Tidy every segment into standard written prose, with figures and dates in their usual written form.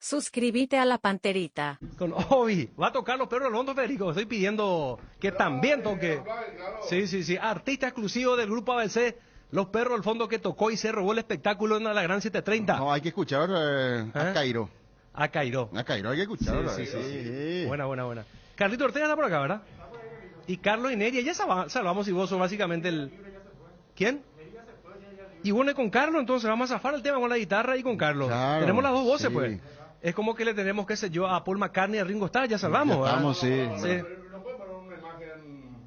Suscríbete a la Panterita. Con Obi, va a tocar los perros del fondo, Federico. Estoy pidiendo que también toque. Sí. Artista exclusivo del grupo ABC. Los perros del fondo que tocó y se robó el espectáculo en la Gran 730. No, hay que escuchar a Cairo. A Cairo. A Cairo hay que escucharlo. Sí. Buena. Carlito Ortega está por acá, ¿verdad? Y Carlos Ineria, ya salvamos y vos sos básicamente el... ¿Quién? Y bueno, con Carlos, entonces vamos a zafar el tema con la guitarra y con Carlos. Claro, tenemos las dos voces, sí. Pues. Es como que le tenemos, qué sé yo, a Paul McCartney y a Ringo Starr, ya salvamos, ¿verdad? Estamos, sí. ¿No puede poner una imagen,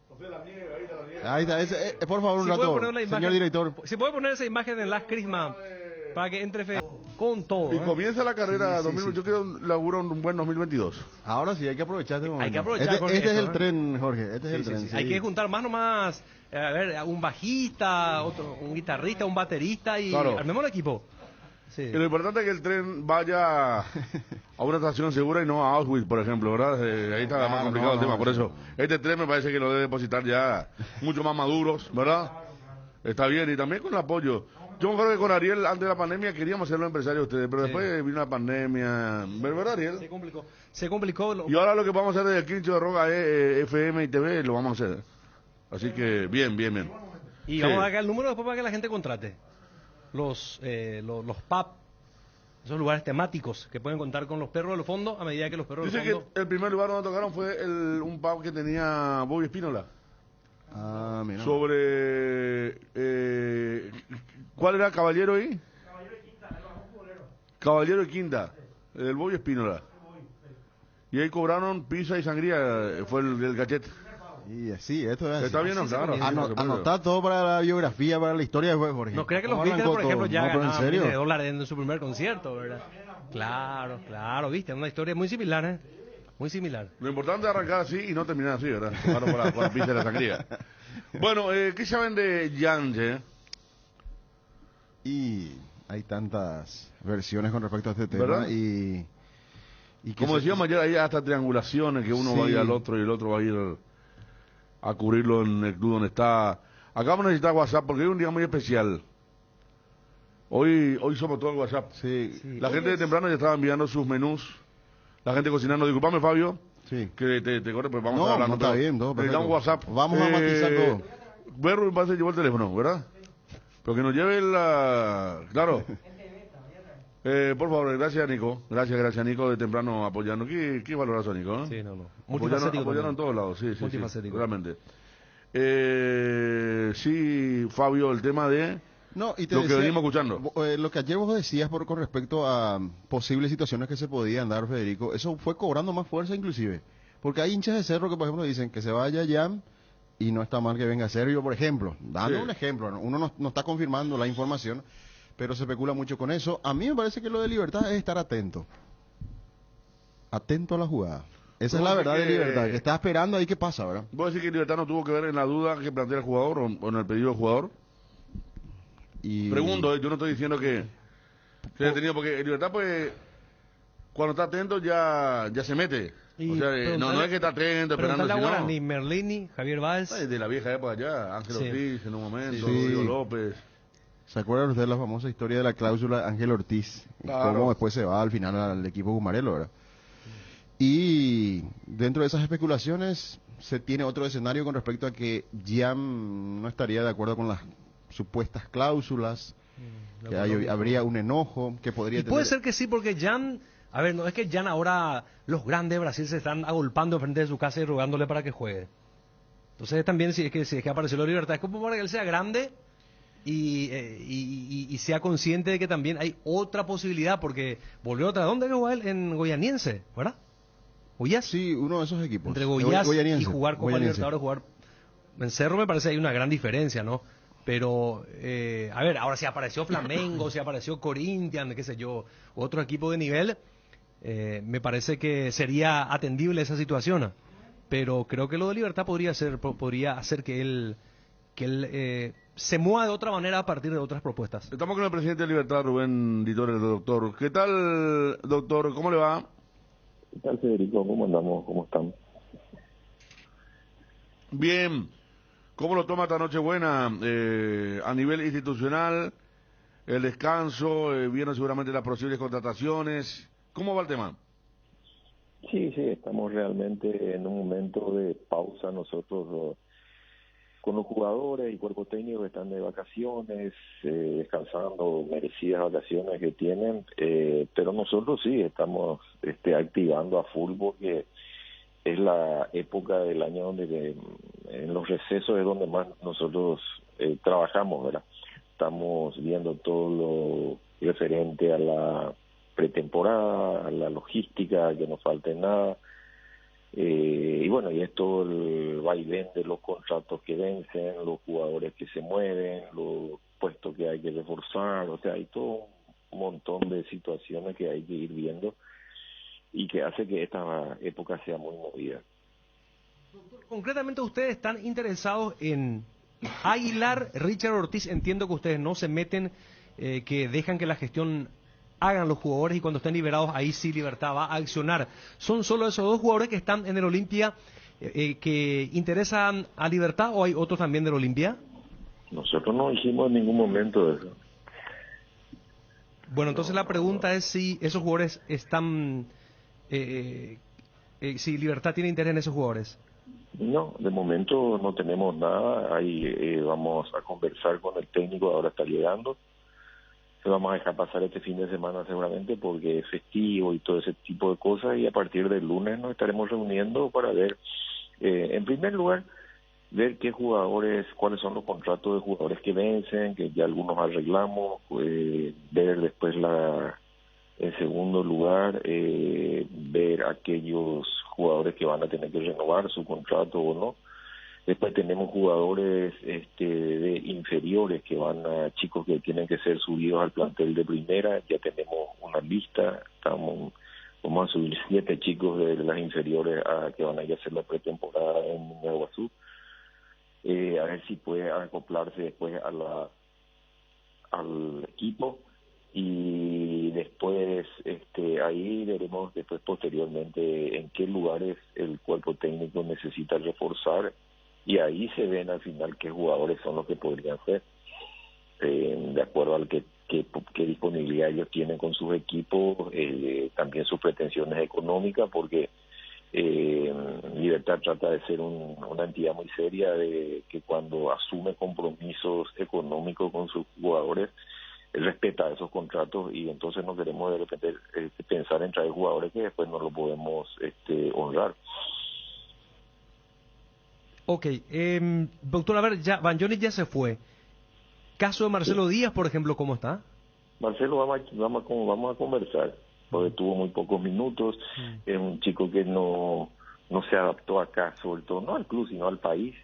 José la nieve, ahí está la nieve? Ahí está, por favor, un Si puede rato, poner una imagen, señor director. Si puede poner esa imagen en las Crisma para que entre con todo. Y comienza la carrera 2000, yo quiero laburo un buen 2022. Ahora sí, hay que aprovechar este momento. Hay que aprovechar, Este es esto, el tren, Jorge, este es el tren. Sí. Hay que juntar más nomás, a ver, un bajista, un guitarrista, un baterista y Claro. armemos el equipo. Sí. Y lo importante es que el tren vaya a una estación segura y no a Auschwitz, por ejemplo, ¿verdad? Ahí está más complicado el tema, por eso. Este tren me parece que lo debe depositar ya mucho más maduros, ¿verdad? Está bien, y también con el apoyo. Yo me acuerdo que con Ariel, antes de la pandemia, queríamos ser los empresarios ustedes, pero después vino la pandemia, ¿verdad, Ariel? Se complicó. Y ahora lo que vamos a hacer desde el Quincho de Roca es FM y TV, lo vamos a hacer. Así que bien. Y vamos a dar el número después para que la gente contrate. Los pub, esos lugares temáticos que pueden contar con los perros del fondo a medida que los perros Dice del fondo... que el primer lugar donde tocaron fue un pub que tenía Bobby Espínola. Ah, mira. Sobre... ¿cuál era? ¿Caballero ahí? Caballero y Quinta, el Bobby Espínola. Y ahí cobraron pizza y sangría, fue el cachete. Y sí, esto es Está bien, no, claro. Anotar todo para la biografía, para la historia después, Jorge. No crea que los ¿Cómo Beatles, arrancó por ejemplo, todo? ya No, pero ganaban en miles de serio. dólares en su primer concierto, ¿verdad? Claro, viste, una historia muy similar, ¿eh? Muy similar. Lo importante es arrancar así y no terminar así, ¿verdad? Claro, con la pizza y la sangría. Bueno, ¿qué saben de Yanje? Y hay tantas versiones con respecto a este tema. ¿Verdad? Y Como decíamos ayer, hay hasta triangulaciones que uno va a ir al otro y el otro va a ir a cubrirlo en el club donde está. Acá vamos a necesitar WhatsApp porque hoy es un día muy especial. Hoy somos todo el WhatsApp. Sí. La gente de temprano ya estaba enviando sus menús. La gente cocinando. Disculpame, Fabio, Sí. que te corre, pues vamos No, a hablar. no está bien, todo necesitamos perfecto. WhatsApp. Vamos a matizar todo. Berro me llevó el teléfono, ¿verdad? Pero que nos lleve la... Claro. Por favor, gracias Nico. Gracias Nico de temprano apoyando. Qué valorazo, Nico, ¿no? Sí, no. Apoyaron en todos lados, sí. Multifacético. Realmente. Sí, Fabio, el tema de... No, y te Lo que decía, venimos escuchando. Lo que ayer vos decías con respecto a posibles situaciones que se podían dar, Federico, eso fue cobrando más fuerza inclusive. Porque hay hinchas de Cerro que, por ejemplo, dicen que se vaya Jam y no está mal que venga Sergio, por ejemplo. Dando Sí. un ejemplo, ¿no? Uno no está confirmando la información, pero se especula mucho con eso. A mí me parece que lo de Libertad es estar atento. Atento a la jugada. Esa es la verdad de Libertad, que está esperando ahí qué pasa, ¿verdad? ¿Vos decís que Libertad no tuvo que ver en la duda que plantea el jugador o en el pedido del jugador? Y... Pregunto, yo no estoy diciendo que se haya tenido, porque Libertad, pues, cuando está atento ya se mete. Y O sea, no es que está atento, esperando, Preguntale ahora sino... ni Merlini, Javier Báez. De la vieja época ya, Ángel Sí. Ortiz en un momento, Sí. Rodrigo López. ¿Se acuerdan ustedes de la famosa historia de la cláusula Ángel Ortiz? Y Claro. cómo después se va al final al equipo Gumarelo, ¿verdad? Y dentro de esas especulaciones se tiene otro escenario con respecto a que Jam no estaría de acuerdo con las supuestas cláusulas, que habría un enojo, que podría Y puede ser que sí, porque Jan... A ver, no es que Jan ahora los grandes de Brasil se están agolpando frente de su casa y rogándole para que juegue. Entonces también si es que apareció la libertad, es como para que él sea grande y sea consciente de que también hay otra posibilidad, porque volvió otra... ¿Dónde jugó él? En Goianiense, ¿verdad? Goiás. Sí, uno de esos equipos. Entre Goiás y Goianiense, jugar Copa Goianiense. Libertadores, jugar en Cerro me parece que hay una gran diferencia, ¿no? Pero, a ver, ahora si apareció Flamengo, si apareció Corinthians, qué sé yo, otro equipo de nivel, me parece que sería atendible esa situación. Pero creo que lo de Libertad podría hacer que él se mueva de otra manera a partir de otras propuestas. Estamos con el presidente de Libertad, Rubén Ditore, el doctor. ¿Qué tal, doctor? ¿Cómo le va? ¿Qué tal, Federico? ¿Cómo andamos? ¿Cómo están? Bien. ¿Cómo lo toma esta Nochebuena a nivel institucional? el descanso, vienen seguramente las posibles contrataciones. ¿Cómo va el tema? Sí, estamos realmente en un momento de pausa nosotros con los jugadores y cuerpo técnico que están de vacaciones, descansando, merecidas vacaciones que tienen, pero nosotros sí estamos activando a full porque es la época del año donde en los recesos es donde más nosotros trabajamos, ¿verdad? Estamos viendo todo lo referente a la pretemporada, a la logística, que no falte nada. Y bueno, y es todo el vaivén de los contratos que vencen, los jugadores que se mueven, los puestos que hay que reforzar, o sea, hay todo un montón de situaciones que hay que ir viendo y que hace que esta época sea muy movida. Concretamente, ustedes están interesados en Aguilar, Richard Ortiz. Entiendo que ustedes no se meten, que dejan que la gestión hagan los jugadores y cuando estén liberados, ahí sí Libertad va a accionar. ¿Son solo esos dos jugadores que están en el Olimpia que interesan a Libertad o hay otros también del Olimpia? Nosotros no dijimos en ningún momento eso. Bueno, entonces la pregunta es si esos jugadores están... si Libertad tiene interés en esos jugadores. No, de momento no tenemos nada. Ahí vamos a conversar con el técnico, ahora está llegando. Se vamos a dejar pasar este fin de semana seguramente porque es festivo y todo ese tipo de cosas y a partir del lunes nos estaremos reuniendo para ver, en primer lugar, ver qué jugadores, cuáles son los contratos de jugadores que vencen, que ya algunos arreglamos, ver después en segundo lugar, ver aquellos jugadores que van a tener que renovar su contrato o no. Después tenemos jugadores de inferiores que van a chicos que tienen que ser subidos al plantel de primera. Ya tenemos una lista, vamos a subir 7 chicos de las inferiores que van a ir a hacer la pretemporada en Iguazú. A ver si puede acoplarse después al equipo y después ahí veremos después posteriormente en qué lugares el cuerpo técnico necesita reforzar y ahí se ven al final qué jugadores son los que podrían ser de acuerdo al qué disponibilidad ellos tienen con sus equipos, también sus pretensiones económicas, porque Libertad trata de ser una entidad muy seria, de que cuando asume compromisos económicos con sus jugadores, él respeta esos contratos y entonces no queremos de repente pensar en traer jugadores que después no lo podemos honrar. Ok, doctor, a ver, ya Banjoni ya se fue. Caso de Marcelo Díaz, por ejemplo, ¿cómo está? Marcelo, vamos a conversar, porque tuvo muy pocos minutos, es un chico que no se adaptó acá, sobre todo no al club, sino al país,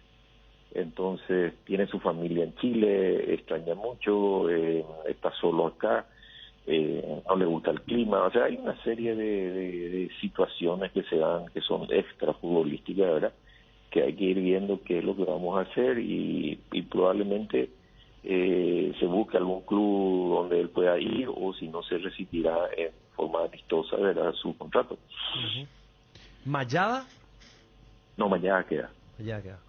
entonces tiene su familia en Chile, extraña mucho, está solo acá, no le gusta el clima, o sea, hay una serie de situaciones que se dan, que son extra futbolísticas, ¿verdad?, que hay que ir viendo qué es lo que vamos a hacer y probablemente se busque algún club donde él pueda ir o si no se rescindirá en forma amistosa, ¿verdad?, su contrato. ¿Mayada? No, mañana queda. Ya queda.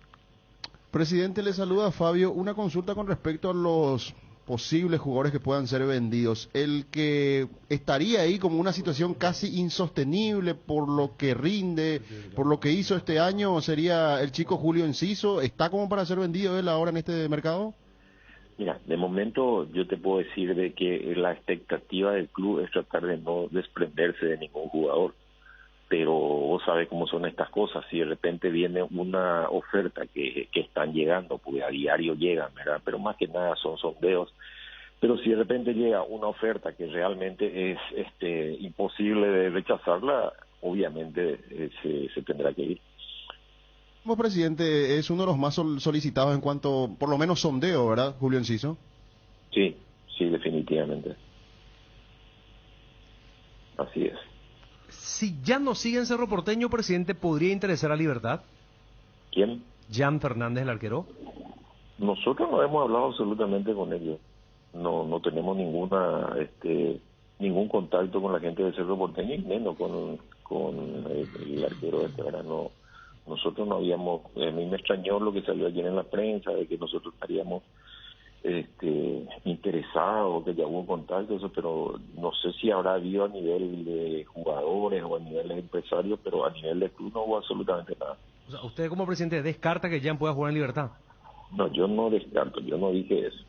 Presidente, le saluda Fabio. Una consulta con respecto a los posibles jugadores que puedan ser vendidos. El que estaría ahí como una situación casi insostenible por lo que rinde, por lo que hizo este año, sería el chico Julio Enciso. ¿Está como para ser vendido él ahora en este mercado? Mira, de momento yo te puedo decir de que la expectativa del club es tratar de no desprenderse de ningún jugador, pero vos sabés cómo son estas cosas. Si de repente viene una oferta que están llegando, porque a diario llegan, ¿verdad?, pero más que nada son sondeos, pero si de repente llega una oferta que realmente es imposible de rechazarla, obviamente se tendrá que ir. Como presidente, es uno de los más solicitados en cuanto, por lo menos sondeo, ¿verdad, Julio Enciso? Sí, definitivamente. Así es. Si ya no sigue en Cerro Porteño, presidente, ¿podría interesar a Libertad? ¿Quién? Jan Fernández, el arquero. Nosotros no hemos hablado absolutamente con ellos. No tenemos ningún contacto con la gente de Cerro Porteño y menos con el arquero ¿verdad? No, nosotros no habíamos, a mí me extrañó lo que salió ayer en la prensa de que nosotros estaríamos interesado, que ya hubo contacto, eso, pero no sé si habrá habido a nivel de jugadores o a nivel de empresarios, pero a nivel de club no hubo absolutamente nada. O sea, usted como presidente descarta que Jan pueda jugar en Libertad. No, yo no descarto, yo no dije eso.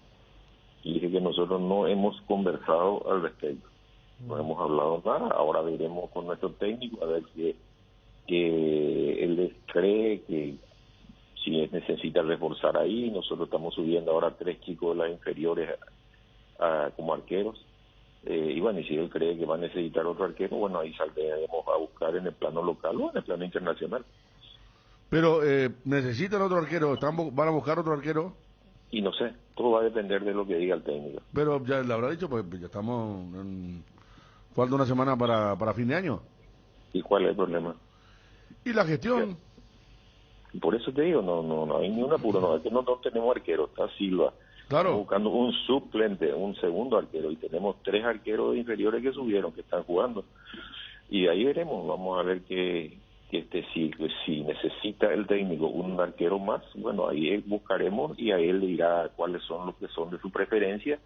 Dije que nosotros no hemos conversado al respecto, no hemos hablado nada. Ahora veremos con nuestro técnico a ver que él les cree que si necesita reforzar ahí. Nosotros estamos subiendo ahora 3 chicos de las inferiores como arqueros, y bueno, y si él cree que va a necesitar otro arquero, bueno, ahí saldremos a buscar en el plano local o en el plano internacional. Pero necesitan otro arquero, van a buscar otro arquero. Y no sé, todo va a depender de lo que diga el técnico. Pero ya le habrá dicho, pues ya estamos falta una semana para fin de año. ¿Y cuál es el problema? ¿Y la gestión? Y por eso te digo, no hay ni un apuro, no, es que no tenemos arquero, está Silva. Claro. Estamos buscando un suplente, un segundo arquero, y tenemos 3 arqueros inferiores que subieron, que están jugando. Y de ahí veremos, vamos a ver si necesita el técnico un arquero más, bueno, ahí buscaremos y a él le dirá cuáles son los que son de su preferencia,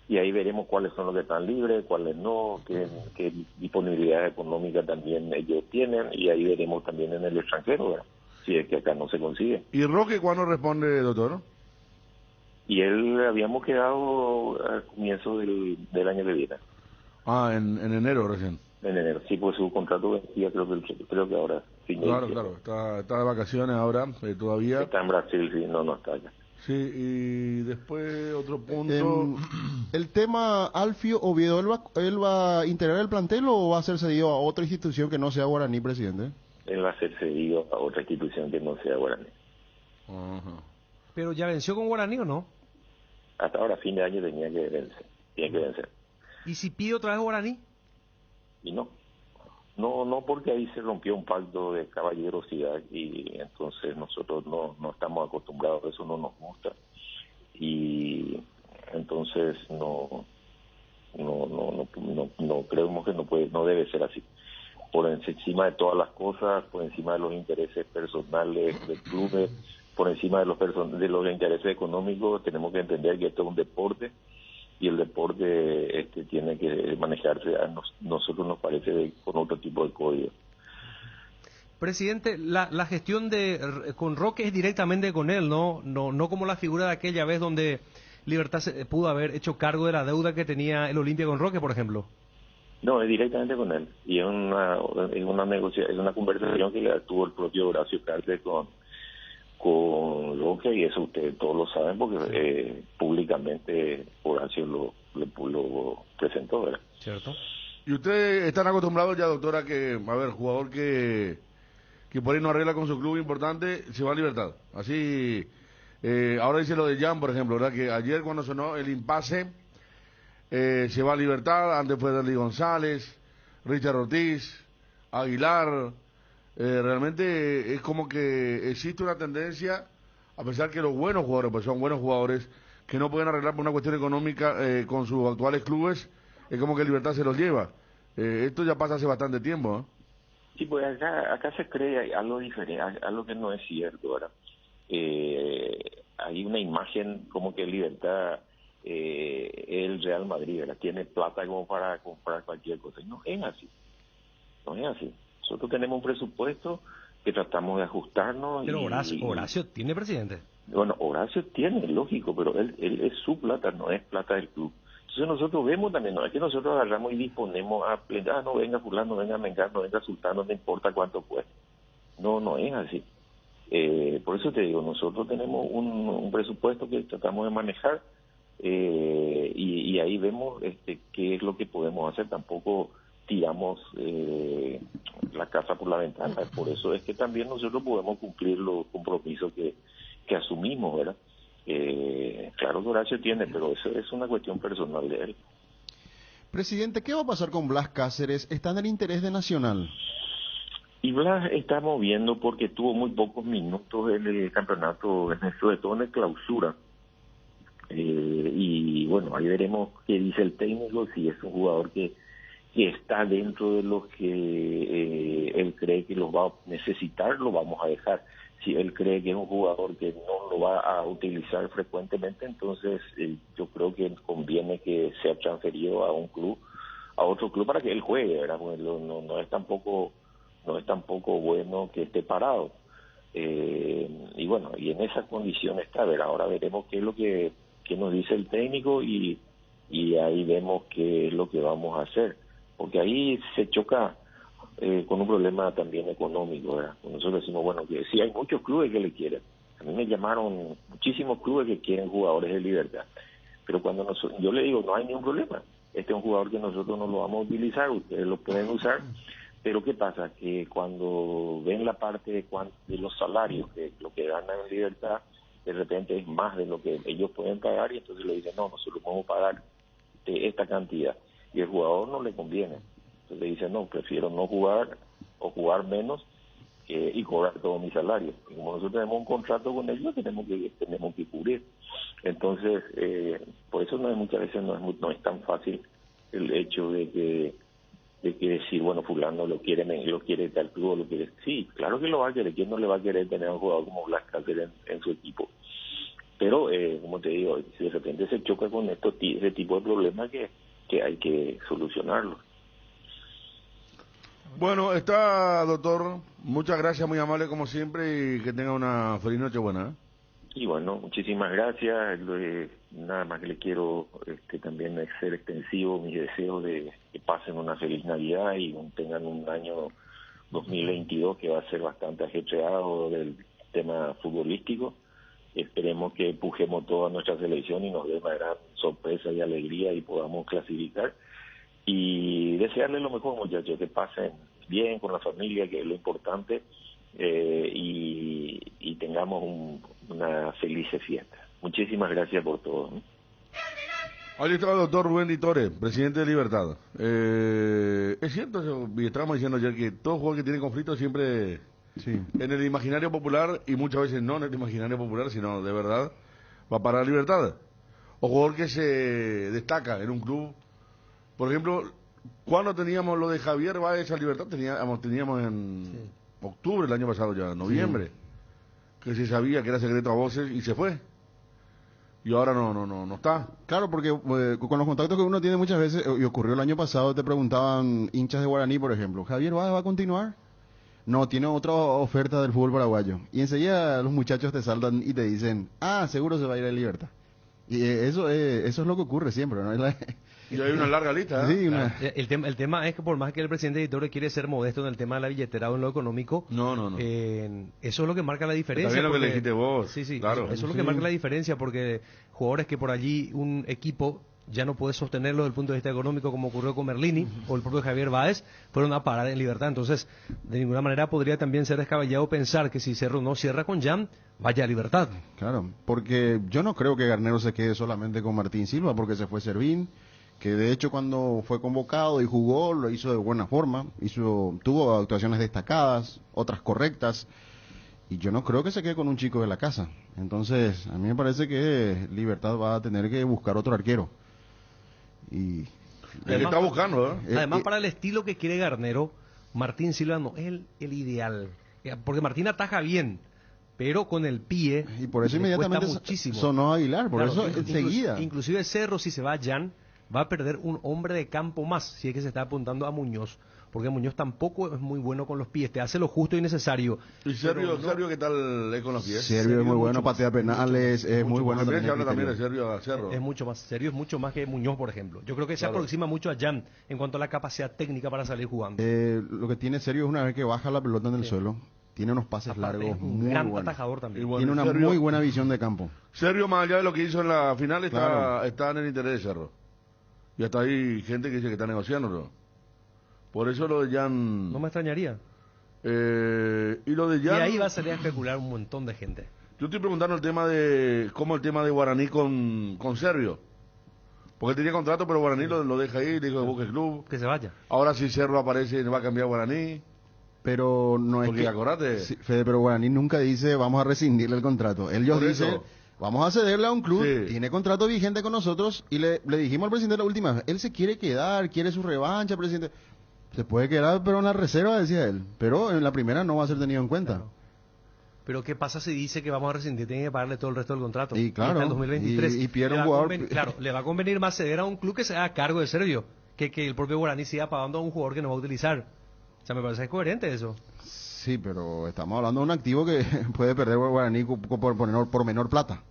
y ahí veremos cuáles son los que están libres, cuáles no, qué disponibilidad económica también ellos tienen, y ahí veremos también en el extranjero, ¿verdad? Si es que acá no se consigue. ¿Y Roque cuándo responde, doctor? Y él habíamos quedado al comienzo del año que viene. En enero recién. En enero, sí, pues su contrato vencía, creo que ahora. Claro, está de vacaciones ahora, todavía. Está en Brasil, sí, no está allá. Sí, y después otro punto. El tema Alfio Oviedo, ¿él va a integrar el plantel o va a ser cedido a otra institución que no sea Guaraní, presidente? Él va a ser cedido a otra institución que no sea Guaraní. Ajá. ¿Pero ya venció con Guaraní o no? Hasta ahora, fin de año, tenía que vencer. ¿Y si pide otra vez Guaraní? Y no, porque ahí se rompió un pacto de caballerosidad, y entonces nosotros no estamos acostumbrados a eso, no nos gusta, y entonces no creemos que no debe ser así. Por encima de todas las cosas, por encima de los intereses personales del club, por encima de los intereses económicos, tenemos que entender que esto es un deporte, y el deporte tiene que manejarse, nosotros nos parece, con otro tipo de código. Presidente, la gestión con Roque es directamente con él, no como la figura de aquella vez donde Libertad pudo haber hecho cargo de la deuda que tenía el Olimpia con Roque, por ejemplo. No, es directamente con él, y es una negociación, es una conversación que tuvo el propio Horacio Cartes con Roque, y eso ustedes todos lo saben porque públicamente Horacio lo presentó, ¿verdad? ¿Cierto? ¿Y ustedes están acostumbrados ya, doctora, jugador que por ahí no arregla con su club importante, se va a Libertad? Así, ahora dice lo de Jan, por ejemplo, ¿verdad? Que ayer cuando sonó el impasse, se va a Libertad, antes fue Darly González, Richard Ortiz, Aguilar. Realmente es como que existe una tendencia, a pesar que los buenos jugadores, pues son buenos jugadores, que no pueden arreglar por una cuestión económica con sus actuales clubes, es como que Libertad se los lleva. Esto ya pasa hace bastante tiempo, ¿eh? Sí, pues acá se cree algo diferente, algo que no es cierto, ¿verdad? Hay una imagen como que Libertad, el Real Madrid, ¿verdad? Tiene plata como para comprar cualquier cosa, y no es así. Nosotros tenemos un presupuesto que tratamos de ajustarnos. Pero Horacio tiene presidente. Bueno, Horacio tiene, lógico, pero él es su plata, no es plata del club. Entonces nosotros vemos también, no es que nosotros agarramos y disponemos no venga fulano, venga mengano, venga sultano, no importa cuánto cueste. No es así. Por eso te digo, nosotros tenemos un presupuesto que tratamos de manejar, y ahí vemos qué es lo que podemos hacer. Tampoco tiramos la casa por la ventana. Por eso es que también nosotros podemos cumplir los compromisos que asumimos, ¿verdad? Claro que Horacio tiene, pero eso es una cuestión personal de él. Presidente, ¿qué va a pasar con Blas Cáceres? ¿Está en el interés de Nacional? Y Blas está moviendo porque tuvo muy pocos minutos en el campeonato, sobre todo en el clausura. Y bueno, ahí veremos qué dice el técnico, si es un jugador que que está dentro de lo que él cree que los va a necesitar, lo vamos a dejar. Si él cree que es un jugador que no lo va a utilizar frecuentemente, entonces yo creo que conviene que sea transferido a un club, a otro club para que él juegue, ¿verdad? Porque no es tampoco bueno que esté parado. Y bueno, y en esa condición está. A ver, ahora veremos qué es lo que nos dice el técnico y ahí vemos qué es lo que vamos a hacer, porque ahí se choca con un problema también económico, ¿verdad? Nosotros decimos, bueno, que sí hay muchos clubes que le quieren. A mí me llamaron muchísimos clubes que quieren jugadores de Libertad, pero cuando yo le digo, no hay ningún problema, este es un jugador que nosotros no lo vamos a utilizar, ustedes lo pueden usar, pero ¿qué pasa? Que cuando ven la parte de los salarios, que lo que ganan en Libertad, de repente es más de lo que ellos pueden pagar, y entonces le dicen, no, nosotros podemos pagar esta cantidad, y el jugador no le conviene. Entonces le dicen, no, prefiero no jugar o jugar menos y cobrar todo mi salario. Y como nosotros tenemos un contrato con ellos, tenemos que cubrir. Entonces, por eso muchas veces no es tan fácil el hecho de que decir, bueno, fulano lo quiere tal club, lo quiere. Sí, claro que lo va a querer. ¿Quién no le va a querer tener a un jugador como Blas Cáceres en su equipo? Pero, como te digo, si de repente se choca con ese tipo de problemas que hay que solucionarlo. Bueno, está, doctor. Muchas gracias, muy amable como siempre, y que tenga una feliz noche buena. Y bueno, muchísimas gracias. Nada más que le quiero también ser extensivo mis deseos de que pasen una feliz Navidad y tengan un año 2022 que va a ser bastante ajetreado del tema futbolístico. Esperemos que empujemos toda nuestra selección y nos dé una gran sorpresa y alegría y podamos clasificar. Y desearles lo mejor, muchachos, que pasen bien con la familia, que es lo importante, y tengamos una feliz fiesta. Muchísimas gracias por todo, ¿no? Ahí está el doctor Rubén Di Tore, presidente de Libertad. Es cierto, estábamos diciendo ayer que todo jugador que tiene conflicto siempre Sí. en el imaginario popular, y muchas veces no en el imaginario popular, sino de verdad, va para la Libertad. O jugador que se destaca en un club. Por ejemplo, cuando teníamos lo de Javier Báez a Libertad, teníamos en octubre del año pasado ya, noviembre, que se sabía que era secreto a voces y se fue. Y ahora no está. Claro, porque con los contactos que uno tiene muchas veces, y ocurrió el año pasado, te preguntaban hinchas de Guaraní, por ejemplo, ¿Javier Báez va a continuar? No, tiene otra oferta del fútbol paraguayo. Y enseguida los muchachos te saltan y te dicen, seguro se va a ir a Libertad. Y eso es lo que ocurre siempre, ¿no? Y hay una larga lista, ¿eh? Sí, El tema es que por más que el presidente editor quiere ser modesto en el tema de la billetera o en lo económico, No. eso es lo que marca la diferencia. Está bien lo que porque- le dijiste vos. Sí, claro. eso es lo que marca la diferencia, porque jugadores que por allí un equipo ya no puede sostenerlo desde el punto de vista económico, como ocurrió con Merlini o el propio Javier Báez, fueron a parar en Libertad. Entonces, de ninguna manera podría también ser descabellado pensar que si Cerro no cierra con Jan, vaya a Libertad. Claro, porque yo no creo que Garnero se quede solamente con Martín Silva, porque se fue Servín, que de hecho cuando fue convocado y jugó lo hizo de buena forma, tuvo actuaciones destacadas, otras correctas, y yo no creo que se quede con un chico de la casa. Entonces, a mí me parece que Libertad va a tener que buscar otro arquero. Y El que está buscando, ¿eh? Además, para el estilo que quiere Garnero, Martín Silva no es el ideal. Porque Martín ataja bien, pero con el pie y por eso le inmediatamente cuesta muchísimo. sonó Aguilar, por Claro, eso enseguida. Inclusive Cerro, si se va a Jan, va a perder un hombre de campo más, si es que se está apuntando a Muñoz, porque Muñoz tampoco es muy bueno con los pies, te hace lo justo y necesario. ¿Y Sergio, ¿qué tal es con los pies? Sergio es muy bueno, patea penales, es muy bueno También se habla también. también de Sergio a Cerro. Es mucho más serio, es mucho más que Muñoz, por ejemplo. Yo creo que se aproxima mucho a Jan en cuanto a la capacidad técnica para salir jugando. Lo que tiene Sergio es una vez que baja la pelota en el suelo, tiene unos pases Aparte, largos es un muy gran buenos. atajador también. Y bueno, Tiene una Sergio- muy buena visión de campo. Sergio, más allá de lo que hizo en la final, Claro. está en el interés de Cerro. Y hasta hay gente que dice que está negociándolo. Por eso lo de Jan... No me extrañaría. y lo de Y Jan... ahí va a salir a especular un montón de gente. Yo estoy preguntando el tema de Guaraní con Sergio. Porque él tenía contrato, pero Guaraní lo deja ahí, le dijo que busque club. Que se vaya. Ahora si Cerro aparece, va a cambiar Guaraní. Pero no es Porque que... acordate. Sí, Fede, pero Guaraní nunca dice vamos a rescindirle el contrato. Ellos Por dicen eso. vamos a cederle a un club, Sí. tiene contrato vigente con nosotros y le dijimos al presidente la última vez, él se quiere quedar, quiere su revancha, presidente. Se puede quedar, pero en la reserva, decía él. Pero en la primera no va a ser tenido en cuenta. Claro. Pero ¿qué pasa si dice que vamos a rescindir? Tiene que pagarle todo el resto del contrato. Y claro, hasta el 2023. y pierde Le un va a jugador. claro, le va a convenir más ceder a un club que se haga cargo de Servio que el propio Guaraní siga pagando a un jugador que no va a utilizar. O sea, me parece coherente eso. Sí, pero estamos hablando de un activo que puede perder Guaraní por menor plata.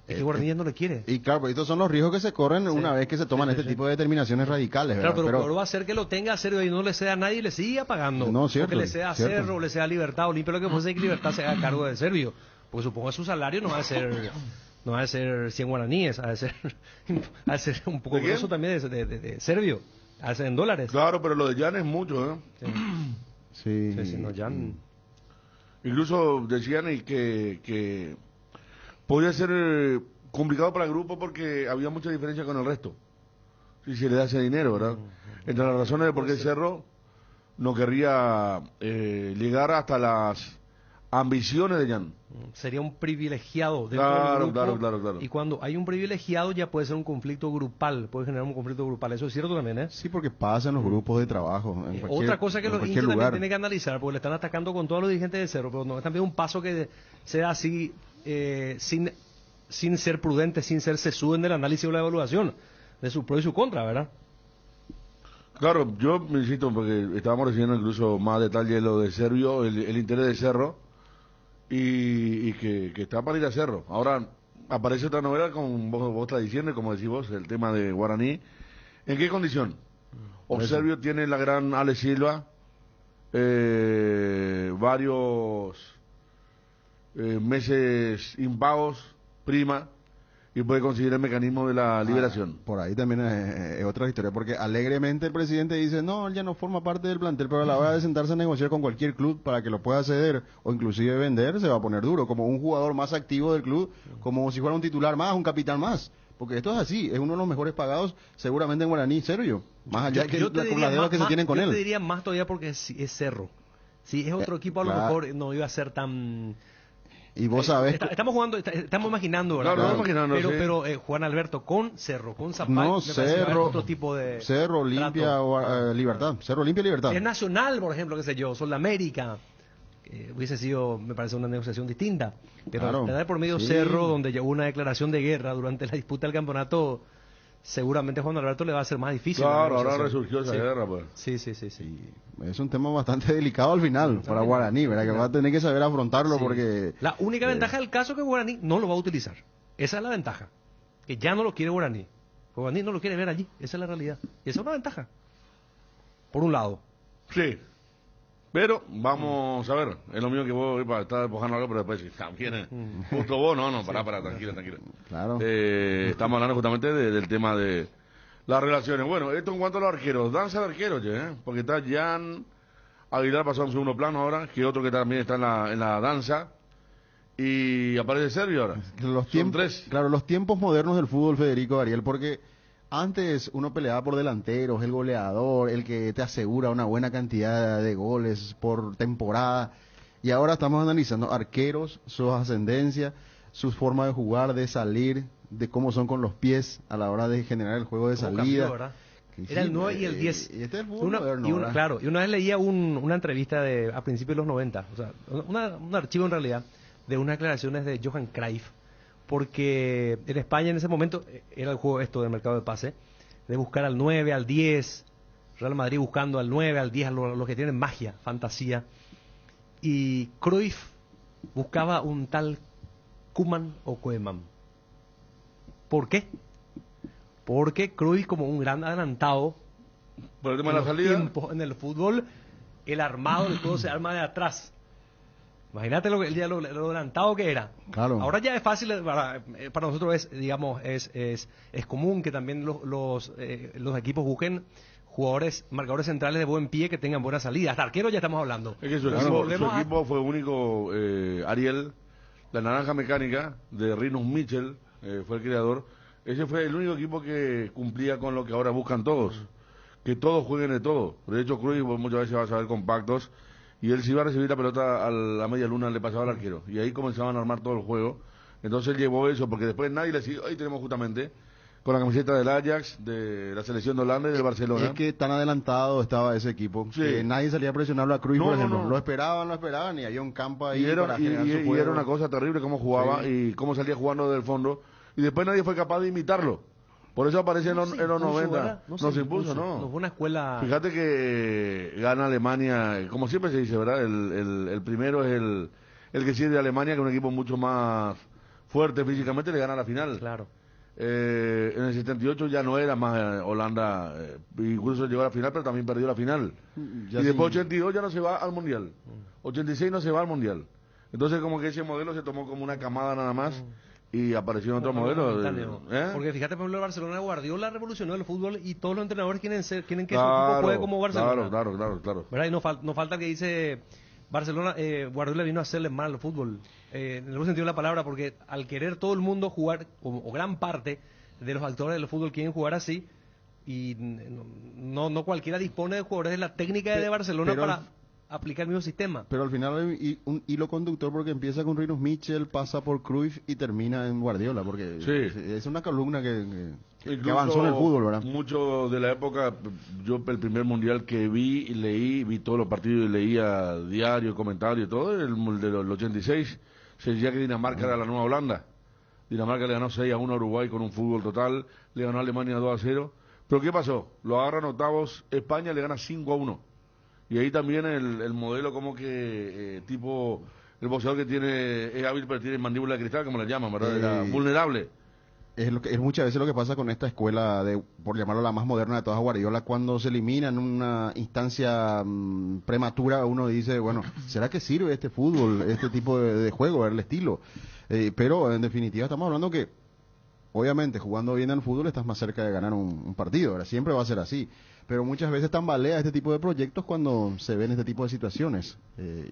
Es que Guaraní ya no le quiere. Y claro, pero estos son los riesgos que se corren una vez que se toman este tipo de determinaciones radicales, ¿verdad? Claro, pero peor va a ser que lo tenga a Servio y no le ceda a nadie y le siga pagando. No, o cierto, que le sea a cierto. Cerro, o le sea a Libertad, o limpia lo que fuese, que Libertad se haga cargo de Servio. Porque supongo que su salario no va a ser 100 guaraníes, ha de ser un poco ¿De quién? grueso también de Servio, ha de ser en dólares. Claro, pero lo de Jan es mucho, ¿eh? Sí. Sí, sí, no, ya... Incluso decían que podría ser complicado para el grupo porque había mucha diferencia con el resto. Si se le da ese dinero, ¿verdad? Entre las razones de por qué Cerro no querría llegar hasta las ambiciones de Jan. Sería un privilegiado dentro Claro, del grupo, claro. y cuando hay un privilegiado ya puede ser un conflicto grupal, puede generar un conflicto grupal, eso es cierto también, ¿eh? Sí, porque pasa en los grupos de trabajo. En cualquier- Otra cosa que en los cualquier hinchas también lugar. tienen que analizar, porque le están atacando con todos los dirigentes de Cerro, pero no es también un paso que sea así, sin ser prudente, sin ser sesudo en el análisis o la evaluación de su pro y su contra, ¿verdad? Claro, yo me insisto, porque estábamos recibiendo incluso más detalle de lo de Servio, el interés de Cerro, y que está para ir a Cerro. Ahora aparece otra novela, como vos estás diciendo, y como decís vos, el tema de Guaraní. ¿En qué condición? O Servio tiene la gran Ale Silva, varios meses impagos, prima, y puede conseguir el mecanismo de la liberación. Por ahí también es otra historia, porque alegremente el presidente dice, no, él ya no forma parte del plantel, pero a la hora de sentarse a negociar con cualquier club para que lo pueda ceder o inclusive vender, se va a poner duro, como un jugador más activo del club, como si fuera un titular más, un capitán más. Porque esto es así, es uno de los mejores pagados seguramente en Guaraní, Servio. Más allá de Yo te las diría deudas que se tienen con yo él. te diría más todavía porque es Cerro. Si es otro equipo, a lo claro. mejor no iba a ser tan... Y vos sabés... estamos jugando, estamos imaginando, ¿verdad? Claro, imaginando, pero, sí. pero Juan Alberto, con Cerro, con Zapata, No, me parece que va a haber Cerro, otro tipo de Cerro, Olimpia, trato. o, Libertad. Cerro, Olimpia, Libertad. Es Nacional, por ejemplo, qué sé yo, Sol de América. Hubiese sido, me parece, una negociación distinta. Pero Claro, tener por medio sí. Cerro, donde llegó una declaración de guerra durante la disputa del campeonato, seguramente a Juan Alberto le va a ser más difícil. la Claro, ahora negociación. resurgió esa Sí. guerra, pues. Sí. Es un tema bastante delicado al final para Guaraní, ¿verdad? Que va a tener que saber afrontarlo Sí. porque... La única ventaja del caso es que Guaraní no lo va a utilizar. Esa es la ventaja. Que ya no lo quiere Guaraní. Guaraní no lo quiere ver allí. Esa es la realidad. Y esa es una ventaja. Por un lado. Sí. Pero vamos a ver, es lo mío que vos para estar despojando algo, pero después si también justo vos, no, pará, tranquila. Claro. Estamos hablando justamente del tema de las relaciones. Bueno, esto en cuanto a los arqueros, danza de arqueros, porque está Jan Aguilar pasó a un segundo plano ahora, que otro que también está en la danza, y aparece Servio ahora. Los Son tiempos, tres. claro, los tiempos modernos del fútbol, Federico Ariel, porque antes uno peleaba por delanteros, el goleador, el que te asegura una buena cantidad de goles por temporada, y ahora estamos analizando arqueros, su ascendencia, su forma de jugar, de salir, de cómo son con los pies a la hora de generar el juego de ¿Cómo salida. cambió, verdad? Que Era sí, el 9 y el 10. Y este es el fútbol moderno, ¿verdad? Claro, y una vez leía una entrevista a principios de los 90, o sea, un archivo en realidad, de unas declaraciones de Johan Cruyff, porque en España en ese momento era el juego esto del mercado de pase, de buscar al 9, al 10, Real Madrid buscando al 9, al 10, a los que tienen magia, fantasía, y Cruyff buscaba un tal Koeman o Koeman. ¿Por qué? Porque Cruyff, como un gran adelantado Por el tema de la los salida, tiempos en el fútbol, el armado de todo se arma de atrás. Imagínate lo adelantado que era. Claro. Ahora ya es fácil, para nosotros es, digamos, es común que también los equipos busquen jugadores, marcadores centrales de buen pie que tengan buena salida. Hasta arqueros ya estamos hablando. es que su Claro, equipo, volvemos a- equipo fue único, Ariel, la naranja mecánica de Rinus Mitchell, fue el creador. Ese fue el único equipo que cumplía con lo que ahora buscan todos, que todos jueguen de todo. De hecho, Cruyff muchas veces va a saber compactos, y él si iba a recibir la pelota a la media luna le pasaba al arquero, y ahí comenzaban a armar todo el juego. Entonces él llevó eso, porque después nadie le siguió. Ahí tenemos justamente con la camiseta del Ajax, de la selección de Holanda y del Barcelona. Es que tan adelantado estaba ese equipo, Sí. que nadie salía a presionarlo a Cruyff, No, por no, ejemplo. no. Lo esperaban, y había un campo ahí Y era, para generar su y juego. era una cosa terrible cómo jugaba Sí. y cómo salía jugando desde el fondo. Y después nadie fue capaz de imitarlo. Por eso aparece en los 90. ¿verdad? No se impuso, ¿no? No fue una escuela... Fíjate que gana Alemania, como siempre se dice, ¿verdad? El primero es el que sigue de Alemania, que es un equipo mucho más fuerte físicamente, le gana la final. Claro. En el 78 ya no era más Holanda, incluso llegó a la final, pero también perdió la final. Ya Y después sí. 82 ya no se va al Mundial. 86 no se va al Mundial. Entonces como que ese modelo se tomó como una camada nada más y apareció en otro modelo. Porque fíjate, por ejemplo, el Barcelona Guardiola revolucionó el fútbol y todos los entrenadores quieren que su equipo Claro, juegue como Barcelona. claro. ¿Verdad? Y no falta que dice Barcelona, Guardiola vino a hacerle mal al fútbol, en el buen sentido de la palabra, porque al querer todo el mundo jugar, o gran parte de los actores del fútbol quieren jugar así, y no cualquiera dispone de jugadores de la técnica de Barcelona pero- para aplicar el mismo sistema. Pero al final hay un hilo conductor porque empieza con Rinus Michel, pasa por Cruyff y termina en Guardiola, porque Sí. es una columna que Incluso avanzó en el fútbol, ¿verdad? Mucho de la época, yo el primer mundial que vi y leí, vi todos los partidos y leía diario, comentario, todo, el del 86, se decía que Dinamarca era la nueva Holanda. Dinamarca le ganó 6-1 a Uruguay con un fútbol total, le ganó a Alemania 2-0. Pero ¿qué pasó? Lo agarran octavos, España le gana 5-1. Y ahí también el modelo como que tipo, el boxeador que tiene, es hábil pero tiene mandíbula de cristal, como le llaman, ¿verdad? Era vulnerable. Es muchas veces lo que pasa con esta escuela, por llamarlo la más moderna de todas, Guardiola, cuando se elimina en una instancia prematura, uno dice, bueno, ¿será que sirve este fútbol, este tipo de juego, el estilo? Pero en definitiva estamos hablando que, obviamente, jugando bien al fútbol estás más cerca de ganar un partido, ¿verdad? Siempre va a ser así. Pero muchas veces tambalea este tipo de proyectos cuando se ven este tipo de situaciones.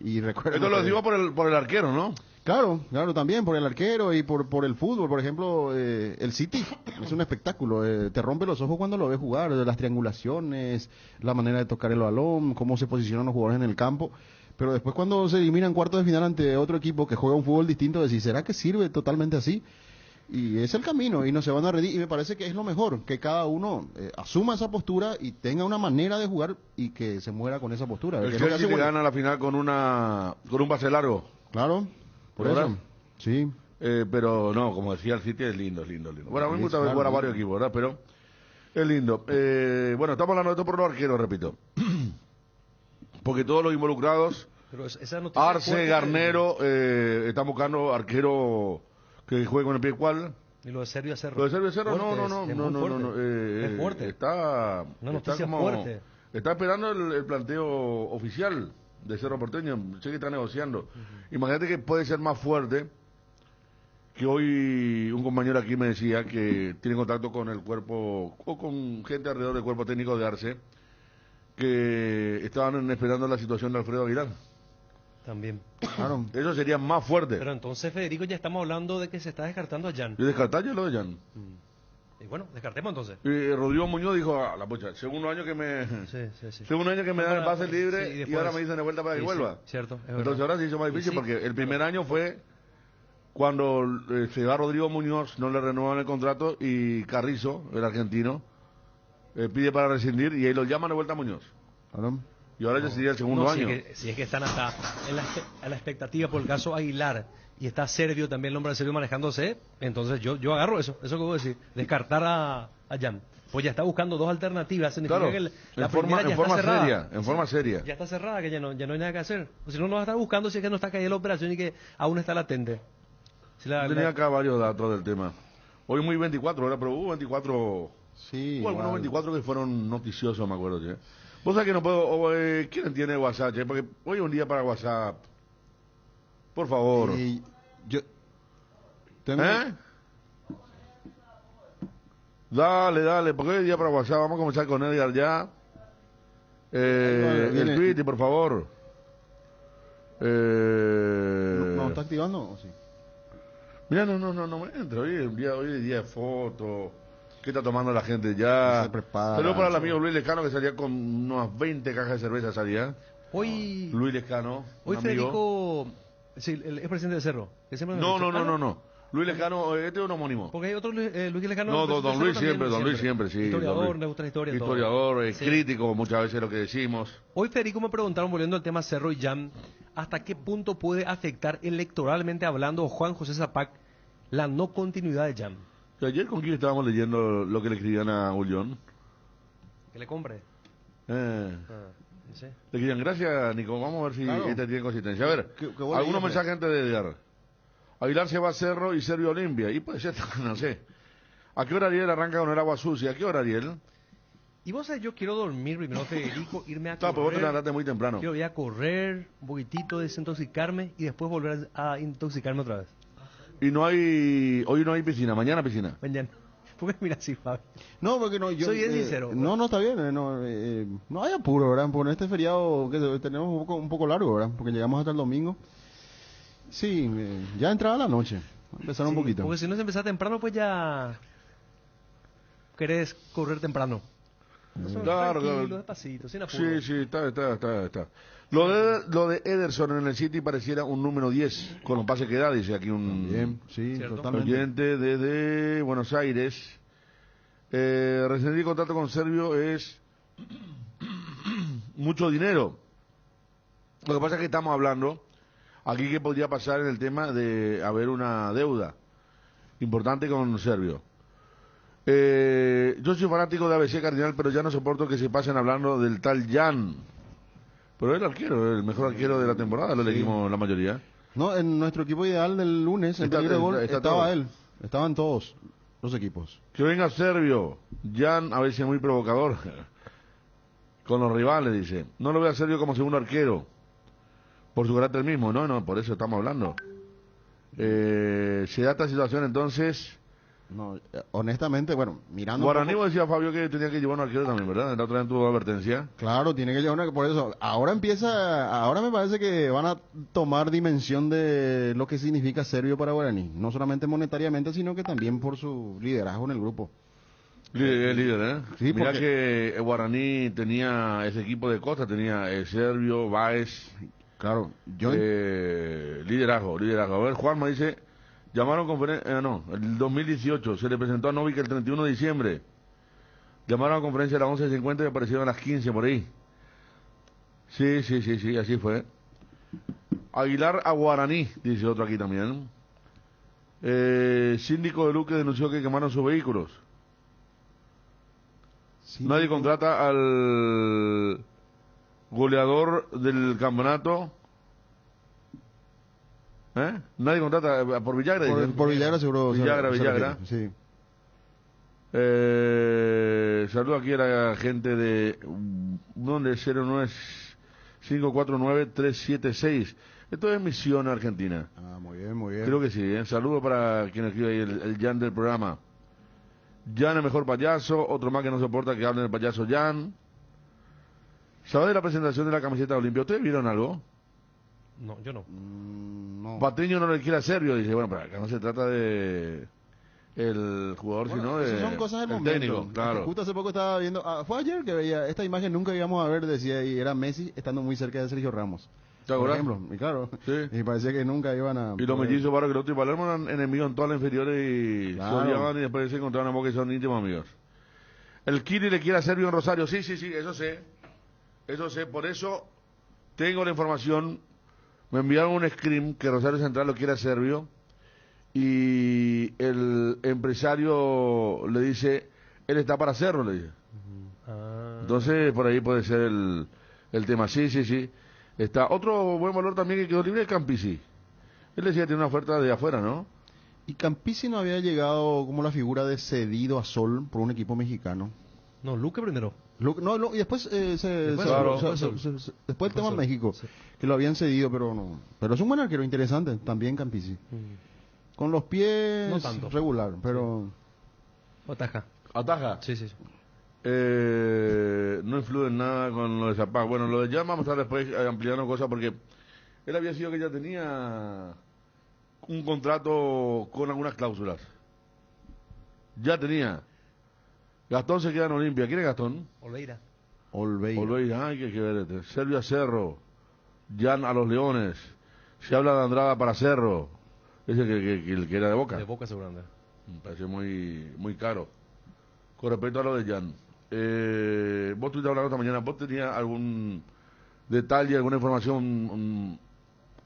Y recuerden Esto lo que- digo por el arquero, ¿no? Claro, también por el arquero y por el fútbol. Por ejemplo, el City es un espectáculo. Te rompe los ojos cuando lo ves jugar. Las triangulaciones, la manera de tocar el balón, cómo se posicionan los jugadores en el campo. Pero después cuando se eliminan cuartos de final ante otro equipo que juega un fútbol distinto, decís, ¿será que sirve totalmente así? Y es el camino y no se van a rendir. Y me parece que es lo mejor, que cada uno asuma esa postura y tenga una manera de jugar y que se muera con esa postura. El Que es lo que Chelsea hace le bueno. gana la final con un pase largo. Claro, por ¿Verdad? eso. Sí. Pero no, como decía el City, es lindo. Bueno, a mí me Sí, gusta ver claro, jugar a lindo. varios equipos, ¿verdad? Pero es lindo. Bueno, estamos hablando de esto por los arqueros, repito. Porque todos los involucrados, Pero esa noticia Arce, fuerte- Garnero, están buscando arquero que juegue con el pie cual. Y lo de Sergio Cerro. Lo de Sergio Cerro, Fuerte, no, es muy fuerte. Es fuerte. Está, Una está noticia fuerte. Está esperando el planteo oficial de Cerro Porteño. Sé que está negociando. Imagínate que puede ser más fuerte que hoy un compañero aquí me decía que tiene contacto con el cuerpo o con gente alrededor del cuerpo técnico de Arce que estaban esperando la situación de Alfredo Aguilar. También. Claro. Eso sería más fuerte. Pero entonces, Federico, ya estamos hablando de que se está descartando a Jan. Y descartar ya lo de Jan. Y bueno, descartemos entonces. Y Rodrigo Muñoz dijo, la pucha, segundo año que me... Sí. Segundo año que me dan el pase Sí, libre y y después- ahora me dicen de vuelta para que Sí, vuelva. sí, cierto, es Entonces verdad. ahora se hizo más Y difícil sí. porque el primer año fue cuando se va Rodrigo Muñoz, no le renuevan el contrato y Carrizo, el argentino, pide para rescindir y ahí lo llaman de vuelta a Muñoz. Claro. Y ahora ya sería el segundo No, año. si es que están hasta a la expectativa por el caso Aguilar y está Servio también, el hombre de Servio manejándose, entonces yo agarro eso que voy a decir, descartar a Jan. Pues ya está buscando dos alternativas, significa Claro, que la en forma, primera ya en forma está cerrada. seria, en forma seria. Ya está cerrada, que ya no hay nada que hacer. O si no, no va a estar buscando si es que no está caída la operación y que aún está latente. Si la- Tenía la- acá varios datos del tema. Hoy muy 24, ¿verdad? Pero hubo 24... Sí. Hubo algunos igual. 24 que fueron noticiosos, me acuerdo, che. Vos sabés que no puedo... ¿Quién tiene WhatsApp, che? Porque hoy es un día para WhatsApp. Por favor. Yo tengo ¿Eh? Dale, porque hoy es día para WhatsApp. Vamos a comenzar con Edgar ya. Viene. El tweet, por favor. ¿No está activando o sí? Mira, no me entra. Hoy es día de fotos. ¿Qué está tomando la gente ya? Se prepara. Saludos para el amigo Luis Lescano que salía con unas 20 cajas de cerveza salía. Hoy, Luis Lescano. hoy un amigo. Federico, sí, el expresidente de Cerro. que siempre me No, ha dicho, no. Luis Lescano, este es un homónimo. Porque hay otro Luis Lescano. No, pues, don tercero Luis también, siempre, don Luis siempre, sí. Historiador, don Luis. le gusta la historia. todo. Historiador, Sí. crítico, muchas veces lo que decimos. Hoy, Federico, me preguntaron, volviendo al tema Cerro y Jam, ¿hasta qué punto puede afectar electoralmente hablando Juan José Zapac la no continuidad de Jam? Ayer con quién estábamos leyendo lo que le escribían a Ullón. Que le compre. No sé. Le escribían, gracias, Nico, vamos a ver si Claro. este tiene consistencia. A ver, Que vos algunos leías, mensajes antes de Edgar. Aguilar se va a Cerro y Servio Olimpia. Y puede ser, no sé. ¿A qué hora Ariel arranca con el agua sucia? ¿A qué hora Ariel? Y vos sabés, yo quiero dormir primero, Federico, irme a Claro, pues vos te correr. levantaste muy temprano. Quiero ir a correr, un poquitito, desintoxicarme y después volver a intoxicarme otra vez. Y no hay, hoy no hay piscina, mañana piscina. Mañana. ¿Por qué mira así, Fabi? No, porque no, yo... Soy bien sincero. No, está bien, no hay apuro, ¿verdad? Por este feriado que tenemos un poco largo, ¿verdad? Porque llegamos hasta el domingo. Sí, ya entraba la noche, va a empezar un Sí, poquito. Porque si no se empieza temprano, pues ya querés correr temprano. Entonces, Claro, tranquilo, claro. despacito, sin apuro. Sí, sí, está. Lo de Ederson en el City pareciera un número 10, con los pases que da, dice aquí un Bien, sí, ¿Cierto? totalmente. oyente desde Buenos Aires. Rescindir el contrato con Servio es mucho dinero. Lo que pasa es que estamos hablando aquí que podría pasar en el tema de haber una deuda importante con Servio. Yo soy fanático de ABC Cardinal, pero ya no soporto que se pasen hablando del tal Jan. Pero es el arquero, el mejor arquero de la temporada, lo elegimos la mayoría. No, en nuestro equipo ideal del lunes, en Está- peligro de gol, está estaba todo. él. Estaban todos los equipos. Que venga Servio. Jan a veces muy provocador con los rivales, dice. No lo veo a Servio como segundo arquero. Por su carácter mismo, no, por eso estamos hablando. Se da esta situación entonces. No, honestamente, bueno, mirando... un Guaraní poco- vos decía Fabio que tenía que llevar un arquero también, ¿verdad? La otra vez tuvo advertencia. Claro, tiene que llevar una... Por eso, ahora me parece que van a tomar dimensión de lo que significa Servio para Guaraní. No solamente monetariamente, sino que también por su liderazgo en el grupo. Líder, ¿eh? Sí, Mira porque- que Guaraní tenía ese equipo de Costa, tenía Servio, Báez, Claro, yo... liderazgo. A ver, Juanma dice, llamaron conferencia, el 2018, se le presentó a Novik el 31 de diciembre. Llamaron a conferencia a las 11:50 y aparecieron a las 15 por ahí. Sí, así fue. Aguilar a Guaraní, dice otro aquí también. Síndico de Luque denunció que quemaron sus vehículos. sí, Nadie contrata al goleador del campeonato. Nadie contrata por Villagra. dicen. por Villagra seguro... Villagra. Sí. Saludo aquí a la gente de... ¿Dónde? 09549-376. Esto es Misión Argentina. Ah, muy bien, muy bien. Creo que sí. Saludo para quien escribe ahí el Jan del programa. Jan el mejor payaso. Otro más que no soporta que hablen del payaso Jan. ¿Sabes de la presentación de la camiseta de Olimpia? ¿Ustedes vieron algo? No, yo no. No. Patiño no le quiere a Servio. Dice, bueno, pero acá no se trata de el jugador, Bueno, sino de esas son cosas del el momento. técnico. Claro. Justo hace poco estaba viendo, fue ayer que veía esta imagen, nunca íbamos a ver, decía, y era Messi estando muy cerca de Sergio Ramos. ¿Te Por acuerdas? ejemplo, y claro, Sí. y parecía que nunca iban a... Y los mellizos, Barro Queroto y Palermo eran enemigos en todas las inferiores y Claro. se odiaban y después se encontraban en Boca y son íntimos amigos. El Kiri le quiere a Servio en Rosario. Sí, eso sé. Por eso tengo la información. Me enviaron un screen que Rosario Central lo quiere a Servio y el empresario le dice, él está para hacerlo, le dice. Entonces, por ahí puede ser el tema. Sí. Está otro buen valor también que quedó libre, Campisi. Él decía que tiene una oferta de afuera, ¿no? Y Campisi no había llegado como la figura de cedido a Sol por un equipo mexicano. No, Luque primero. Y después después el tema Sol. México, Sí. que lo habían cedido, pero no. Pero es un buen arquero, interesante, también Campisi. Con los pies No tanto. regular, pero... Ataja. Ataja. Sí. No influye en nada con lo de Zapag. Bueno, lo de Jan vamos a estar después ampliando cosas porque él había sido que ya tenía un contrato con algunas cláusulas. Ya tenía. Gastón se queda en Olimpia. ¿Quién es Gastón? Oleira. Olveira. Olveira, ay, que ver este. Servio a Cerro. Jan a los Leones. Se habla de Andrada para Cerro. Ese el que era de Boca. De Boca seguramente. Me parece muy caro. Con respecto a lo de Jan, vos estuviste hablando esta mañana, ¿vos tenías algún detalle, alguna información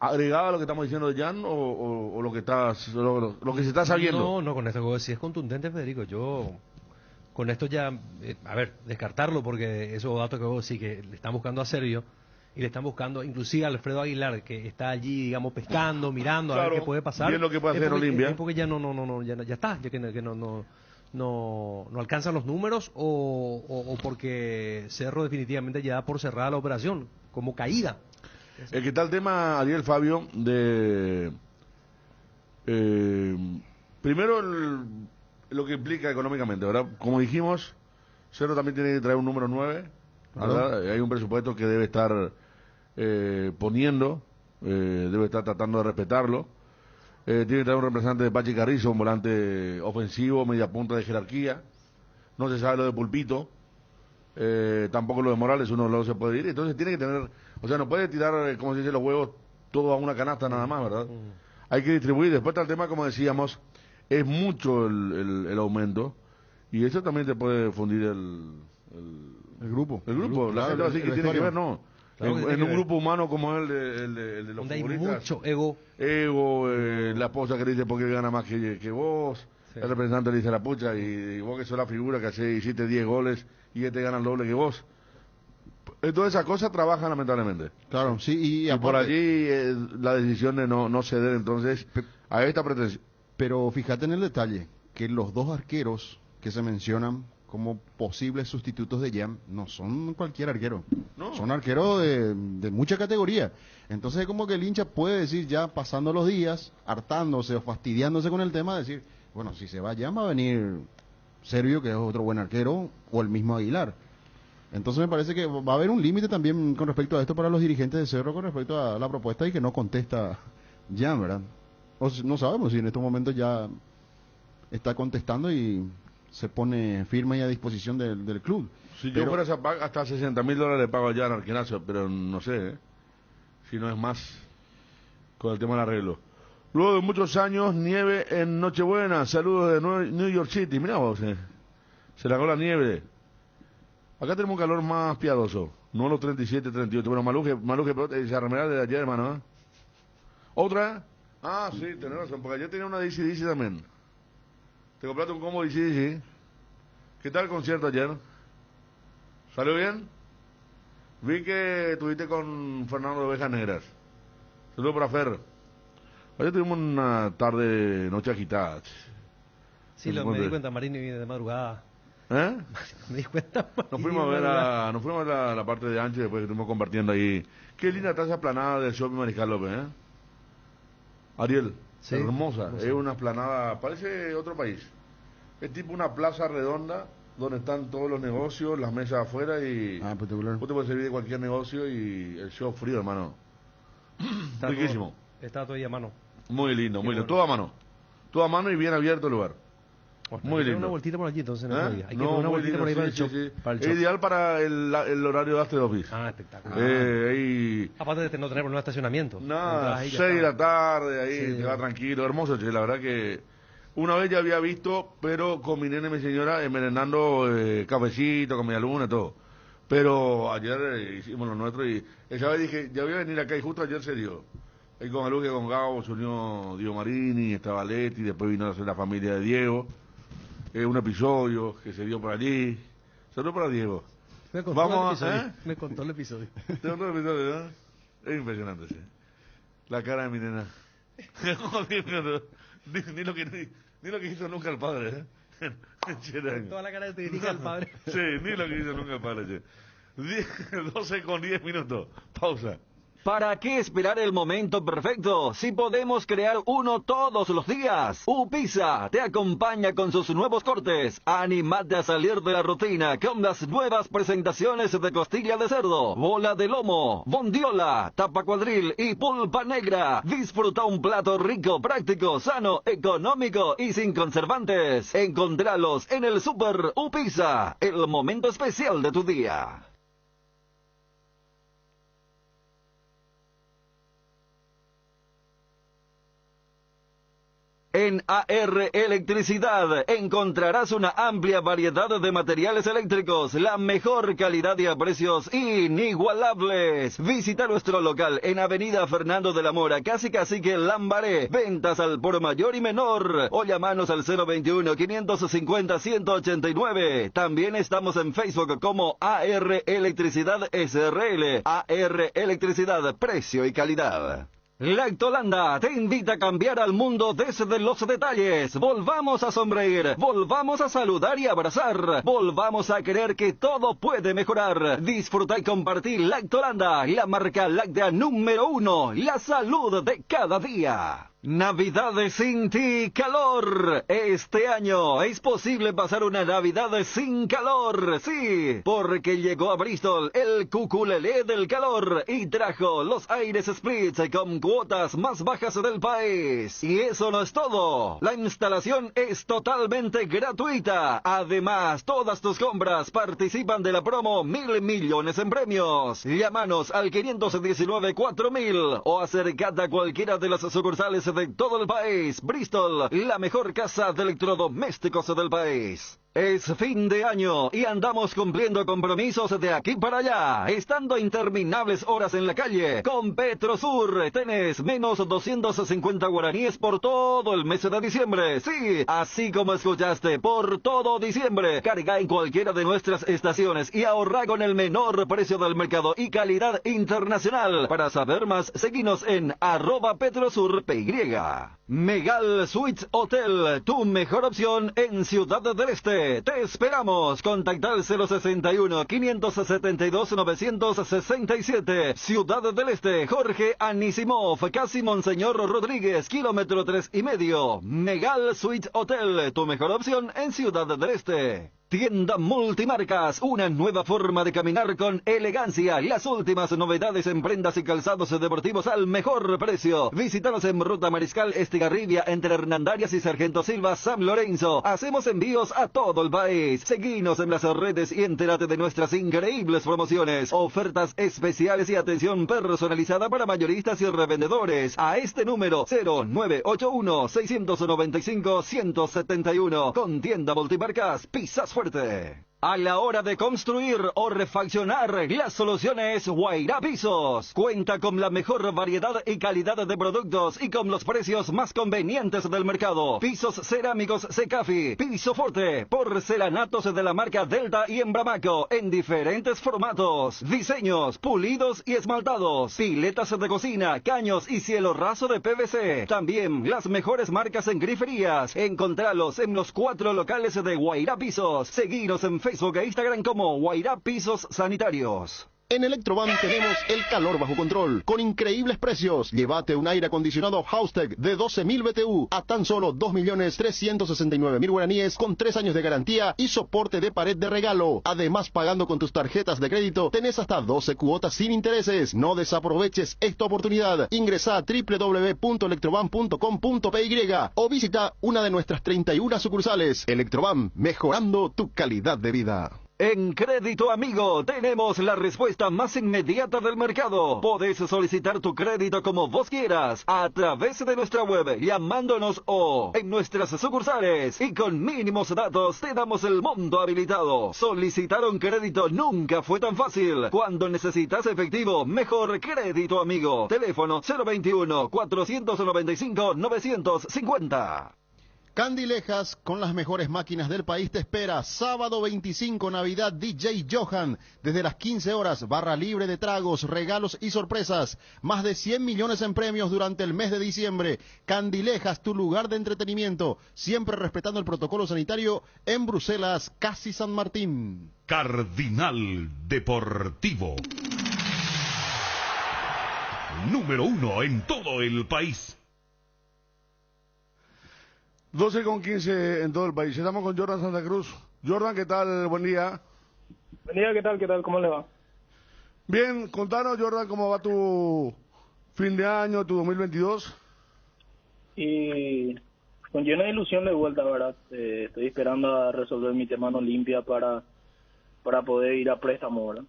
agregada a lo que estamos diciendo de Jan o lo que lo que se está sabiendo? No, con esto sí es contundente, Federico. Yo con esto ya, a ver, descartarlo porque esos datos que vos sí que le están buscando a Sergio y le están buscando inclusive a Alfredo Aguilar, que está allí, digamos, pescando, mirando a ver Claro, qué puede pasar. bien lo que puede Es hacer porque- Olimpia. Es porque ya ya está, ya que no alcanzan los números o porque Cerro definitivamente ya da por cerrada la operación, como caída. ¿Qué tal el tema, Ariel Fabio, de... primero, lo que implica económicamente, ¿verdad? Como dijimos, Cerro también tiene que traer un número 9, ¿verdad? Claro. Hay un presupuesto que debe estar poniendo, debe estar tratando de respetarlo. Tiene que traer un representante de Pachi Carrizo, un volante ofensivo, media punta de jerarquía. No se sabe lo de Pulpito. Tampoco lo de Morales, uno de los dos se puede ir. Entonces tiene que tener, o sea, no puede tirar, como se dice, los huevos todo a una canasta nada más, ¿verdad? Hay que distribuir. Después está el tema, como decíamos, es mucho el aumento. Y eso también te puede fundir El grupo. el grupo. La claro, gente va a decir que el tiene que vestuario. ver, no. Claro que En tiene que un ver. grupo humano como el de los Donde hay futbolistas. mucho ego. Ego, la esposa que dice porque gana más que vos, Sí. el representante le dice la pucha, y vos que sos la figura que hiciste 10 goles y este gana el doble que vos. Entonces esas cosas trabajan lamentablemente. Claro, sí, y Y por aparte- allí la decisión de no ceder entonces a esta pretensión. Pero fíjate en el detalle, que los dos arqueros que se mencionan como posibles sustitutos de Jam no son cualquier arquero. No. Son arqueros de mucha categoría. Entonces es como que el hincha puede decir ya pasando los días, hartándose o fastidiándose con el tema, decir, bueno, si se va Jam va a venir Servio, que es otro buen arquero, o el mismo Aguilar. Entonces me parece que va a haber un límite también con respecto a esto para los dirigentes de Cerro con respecto a la propuesta y que no contesta Jam, ¿verdad? No sabemos si en estos momentos ya está contestando y se pone firme y a disposición del club. Si yo Pero- fuera esa paga, hasta $60.000 le pago allá en Arquenazo, pero no sé, si no es más con el tema del arreglo. Luego de muchos años, nieve en Nochebuena. Saludos de New York City. Mirá vos, se largó la nieve. Acá tenemos un calor más piadoso, no los 37, 38. Bueno, Maluje, esa remera de ayer, hermano. ¿Otra? Ah, sí, tenés razón, porque ayer tenía una DC también. ¿Te compraste un combo DC? ¿Qué tal el concierto ayer? ¿Salió bien? Vi que estuviste con Fernando de Ovejas Negras. Saludos para Fer. Ayer tuvimos una tarde, noche agitada. Sí, me di cuenta, Marini de madrugada. ¿Eh? Me di cuenta. Nos fuimos a ver la parte de Ancho y después estuvimos compartiendo ahí. Qué linda está esa planada del Shopping Mariscal López, ¿eh? Ariel, Sí, hermosa. hermosa. Es una planada, parece otro país. Es tipo una plaza redonda donde están todos los negocios, las mesas afuera y Ah, espectacular. vos te puedes servir de cualquier negocio y el show frío, hermano. Está Riquísimo. Está todo ahí a mano. Muy lindo, muy Qué lindo. bueno. Todo a mano. Todo a mano y bien abierto el lugar. Bueno, Muy hay que dar lindo. una vueltita por allí entonces en otro día. Hay que No, dar una muy vueltita por ahí lindo, para el sí, show. sí, sí. Para el Es show. ideal para el horario de After Office. Ah, espectacular. Ahí, Aparte de no tener problemas de estacionamiento. nada, Entras ahí, ya 6 de está. la tarde, ahí Sí. te va tranquilo, hermoso, che, la verdad que una vez ya había visto, pero con mi nene y mi señora envenenando cafecito, con media luna, todo. Pero ayer hicimos lo nuestro y esa vez dije, ya voy a venir acá y justo ayer se dio. Ahí con Aluque, con Gabo, se unió Diego Marini, estaba Leti, después vino a ser la familia de Diego. Un episodio que se dio por allí. Saludos para Diego. Me contó Vamos el a- episodio. Me contó el episodio. ¿Te gustó el episodio, no? Es impresionante, sí. La cara de mi nena. ni lo que hizo nunca el padre, ¿eh? En 7 años. Toda la cara de te al padre. Sí, ni lo que hizo nunca el padre, che. 12 con 10 minutos. Pausa. ¿Para qué esperar el momento perfecto si podemos crear uno todos los días? Upisa te acompaña con sus nuevos cortes. Anímate a salir de la rutina con las nuevas presentaciones de costilla de cerdo, bola de lomo, bondiola, tapa cuadril y pulpa negra. Disfruta un plato rico, práctico, sano, económico y sin conservantes. Encontralos en el Super Upisa, el momento especial de tu día. En AR Electricidad encontrarás una amplia variedad de materiales eléctricos, la mejor calidad y a precios inigualables. Visita nuestro local en Avenida Fernando de la Mora, casi Cacique Lambaré. Ventas al por mayor y menor. O llamanos al 021-550-189. También estamos en Facebook como AR Electricidad SRL. AR Electricidad, precio y calidad. Lactolanda te invita a cambiar al mundo desde los detalles. Volvamos a sonreír, volvamos a saludar y abrazar, volvamos a creer que todo puede mejorar. Disfruta y compartir Lactolanda, la marca láctea número 1, la salud de cada día. Navidad sin ti, calor. Este año es posible pasar una Navidad sin calor, sí, porque llegó a Bristol el Cuculelé del calor y trajo los aires splits con cuotas más bajas del país. Y eso no es todo. La instalación es totalmente gratuita. Además, todas tus compras participan de la promo 1.000 millones en premios. Llámanos al 519-4000 o acércate a cualquiera de las sucursales de todo el país. Bristol, la mejor casa de electrodomésticos del país. Es fin de año y andamos cumpliendo compromisos de aquí para allá, estando interminables horas en la calle. Con Petrosur tenés menos 250 guaraníes por todo el mes de diciembre. Sí, así como escuchaste, por todo diciembre. Carga en cualquiera de nuestras estaciones y ahorra con el menor precio del mercado y calidad internacional. Para saber más, seguinos en @PetrosurPY. Megal Suites Hotel, tu mejor opción en Ciudad del Este. Te esperamos. Contacta al 061-572-967. Ciudad del Este, Jorge Anisimov, casi Monseñor Rodríguez, kilómetro 3,5. Megal Suite Hotel, tu mejor opción en Ciudad del Este. Tienda Multimarcas, una nueva forma de caminar con elegancia. Las últimas novedades en prendas y calzados deportivos al mejor precio. Visítanos en Ruta Mariscal Estigarribia, entre Hernandarias y Sargento Silva, San Lorenzo. Hacemos envíos a todo el país. Seguinos en las redes y entérate de nuestras increíbles promociones, ofertas especiales y atención personalizada para mayoristas y revendedores. A este número 0981-695-171. Con Tienda Multimarcas, pisas fuerte. A la hora de construir o refaccionar, la solución es Guairá Pisos. Cuenta con la mejor variedad y calidad de productos y con los precios más convenientes del mercado. Pisos cerámicos Secafi, piso forte, porcelanatos de la marca Delta y Embramaco en diferentes formatos, diseños, pulidos y esmaltados, piletas de cocina, caños y cielo raso de PVC. También las mejores marcas en griferías. Encontralos en los 4 locales de Guairá Pisos. Seguinos en Facebook e Instagram como Guairá Pisos Sanitarios. En Electroban tenemos el calor bajo control, con increíbles precios. Llévate un aire acondicionado Haustec de 12.000 BTU a tan solo 2.369.000 guaraníes con 3 años de garantía y soporte de pared de regalo. Además, pagando con tus tarjetas de crédito, tenés hasta 12 cuotas sin intereses. No desaproveches esta oportunidad. Ingresa a www.electroban.com.py o visita una de nuestras 31 sucursales. Electroban, mejorando tu calidad de vida. En Crédito Amigo tenemos la respuesta más inmediata del mercado. Podés solicitar tu crédito como vos quieras, a través de nuestra web, llamándonos o en nuestras sucursales. Y con mínimos datos te damos el monto habilitado. Solicitar un crédito nunca fue tan fácil. Cuando necesitas efectivo, mejor Crédito Amigo. Teléfono 021-495-950. Candilejas, con las mejores máquinas del país, te espera. Sábado 25, Navidad, DJ Johan. Desde las 15 horas, barra libre de tragos, regalos y sorpresas. Más de 100 millones en premios durante el mes de diciembre. Candilejas, tu lugar de entretenimiento. Siempre respetando el protocolo sanitario en Bruselas, casi San Martín. Cardinal Deportivo. Número 1 en todo el país. 12:15 en todo el país. Estamos con Jordan Santa Cruz. Jordan, ¿qué tal? Buen día. Buen día, ¿qué tal? ¿Qué tal? ¿Cómo le va? Bien, contanos, Jordan, cómo va tu fin de año, tu 2022. Y con llena de ilusión de vuelta, ¿verdad? Estoy esperando a resolver mi tema en Olimpia para poder ir a préstamo, ¿verdad?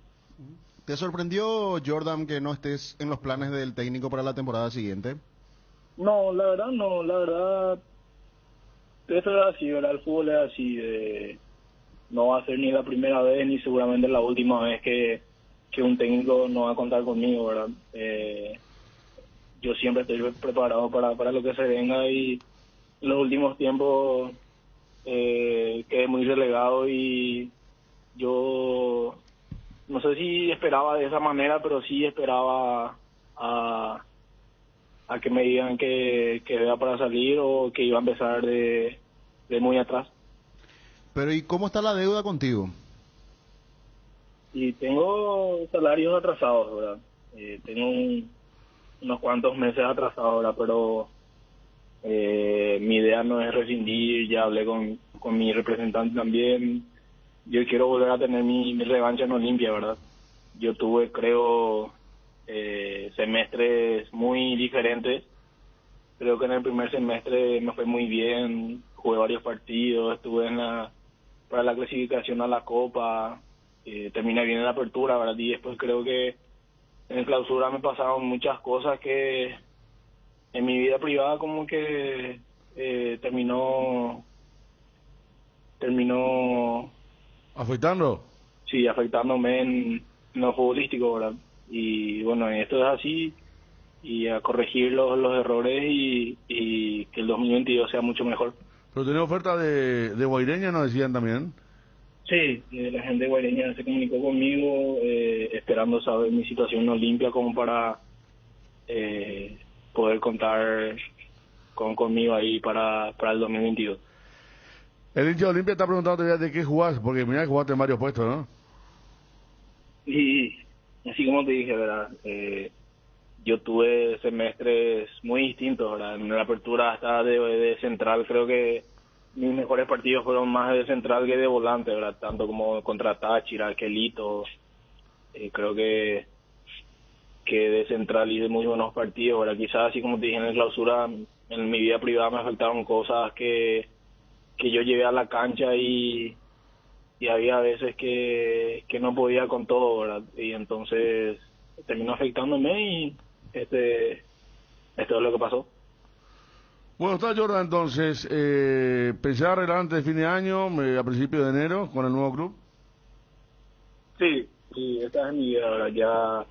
¿Te sorprendió, Jordan, que no estés en los planes del técnico para la temporada siguiente? No, la verdad no, la verdad Eso es así, ¿verdad? El fútbol es así. No va a ser ni la primera vez ni seguramente la última vez que un técnico no va a contar conmigo, ¿verdad? Yo siempre estoy preparado para lo que se venga y en los últimos tiempos quedé muy relegado y yo no sé si esperaba de esa manera, pero sí esperaba a que me digan que era para salir o que iba a empezar de muy atrás. Pero ¿y cómo está la deuda contigo? Y tengo salarios atrasados, ¿verdad? Tengo unos cuantos meses atrasados, ¿verdad? Pero mi idea no es rescindir, ya hablé con mi representante también. Yo quiero volver a tener mi revancha en Olimpia, ¿verdad? Yo tuve, creo, semestres muy diferentes. Creo que en el primer semestre me fue muy bien, jugué varios partidos, estuve para la clasificación a la Copa, terminé bien en la apertura, ¿verdad? Y después creo que en el clausura me pasaron muchas cosas que en mi vida privada como que terminó ¿Afectando? sí, afectándome en lo futbolístico, ¿verdad? Y bueno, esto es así y a corregir los errores y que el 2022 sea mucho mejor. Pero tenía oferta de Guaireña, nos decían también. Sí, la gente guaireña se comunicó conmigo esperando saber mi situación en Olimpia como para poder contar conmigo ahí para el 2022. El hincha de Olimpia está preguntando de qué jugás, porque mira que jugaste en varios puestos, ¿no? Y así como te dije, ¿verdad? Yo tuve semestres muy distintos, ¿verdad? En la apertura hasta de central, creo que mis mejores partidos fueron más de central que de volante, ¿verdad? Tanto como contra Táchira, Quelito. Creo que de central hice muy buenos partidos, ¿verdad? Quizás, así como te dije en la clausura, en mi vida privada me faltaron cosas que yo llevé a la cancha y había veces que no podía con todo, ¿verdad? Y entonces terminó afectándome y esto es lo que pasó. Bueno, está Jordan, entonces, ¿pensar adelante de fin de año, a principios de enero, con el nuevo club? Sí, esta es mi idea, ¿verdad? Ya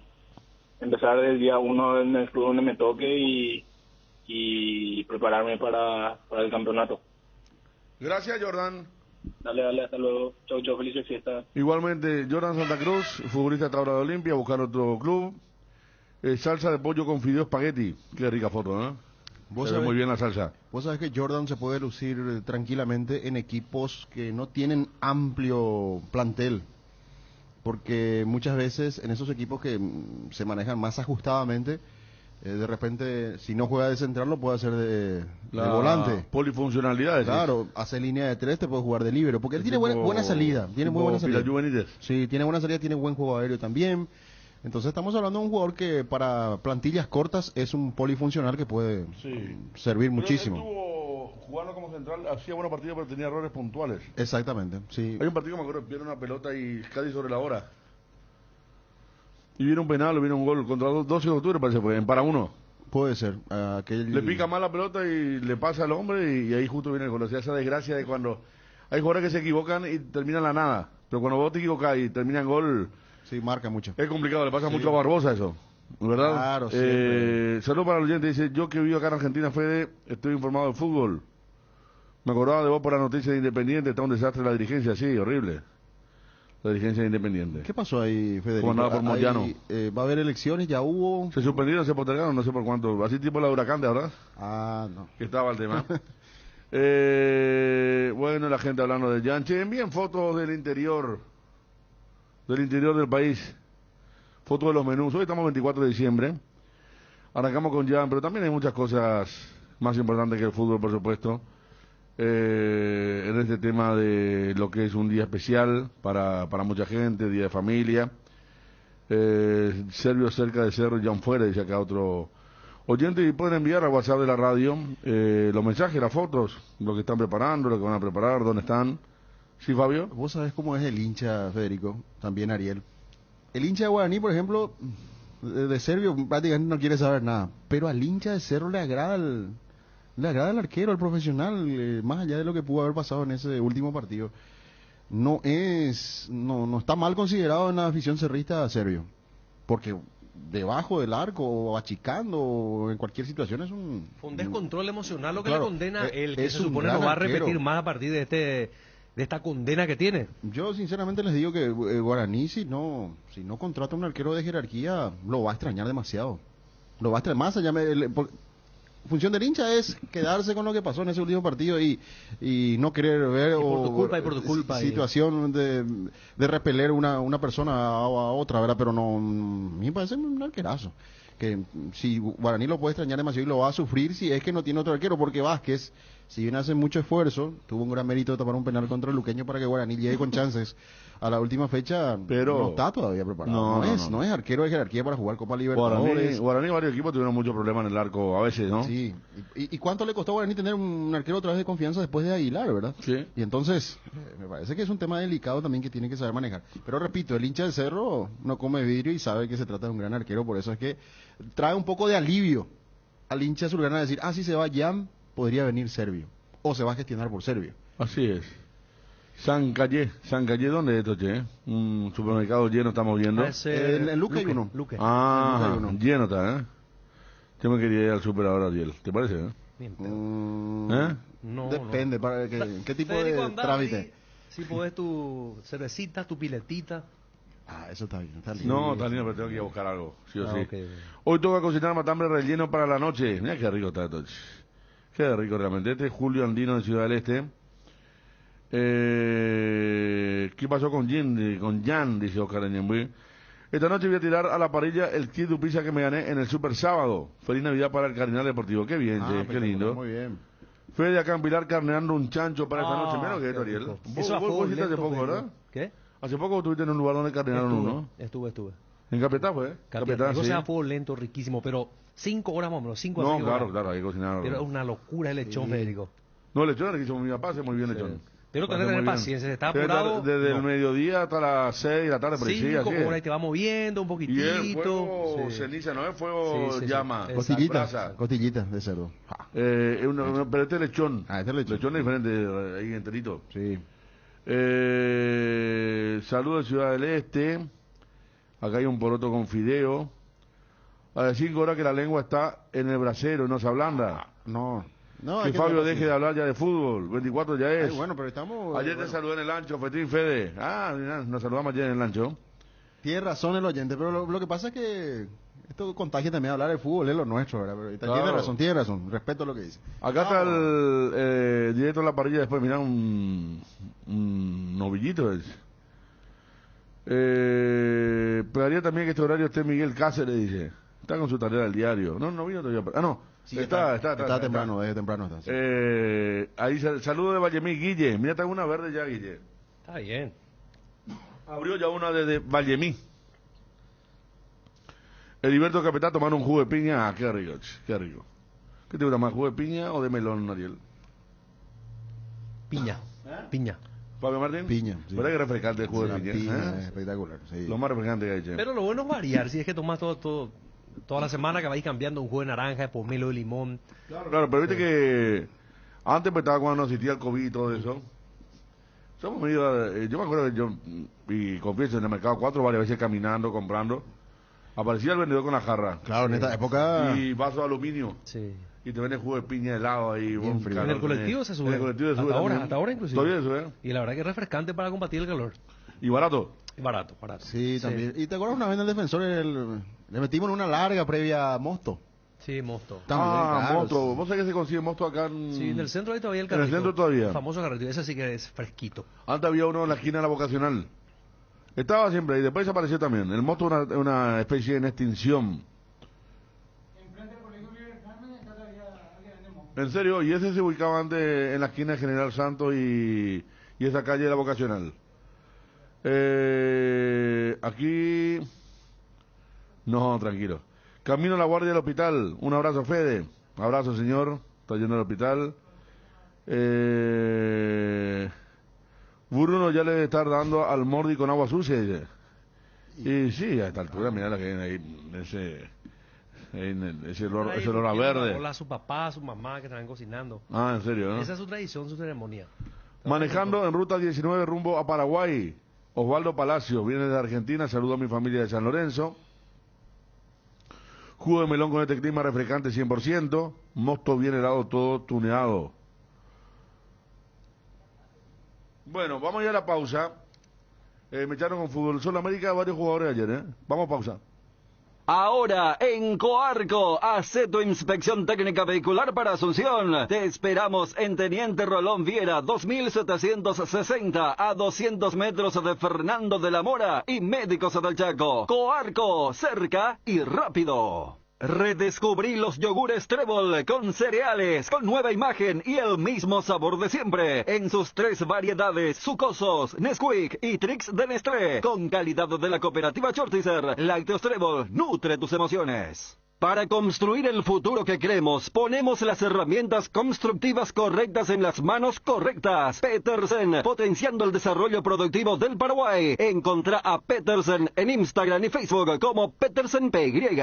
empezar el día 1 en el club donde me toque y prepararme para el campeonato. Gracias, Jordan. Dale, hasta luego. Chau, felices fiestas. Igualmente, Jordan Santa Cruz, futbolista hasta ahora de Olimpia, buscar otro club. Salsa de pollo con fideo espagueti. Qué rica foto, ¿no? Se ve muy bien la salsa. Vos sabés que Jordan se puede lucir tranquilamente en equipos que no tienen amplio plantel. Porque muchas veces en esos equipos que se manejan más ajustadamente, de repente, si no juega de central, lo puede hacer de volante. Polifuncionalidad. Claro, hace línea de 3, te puede jugar de líbero. Porque él tiene buena salida. Tiene muy buena salida. Sí, tiene buena salida, tiene buen juego aéreo también. Entonces estamos hablando de un jugador que para plantillas cortas es un polifuncional que puede servir muchísimo. Él estuvo jugando como central, hacía buenos partidos pero tenía errores puntuales. Exactamente, sí. Hay un partido que me acuerdo, pierde una pelota y casi sobre la hora. Y viene un penal, viene un gol contra 12 de octubre, parece, en para uno. Puede ser. Le pica mal la pelota y le pasa al hombre y ahí justo viene el gol. O sea, esa desgracia de cuando hay jugadores que se equivocan y terminan la nada. Pero cuando vos te equivocás y terminan gol... Sí, marca mucho. Es complicado, le pasa mucho a Barbosa eso, ¿verdad? Claro, saludos para el oyente, dice, yo que vivo acá en Argentina, Fede, estoy informado del fútbol. Me acordaba de vos por la noticia de Independiente, está un desastre la dirigencia, sí, horrible. La dirigencia de Independiente. ¿Qué pasó ahí, Federico? Comandada por Moyano. ¿Va a haber elecciones? ¿Ya hubo? Se suspendieron, se postergaron, no sé por cuánto. Así tipo la Huracán, ¿verdad? Ah, no. Que estaba el tema. Bueno, la gente hablando de Jan. Che, envíen fotos del interior del país. Fotos de los menús. Hoy estamos 24 de diciembre. Arrancamos con Jan, pero también hay muchas cosas más importantes que el fútbol, por supuesto. En este tema de lo que es un día especial para mucha gente, día de familia. Servio cerca de Cerro, Jan fuera, dice acá otro oyente, y pueden enviar a WhatsApp de la radio los mensajes, las fotos, lo que están preparando, lo que van a preparar, dónde están. ¿Sí, Fabio? Vos sabés cómo es el hincha, Federico, también Ariel. El hincha de Guaraní, por ejemplo, de Servio prácticamente no quiere saber nada, pero al hincha de Cerro le agrada le agrada al arquero, al profesional, más allá de lo que pudo haber pasado en ese último partido. No está mal considerado en la afición cerrista serbio, porque debajo del arco o achicando o en cualquier situación es un... Fue un descontrol emocional lo que Claro, le condena a él, que es se un supone gran no va a arquero. repetir más a partir de esta condena que tiene. Yo sinceramente les digo que Guaraní, si no contrata un arquero de jerarquía, lo va a extrañar demasiado. Lo va a extrañar más allá. Función del hincha es quedarse con lo que pasó en ese último partido y no querer ver Y por tu culpa, situación de repeler una persona a otra, ¿verdad? Pero no, a mí me parece un arquerazo. Que si Guaraní lo puede extrañar demasiado y lo va a sufrir si es que no tiene otro arquero, porque Vázquez, si bien hace mucho esfuerzo, tuvo un gran mérito de tapar un penal contra el Luqueño para que Guaraní llegue con chances a la última fecha, pero no está todavía preparado. No es arquero de jerarquía para jugar Copa Libertadores. Guaraní varios equipos tuvieron muchos problemas en el arco a veces, ¿no? Sí. ¿Y cuánto le costó a Guaraní tener un arquero otra vez de confianza después de Aguilar, verdad? Sí. Y entonces, me parece que es un tema delicado también que tiene que saber manejar. Pero repito, el hincha del Cerro no come vidrio y sabe que se trata de un gran arquero, por eso es que trae un poco de alivio al hincha azulgrana decir, si se va Jan, podría venir Servio, o se va a gestionar por Servio. Así es. San Calle, ¿dónde es esto, che? Un supermercado lleno estamos viendo. En Luque hay uno. Luque. Ah, En Luque hay uno. lleno está, ¿eh? Yo me quería ir al super ahora, Ariel. ¿Te parece, No, Depende, para ¿qué tipo Federico, de andá, trámite? abrí, si podés tu cervecita, tu piletita. Eso está bien, está lindo. No, está lindo, pero tengo que ir a buscar algo, sí o sí. Okay. Hoy toca cocinar matambre relleno para la noche. Mira qué rico está esto. Qué rico realmente. Este es Julio Andino de Ciudad del Este. ¿Qué pasó con Jan? Dice Oscar Eñembuí. Esta noche voy a tirar a la parrilla el kit de pizza que me gané en el Super Sábado. Feliz Navidad para el Cardinal Deportivo. Qué bien, che, qué lindo. Muy bien. Fede acá en Pilar carneando un chancho para esta noche. Menos que esto, Ariel. Eso Vos hiciste hace poco, ¿verdad? ¿Qué? Hace poco estuviste en un lugar donde carnearon uno. Estuve. En Capiatá fue. Capiatá, sí. O sea, fuego lento, riquísimo, pero 5 horas más o menos, 5 a No, 6 claro, horas. claro, ahí cocinaron. Pero es una locura el lechón, Federico. No, el lechón, el que hizo mi papá, hace muy bien lechón. Pero tenés que tener paciencia, se está Debe estar apurado. desde el mediodía hasta las 6 de la tarde, por ahí, 5 así es. horas y te va moviendo un poquitito. Y el fuego Sí. ceniza, no es fuego Sí. llama. Exacto. Costillitas de cerdo. Pero este es lechón. Este es lechón. Lechón es diferente, ahí enterito. Sí. Saludos de Ciudad del Este. Acá hay un poroto con fideo. A las 5 horas que la lengua está en el brasero y no se ablanda. No, que Fabio deje de hablar ya de fútbol. 24 ya es. Bueno, pero estamos... Ayer te saludé en el ancho, Fetín Fede. Mira, nos saludamos ayer en el ancho. Tiene razón el oyente, pero lo que pasa es que esto contagia también hablar del fútbol, es lo nuestro, ¿verdad? Pero Claro. tiene razón, respeto lo que dice. Acá está el directo de la parrilla después, mirá un novillito es. Pegaría también que este horario esté Miguel Cáceres, dice. Está con su tarea del diario. No vino todavía. No. Sí, está temprano, desde temprano está. Sí. Ahí saludo de Vallemí, Guille. Mira, está una verde ya, Guille. Está bien. Abrió ya una desde Vallemí. Heriberto Capetá tomando un jugo de piña. Qué rico, qué rico. ¿Qué te gusta más, jugo de piña o de melón, Ariel? Piña. Piña. Fabio Martín. Piña. Sí. ¿Verdad que refrescante el jugo de La piña? es espectacular. Sí. Lo más refrescante que hay, che. Pero lo bueno es variar. Si es que tomas toda la semana que vais cambiando un jugo de naranja, de pomelo, de limón. Claro, pero viste que antes pues, estaba cuando no existía el COVID y todo eso. Somos medio, yo me acuerdo que yo, y confieso, en el mercado 4 varias veces caminando, comprando, aparecía el vendedor con la jarra. Claro, en esta época... Y vaso de aluminio. Sí. Y te vende jugo de piña helado ahí. Bien frío. En el colectivo se sube. En el colectivo se sube. Hasta ahora inclusive. Todavía se sube. Y la verdad que es refrescante para combatir el calor. Y barato. Y barato. Sí, también. ¿Y te acuerdas una vez en el Defensor? Le metimos en una larga previa a Mosto. Sí, mosto. Claro, mosto. ¿Vos sabés que se consigue mosto acá en...? Sí, en el centro hay todavía el En el carrito. centro todavía. El famoso carrito. Ese sí que es fresquito. Antes había uno en la esquina de la Vocacional. Estaba siempre y después desapareció también. El mosto es una especie en extinción. En serio, y ese se ubicaba antes en la esquina de General Santos y esa calle de la Vocacional. Aquí... No, tranquilo. Camino a la guardia del hospital. Un abrazo, Fede. Abrazo, señor. Está yendo al hospital. Bruno ya le debe estar dando al Mordi con agua sucia, dice. Y sí, a esta altura, mirá la que viene ahí. ese olor a verde. Hola a su papá, a su mamá que estaban cocinando. Ah, en serio, ¿no? Esa es su tradición, su ceremonia. Manejando en ruta 19 rumbo a Paraguay. Osvaldo Palacios viene de Argentina, saludo a mi familia de San Lorenzo. Jugo de melón con este clima refrescante 100%. Mosto bien helado, todo tuneado. Bueno, vamos ya a la pausa. Me echaron con Fútbol Sol América varios jugadores ayer, ¿eh? Vamos a pausa. Ahora, en Coarco, hace tu inspección técnica vehicular para Asunción. Te esperamos en Teniente Rolón Viera, 2760, a 200 metros de Fernando de la Mora y Médicos del Chaco. Coarco, cerca y rápido. Redescubrí los yogures Trébol con cereales, con nueva imagen y el mismo sabor de siempre. En sus 3 variedades, sucosos, Nesquik y Trix de Nestlé. Con calidad de la cooperativa Chortizer, Lácteos Trébol, nutre tus emociones. Para construir el futuro que queremos, ponemos las herramientas constructivas correctas en las manos correctas. Petersen, potenciando el desarrollo productivo del Paraguay. Encontrá a Petersen en Instagram y Facebook como Petersen PY.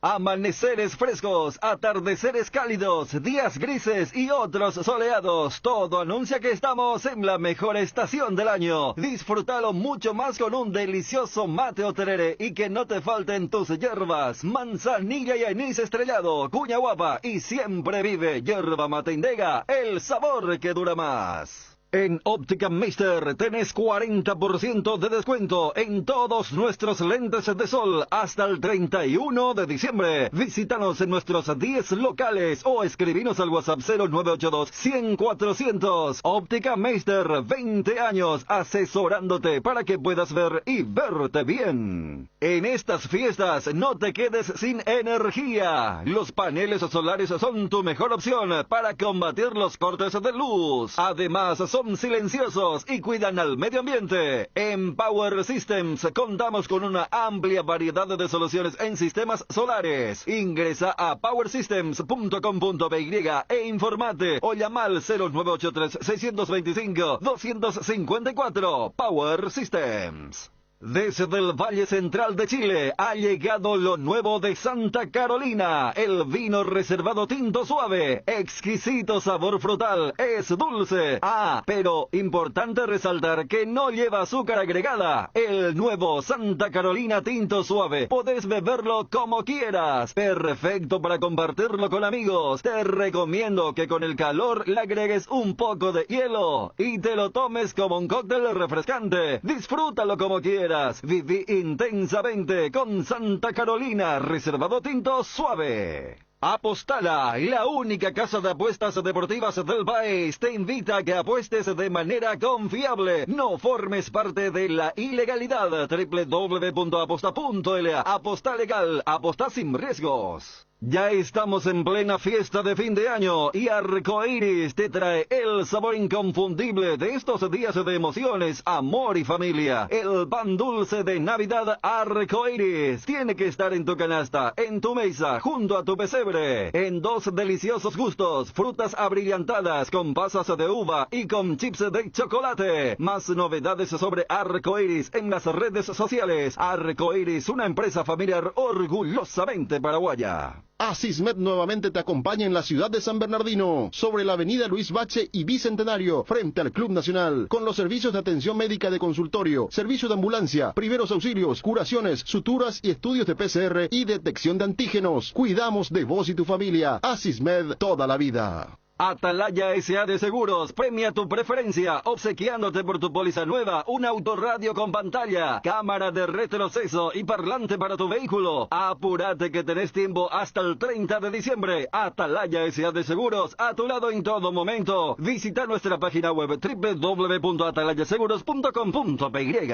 Amaneceres frescos, atardeceres cálidos, días grises y otros soleados. Todo anuncia que estamos en la mejor estación del año. Disfrútalo mucho más con un delicioso mate o tereré y que no te falten tus hierbas. Manzanilla y anís estrellado, cuña guapa y siempre vive yerba mate Indega, el sabor que dura más. En Óptica Meister tenés 40% de descuento en todos nuestros lentes de sol hasta el 31 de diciembre. Visítanos en nuestros 10 locales o escribinos al WhatsApp 0982-100-400. Óptica Meister, 20 años asesorándote para que puedas ver y verte bien. En estas fiestas no te quedes sin energía. Los paneles solares son tu mejor opción para combatir los cortes de luz. Además, son silenciosos y cuidan al medio ambiente. En Power Systems contamos con una amplia variedad de soluciones en sistemas solares. Ingresa a powersystems.com.py e informate o llama al 0983-625-254. Power Systems. Desde el Valle Central de Chile ha llegado lo nuevo de Santa Carolina, el vino reservado tinto suave, exquisito sabor frutal, es dulce. Ah, pero importante resaltar que no lleva azúcar agregada. El nuevo Santa Carolina tinto suave, podés beberlo como quieras, perfecto para compartirlo con amigos. Te recomiendo que con el calor le agregues un poco de hielo y te lo tomes como un cóctel refrescante. Disfrútalo como quieras. Viví intensamente con Santa Carolina, reservado tinto suave. Apostala, la única casa de apuestas deportivas del país, te invita a que apuestes de manera confiable. No formes parte de la ilegalidad. www.aposta.la. Aposta legal, aposta sin riesgos. Ya estamos en plena fiesta de fin de año y Arcoiris te trae el sabor inconfundible de estos días de emociones, amor y familia. El pan dulce de Navidad Arcoiris tiene que estar en tu canasta, en tu mesa, junto a tu pesebre, en 2 deliciosos gustos, frutas abrillantadas con pasas de uva y con chips de chocolate. Más novedades sobre Arcoiris en las redes sociales. Arcoiris, una empresa familiar orgullosamente paraguaya. Asismed nuevamente te acompaña en la ciudad de San Bernardino, sobre la avenida Luis Bache y Bicentenario, frente al Club Nacional, con los servicios de atención médica de consultorio, servicio de ambulancia, primeros auxilios, curaciones, suturas y estudios de PCR y detección de antígenos. Cuidamos de vos y tu familia. Asismed, toda la vida. Atalaya S.A. de Seguros premia tu preferencia, obsequiándote por tu póliza nueva un autorradio con pantalla, cámara de retroceso y parlante para tu vehículo. Apúrate que tenés tiempo hasta el 30 de diciembre. Atalaya S.A. de Seguros, a tu lado en todo momento. Visita nuestra página web www.atalayaseguros.com.py.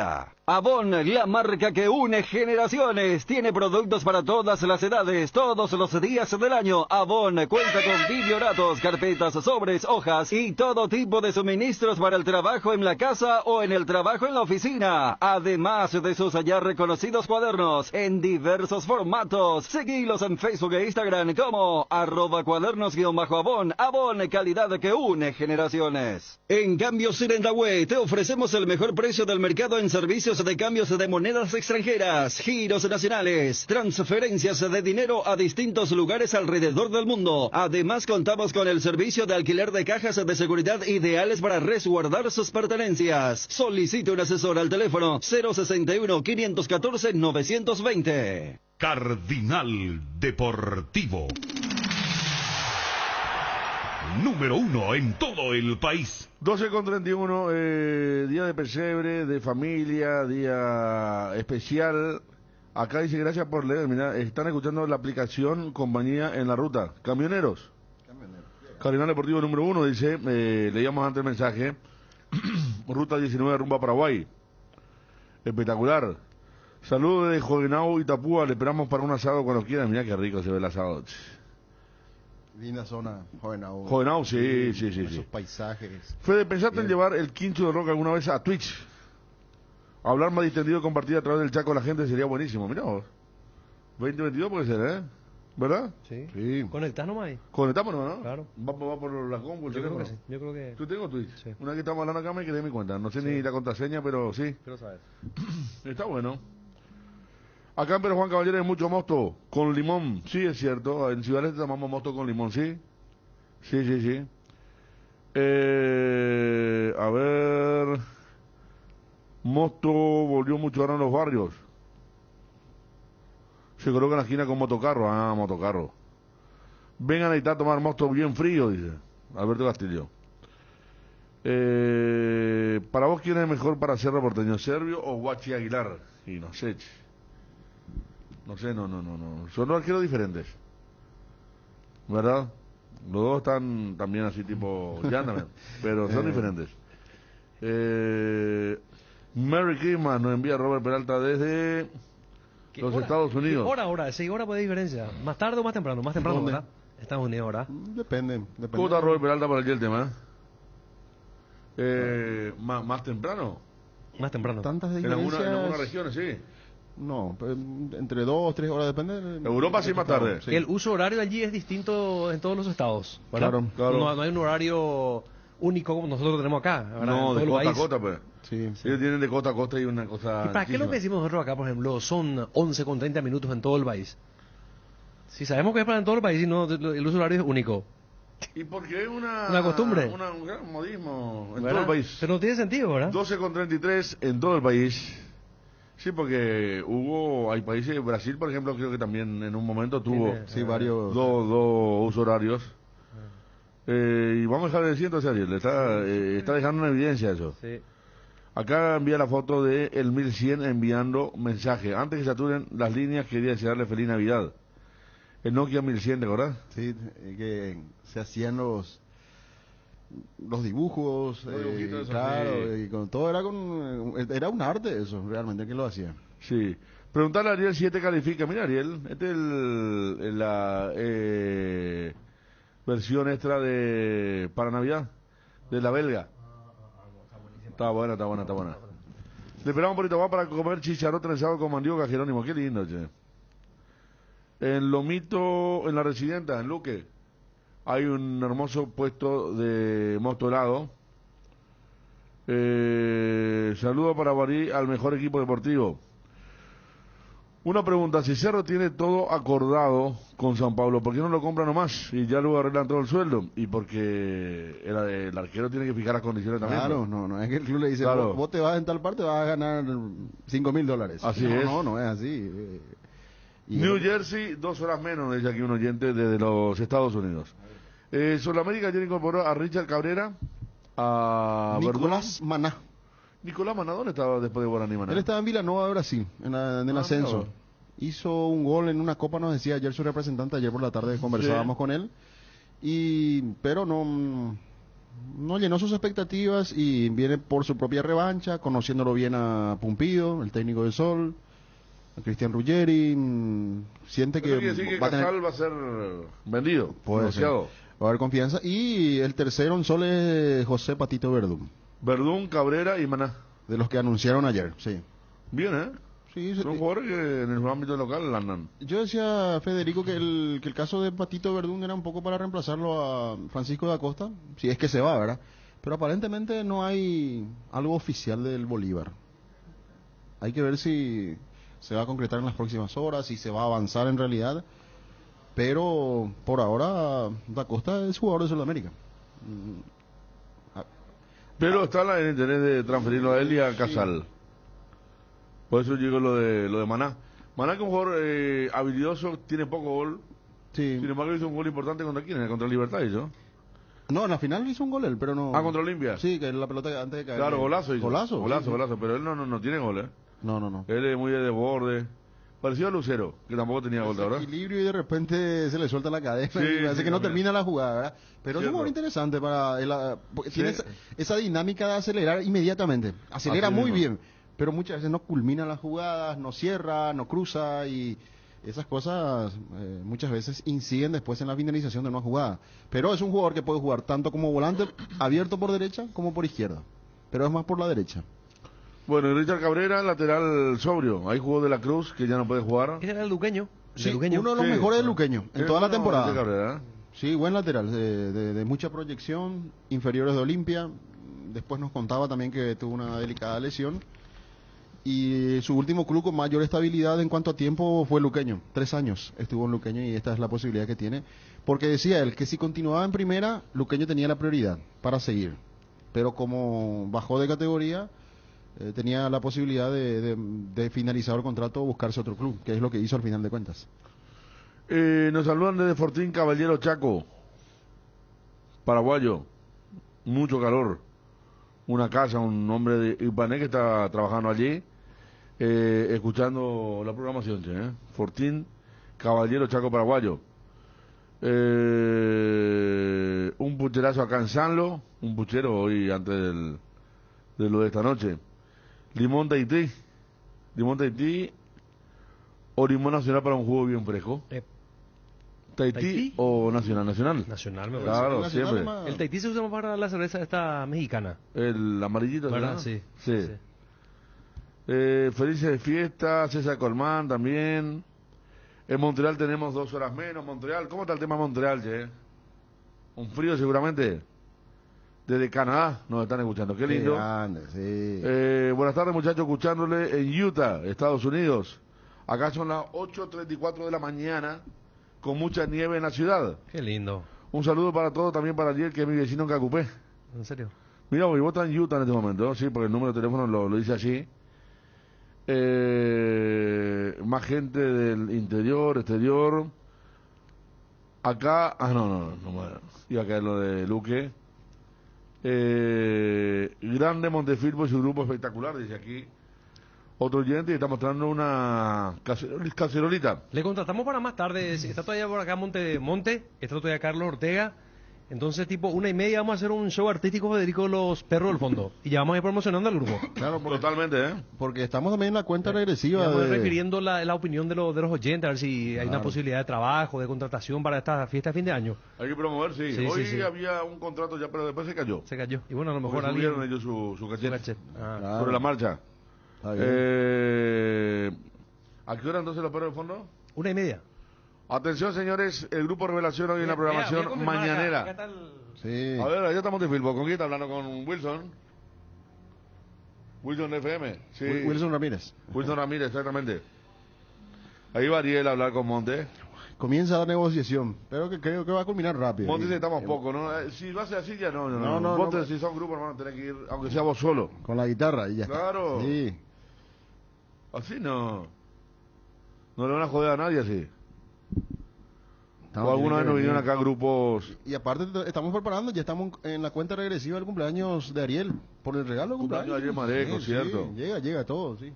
Avon, la marca que une generaciones, tiene productos para todas las edades, todos los días del año. Avon cuenta con videoratos, carpetas carpetas, sobres, hojas y todo tipo de suministros para el trabajo en la casa o en el trabajo en la oficina. Además de sus ya reconocidos cuadernos en diversos formatos. Seguilos en Facebook e Instagram como @cuadernos_Avon. Avon, calidad que une generaciones. En Cambios Sirendahue te ofrecemos el mejor precio del mercado en servicios de cambios de monedas extranjeras, giros nacionales, transferencias de dinero a distintos lugares alrededor del mundo. Además contamos con el servicio de alquiler de cajas de seguridad ideales para resguardar sus pertenencias. Solicite un asesor al teléfono 061-514-920. Cardinal Deportivo. Número 1 en todo el país. 12:31, día de pesebre, de familia, día especial. Acá dice, gracias por leer, mira, están escuchando la aplicación Compañía en la Ruta. Camioneros. Cardinal Deportivo número 1, dice, leíamos antes el mensaje. Ruta 19 rumbo a Paraguay. Espectacular. Saludos de Jovenau, Itapúa, le esperamos para un asado cuando quieran. Mira qué rico se ve el asado. Linda zona, Jovenau. Jovenau, sí. Esos paisajes. Fede, ¿pensaste en Bien. llevar el quincho de rock alguna vez a Twitch? Hablar más distendido, compartir a través del chat con la gente sería buenísimo. Mirá vos. 2022 puede ser, ¿eh? ¿Verdad? Sí. Sí. Conectás nomás ahí. Conectámonos, ¿no? Claro. Va por la compu, el Yo creo teléfono. que sí. Yo creo que... ¿Tú tengo Twitch? Sí. Una vez que estamos hablando acá me quedé en mi cuenta. No sé Sí. ni la contraseña, pero sí. Quiero saber. Está bueno. Acá en Pedro Juan Caballero hay mucho mosto con limón. Sí, es cierto. En Ciudad Este tomamos mosto con limón, ¿sí? Sí. A ver... Mosto volvió mucho ahora en los barrios. Se coloca en la esquina con motocarro. Ah, motocarro. Vengan a a tomar mosto bien frío, dice Alberto Castillo. Para vos, ¿quién es mejor para ser reporteño? ¿Servio o Guachi Aguilar? Y no sé, che. No sé, no. Son dos arqueros diferentes. ¿Verdad? Los dos están también así tipo Yandaman, pero son diferentes. Merry Christmas nos envía Robert Peralta desde los Estados Unidos. Hora, 6 horas puede diferencia. ¿Más tarde o más temprano? Más temprano, ¿Dónde? ¿verdad? Estados Unidos, ¿verdad? Depende. ¿Cómo está Robert Peralta para el tema? Más temprano. Más temprano. Tantas En diferencias. algunas regiones, sí. No, pues, entre 2 o 3 horas depende. Europa sí más tarde. Sí. El uso horario allí es distinto en todos los estados, ¿verdad? Claro. No hay un horario único como nosotros tenemos acá, ¿verdad? No, En de todo el costa a país. costa, pues. Sí. Ellos tienen de costa a costa y una cosa. ¿Y para qué lo que decimos nosotros acá, por ejemplo, son 11:30 minutos en todo el país? Si sabemos que es para en todo el país y no, el uso horario es único. Y porque es una costumbre. un gran modismo en ¿verdad? todo el país. Pero no tiene sentido, ¿verdad? 12:33 en todo el país. Sí, porque hay países, Brasil por ejemplo, creo que también en un momento tuvo Sí, varios. dos usos horarios. Y vamos a dejar de decir entonces, Ariel, está dejando una evidencia eso. Sí. Acá envía la foto de el 1100 enviando mensaje. Antes que saturen las líneas, quería desearle feliz Navidad. El Nokia 1100, ¿te acordás? Sí, que se hacían los dibujos, Los dibujitos esos, claro, sí. y con todo era un arte eso, realmente, que lo hacía. Sí. Preguntarle a Ariel si este califica. Mira, Ariel, este es la versión extra de para Navidad, de la belga. Está buena. Le esperamos por ahí para comer chicharrón trenzado con mandioca, Jerónimo. Qué lindo, che. En Lomito, en la Residenta, en Luque, hay un hermoso puesto de mosto helado. Saludo para Barí al mejor equipo deportivo. Una pregunta, si Cerro tiene todo acordado con San Pablo, ¿por qué no lo compra nomás y ya luego arreglan todo el sueldo? Y porque el arquero tiene que fijar las condiciones también. Claro, ¿no? no es que el club le dice, Claro. vos te vas en tal parte, vas a ganar $5,000. Así no, es. No es así. Y New Jersey, 2 horas menos, dice aquí un oyente desde los Estados Unidos. Sudamérica ayer incorporó a Richard Cabrera, a Nicolás Maná. Verdún. Nicolás Maná, ¿dónde estaba después de Guaraní Maná? Él estaba en Vilanova de Brasil, en el ascenso. mira. Hizo un gol en una copa, nos decía ayer su representante, ayer por la tarde conversábamos con él. Pero no llenó sus expectativas y viene por su propia revancha, conociéndolo bien a Pumpido, el técnico del Sol, a Cristian Ruggeri. Siente que Eso quiere decir que va a tener... Casal va a ser vendido, Puede negociado. va a haber confianza. Y el tercero en sol es José Patito Verdún, Verdún, Cabrera y Maná. de los que anunciaron ayer, sí. Bien, ¿eh? Sí, Son jugadores que en el ámbito local andan. yo decía, Federico, que el caso de Patito Verdún era un poco para reemplazarlo a Francisco da Costa, si es que se va, ¿verdad? Pero aparentemente no hay algo oficial del Bolívar. Hay que ver si se va a concretar en las próximas horas, si se va a avanzar en realidad. Pero por ahora da Costa es jugador de Sudamérica. Pero está el interés de transferirlo a él y a Casal. Por eso digo lo de Maná. Maná, que es un jugador habilidoso, tiene poco gol. Sí. Sin embargo, hizo un gol importante contra quién, contra Libertad, ¿no? No, en la final hizo un gol él, pero no. Ah, contra Olimpia. Sí, que la pelota antes de caer. Claro, golazo hizo. Golazo. Sí. Golazo, pero él no tiene gol, ¿eh? No. Él es muy de borde. Parecido a Lucero, que tampoco tenía gol, ¿verdad? Equilibrio y de repente se le suelta la cadena Sí, y parece sí, que no también. termina la jugada, ¿verdad? Pero es un Cierto. jugador interesante para porque tiene Sí. esa dinámica de acelerar inmediatamente. Acelera Así muy mismo. bien, pero muchas veces no culmina las jugadas, no cierra, no cruza y esas cosas muchas veces inciden después en la finalización de una jugada. Pero es un jugador que puede jugar tanto como volante abierto por derecha como por izquierda, pero es más por la derecha. Bueno, y Richard Cabrera, lateral sobrio. Ahí jugó de la Cruz, que ya no puede jugar. Ese era el luqueño. el Sí, luqueño. uno de los Sí. mejores del Luqueño en toda la Bueno, temporada. Richard Cabrera, ¿eh? Sí, buen lateral, de mucha proyección, inferiores de Olimpia. Después nos contaba también que tuvo una delicada lesión. Y su último club con mayor estabilidad en cuanto a tiempo fue Luqueño. 3 años estuvo en Luqueño y esta es la posibilidad que tiene. Porque decía él que si continuaba en primera, Luqueño tenía la prioridad para seguir. Pero como bajó de categoría, tenía la posibilidad de finalizar el contrato o buscarse otro club, que es lo que hizo al final de cuentas. Nos saludan desde Fortín Caballero Chaco, paraguayo, mucho calor, una casa, un hombre de Ipané que está trabajando allí, escuchando la programación, che, Fortín Caballero Chaco, paraguayo. Un pucherazo acá en Sanlo, un puchero hoy antes de lo de esta noche. Limón Tahití o limón nacional para un jugo bien fresco. Tahití ¿Tahití? o nacional. Nacional, me parece. Claro, Nacional siempre. nomás. El Tahití se usa más para la cerveza esta mexicana. El amarillito, ¿Verdad? ¿verdad? Sí. Sí. Felices de fiesta, César Colmán también. En Montreal tenemos 2 horas menos. Montreal, ¿cómo está el tema Montreal, che? Un frío seguramente. Desde Canadá nos están escuchando, qué lindo. Qué grande, sí. Buenas tardes, muchachos, escuchándole en Utah, Estados Unidos. Acá son las 8:34 de la mañana, con mucha nieve en la ciudad. Qué lindo. Un saludo para todos, también para Ariel, que es mi vecino en Cacupé. En serio. Mira, vos estás en Utah en este momento, ¿no? Sí, porque el número de teléfono lo dice allí. Más gente del interior, exterior. Acá, no, iba a caer lo de Luque. Grande Montefilpo y su grupo espectacular, dice aquí otro oyente, y está mostrando una cacerolita. Le contratamos para más tarde. Está todavía por acá Monte, está todavía Carlos Ortega. Entonces, tipo 1:30 vamos a hacer un show artístico, Federico, los perros del fondo. Y ya vamos a ir promocionando al grupo. Claro, Totalmente, ¿eh? porque estamos también en la cuenta Y regresiva. vamos a ir de- refiriendo la opinión de los oyentes, a ver si hay una Claro. posibilidad de trabajo, de contratación para esta fiesta de fin de año. Hay que promover, sí. Sí, Hoy sí, sí. había un contrato ya, pero después se cayó. Se cayó. Y bueno, a lo mejor Porque subieron alguien... ellos su cachete. Ah. Claro. Sobre la marcha. Está bien. ¿A qué hora entonces los perros del fondo? 1:30. Atención, señores, el grupo Revelación hoy en la Voy a programación confirmar acá. mañanera. Acá está el- Sí. A ver, allá estamos de Filbo. ¿Con quién está hablando? ¿Con Wilson? Wilson de FM. Sí. Wilson Ramírez. Wilson Ramírez, exactamente. Ahí va Ariel a hablar con Monte. Comienza la negociación, pero que creo que va a culminar rápido. Monte Y- dice estamos poco, ¿no? Si va a ser así ya no. No, Vos no. si son grupos, hermano, tenés que ir, aunque sea vos solo. Con la guitarra y ya. Claro. Sí. Así no. No le van a joder a nadie así. Estamos- O alguna tiene vez que nos venir. vinieron acá grupos. Y aparte estamos preparando, ya estamos en la cuenta regresiva del cumpleaños de Ariel, por el regalo de Cumpleaños cumpleaños. de Ariel Mareco, Sí, cierto. sí, llega todo, sí.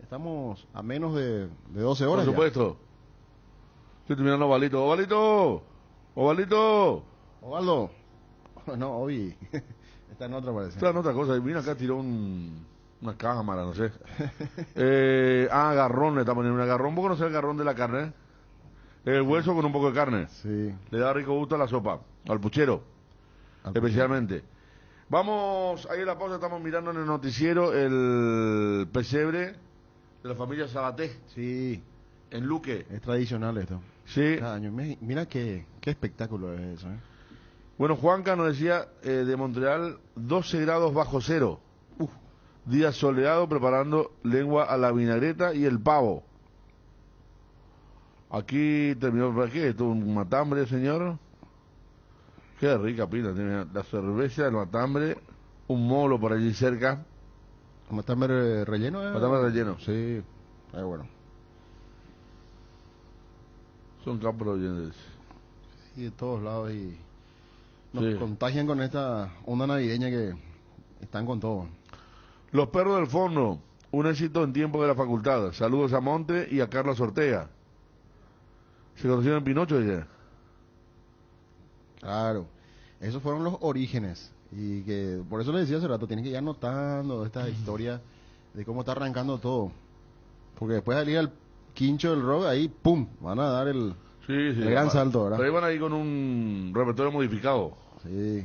Estamos a menos de 12 Por horas. supuesto. Estoy mirando a Ovalito. ¡Ovalito! Ovaldo. No, Ovi. Está en otra parece. Está en otra cosa. Vino acá, tiró una cámara, no sé. Garrón le está poniendo un agarrón. ¿Vos conocés el garrón de la carne? El hueso con un poco de carne. Sí. Le da rico gusto a la sopa, al puchero, especialmente. Vamos, ahí en la pausa estamos mirando en el noticiero el pesebre de la familia Sabaté. Sí. En Luque. Es tradicional esto. Sí. Cada año. Mira qué espectáculo es eso, ¿eh? Bueno, Juanca nos decía de Montreal, 12 grados bajo cero. Día soleado preparando lengua a la vinagreta y el pavo. Aquí terminó, ¿para qué? ¿Esto un matambre, señor? Qué rica pinta, tiene la cerveza, el matambre, un molo por allí cerca. ¿Matambre relleno? Matambre relleno. Sí, bueno. Son campos oyentes. Sí, de todos lados y nos Sí. contagian con esta onda navideña que están con todo. Los perros del fondo, un éxito en tiempo de la facultad. Saludos a Monte y a Carlos Ortega. ¿Se conocieron en Pinocho ya? Claro, esos fueron los orígenes y que por eso le decía hace rato, tienen que ir anotando esta historia de cómo está arrancando todo, porque después de salir al quincho del rock, ahí pum, van a dar el gran salto, ¿verdad? Pero iban ahí con un repertorio modificado. Sí.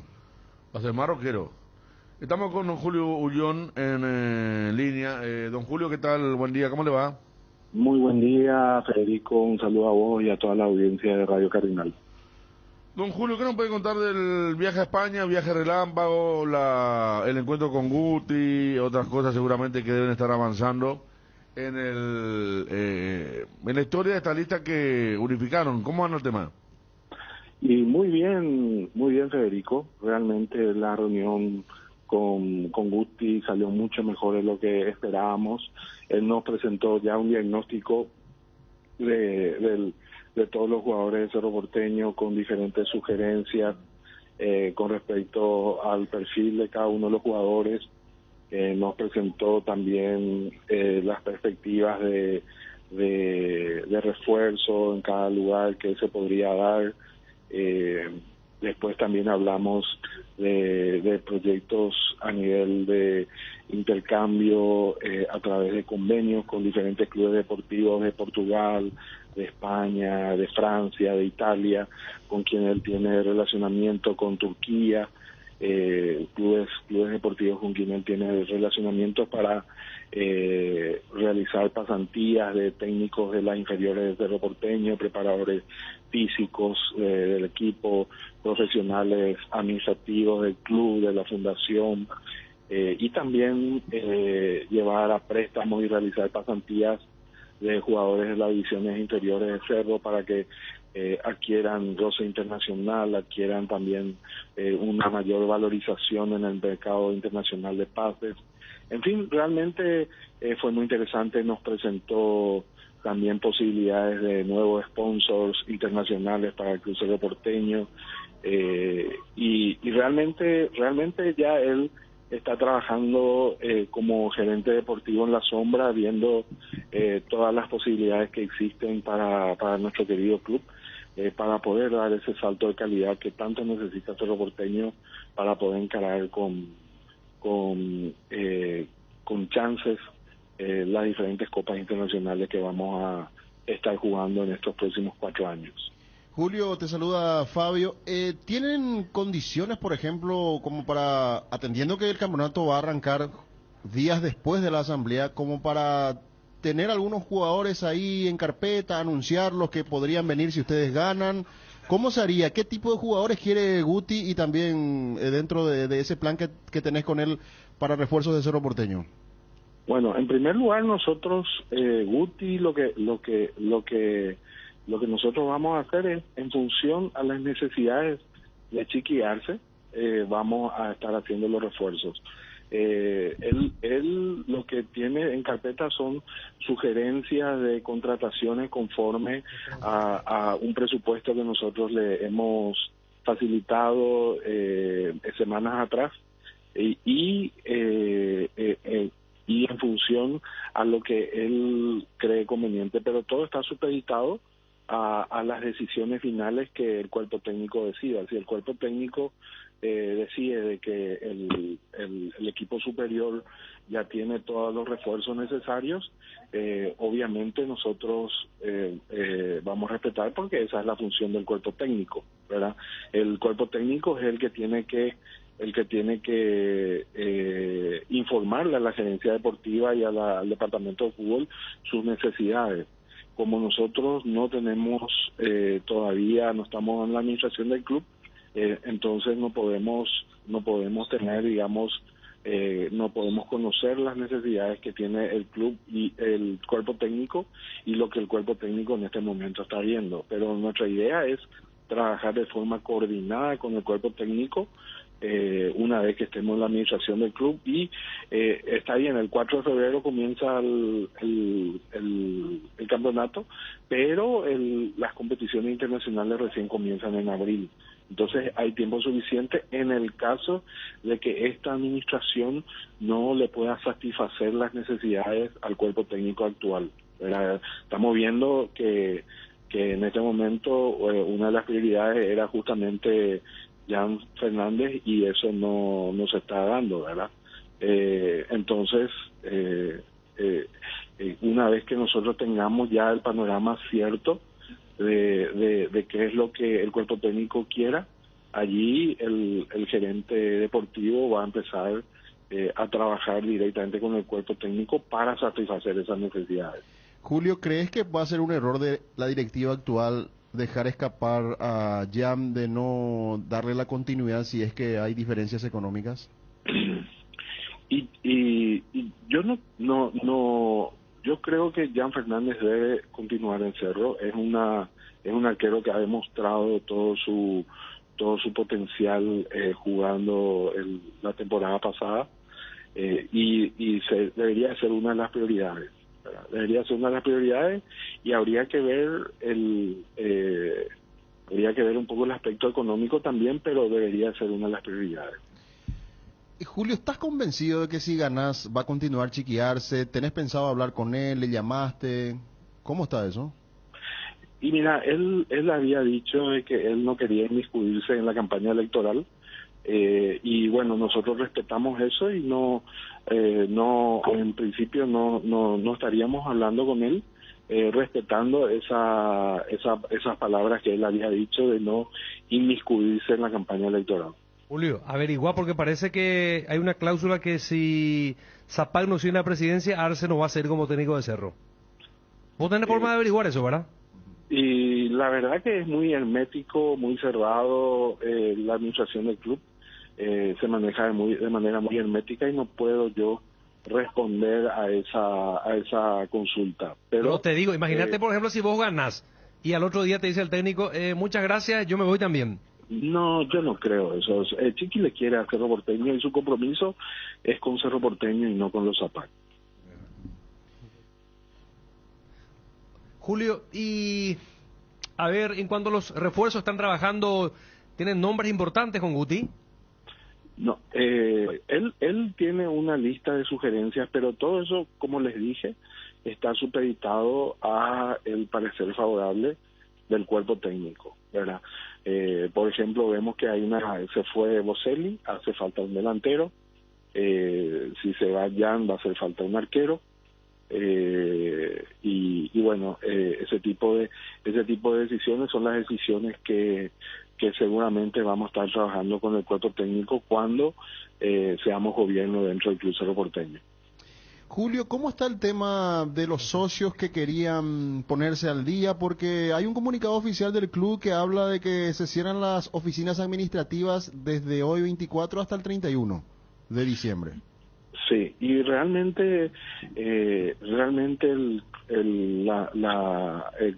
Va a ser más rockero. Estamos con don Julio Ullón en línea. Don Julio, ¿qué tal? Buen día, ¿cómo le va? Muy buen día, Federico. Un saludo a vos y a toda la audiencia de Radio Cardinal. Don Julio, ¿qué nos puede contar del viaje a España, viaje relámpago, el encuentro con Guti, otras cosas seguramente que deben estar avanzando en la historia de esta lista que unificaron? ¿Cómo anda el tema? Y muy bien, Federico. Realmente la reunión con Guti salió mucho mejor de lo que esperábamos. Él nos presentó ya un diagnóstico de todos los jugadores de Cerro Porteño con diferentes sugerencias con respecto al perfil de cada uno de los jugadores. Nos presentó también las perspectivas de refuerzo en cada lugar que se podría dar. Después también hablamos de proyectos a nivel de intercambio a través de convenios con diferentes clubes deportivos de Portugal, de España, de Francia, de Italia, con quien él tiene relacionamiento, con Turquía, clubes deportivos con quien él tiene relacionamientos para realizar pasantías de técnicos de las inferiores de Cerro Porteño, preparadores físicos del equipo, profesionales administrativos del club, de la fundación, y también llevar a préstamos y realizar pasantías de jugadores de las divisiones inferiores de Cerro para que adquieran roce internacional, adquieran también una mayor valorización en el mercado internacional de pases. En fin, realmente fue muy interesante, nos presentó también posibilidades de nuevos sponsors internacionales para el crucero porteño, y realmente ya él está trabajando como gerente deportivo en la sombra, viendo todas las posibilidades que existen para nuestro querido club, para poder dar ese salto de calidad que tanto necesita Cerro Porteño para poder encarar con chances las diferentes copas internacionales que vamos a estar jugando en estos próximos 4 años. Julio, te saluda Fabio. ¿Tienen condiciones, por ejemplo, como para, atendiendo que el campeonato va a arrancar días después de la asamblea, como para tener algunos jugadores ahí en carpeta, anunciarlos que podrían venir si ustedes ganan? ¿Cómo se haría? ¿Qué tipo de jugadores quiere Guti y también dentro de ese plan que tenés con él para refuerzos de Cerro Porteño? Bueno, en primer lugar nosotros, Guti, lo que nosotros vamos a hacer es, en función a las necesidades de Chiqui Arce, vamos a estar haciendo los refuerzos. Él lo que tiene en carpeta son sugerencias de contrataciones conforme a un presupuesto que nosotros le hemos facilitado semanas atrás, y en función a lo que él cree conveniente, pero todo está supeditado a las decisiones finales que el cuerpo técnico decida. Si el cuerpo técnico decide de que el equipo superior ya tiene todos los refuerzos necesarios, obviamente nosotros vamos a respetar, porque esa es la función del cuerpo técnico, ¿verdad? El cuerpo técnico es el que tiene que informarle a la gerencia deportiva y al departamento de fútbol sus necesidades. Como nosotros no tenemos todavía, no estamos en la administración del club, entonces no podemos tener, digamos, no podemos conocer las necesidades que tiene el club y el cuerpo técnico y lo que el cuerpo técnico en este momento está viendo. Pero nuestra idea es trabajar de forma coordinada con el cuerpo técnico una vez que estemos en la administración del club, y está bien, el 4 de febrero comienza el campeonato, pero las competiciones internacionales recién comienzan en abril. Entonces hay tiempo suficiente en el caso de que esta administración no le pueda satisfacer las necesidades al cuerpo técnico actual, ¿verdad? Estamos viendo que en este momento una de las prioridades era justamente Jan Fernández, y eso no se está dando, ¿verdad? Entonces, una vez que nosotros tengamos ya el panorama cierto de qué es lo que el cuerpo técnico quiera, allí el gerente deportivo va a empezar a trabajar directamente con el cuerpo técnico para satisfacer esas necesidades. Julio, ¿crees que va a ser un error de la directiva actual dejar escapar a Jan, de no darle la continuidad si es que hay diferencias económicas? Y yo yo creo que Jan Fernández debe continuar en Cerro. Es un arquero que ha demostrado todo su potencial jugando la temporada pasada, y debería ser una de las prioridades. Debería ser una de las prioridades, y habría que ver un poco el aspecto económico también, pero debería ser una de las prioridades. Julio, ¿estás convencido de que si ganás va a continuar Chiquiarse? ¿Tenés pensado hablar con él? ¿Le llamaste? ¿Cómo está eso? Y mira, él había dicho de que él no quería inmiscuirse en la campaña electoral, y bueno, nosotros respetamos eso, y en principio no estaríamos hablando con él, respetando esas palabras que él había dicho de no inmiscuirse en la campaña electoral. Julio, averigua, porque parece que hay una cláusula que si Zapag no sigue la presidencia, Arce no va a ser como técnico de Cerro. Vos tenés forma de averiguar eso, ¿verdad? Y la verdad que es muy hermético, muy cerrado, la administración del club se maneja de manera muy hermética, y no puedo yo responder a esa consulta. Pero te digo, imagínate, por ejemplo, si vos ganás y al otro día te dice el técnico, muchas gracias, yo me voy también. No, yo no creo eso. Chiqui le quiere a Cerro Porteño, y su compromiso es con Cerro Porteño y no con los Zapag. Julio, y a ver, en cuanto a los refuerzos, ¿están trabajando? ¿Tienen nombres importantes con Guti? No, él tiene una lista de sugerencias, pero todo eso, como les dije, está supeditado a el parecer favorable del cuerpo técnico, ¿verdad? Por ejemplo, vemos que se fue Boselli, hace falta un delantero. Si se va Jan, va a hacer falta un arquero. Y bueno, ese tipo de decisiones son las decisiones que seguramente vamos a estar trabajando con el cuerpo técnico cuando seamos gobierno dentro del Club Cerro Porteño. Julio, ¿cómo está el tema de los socios que querían ponerse al día? Porque hay un comunicado oficial del club que habla de que se cierran las oficinas administrativas desde hoy 24 hasta el 31 de diciembre. Sí, y realmente el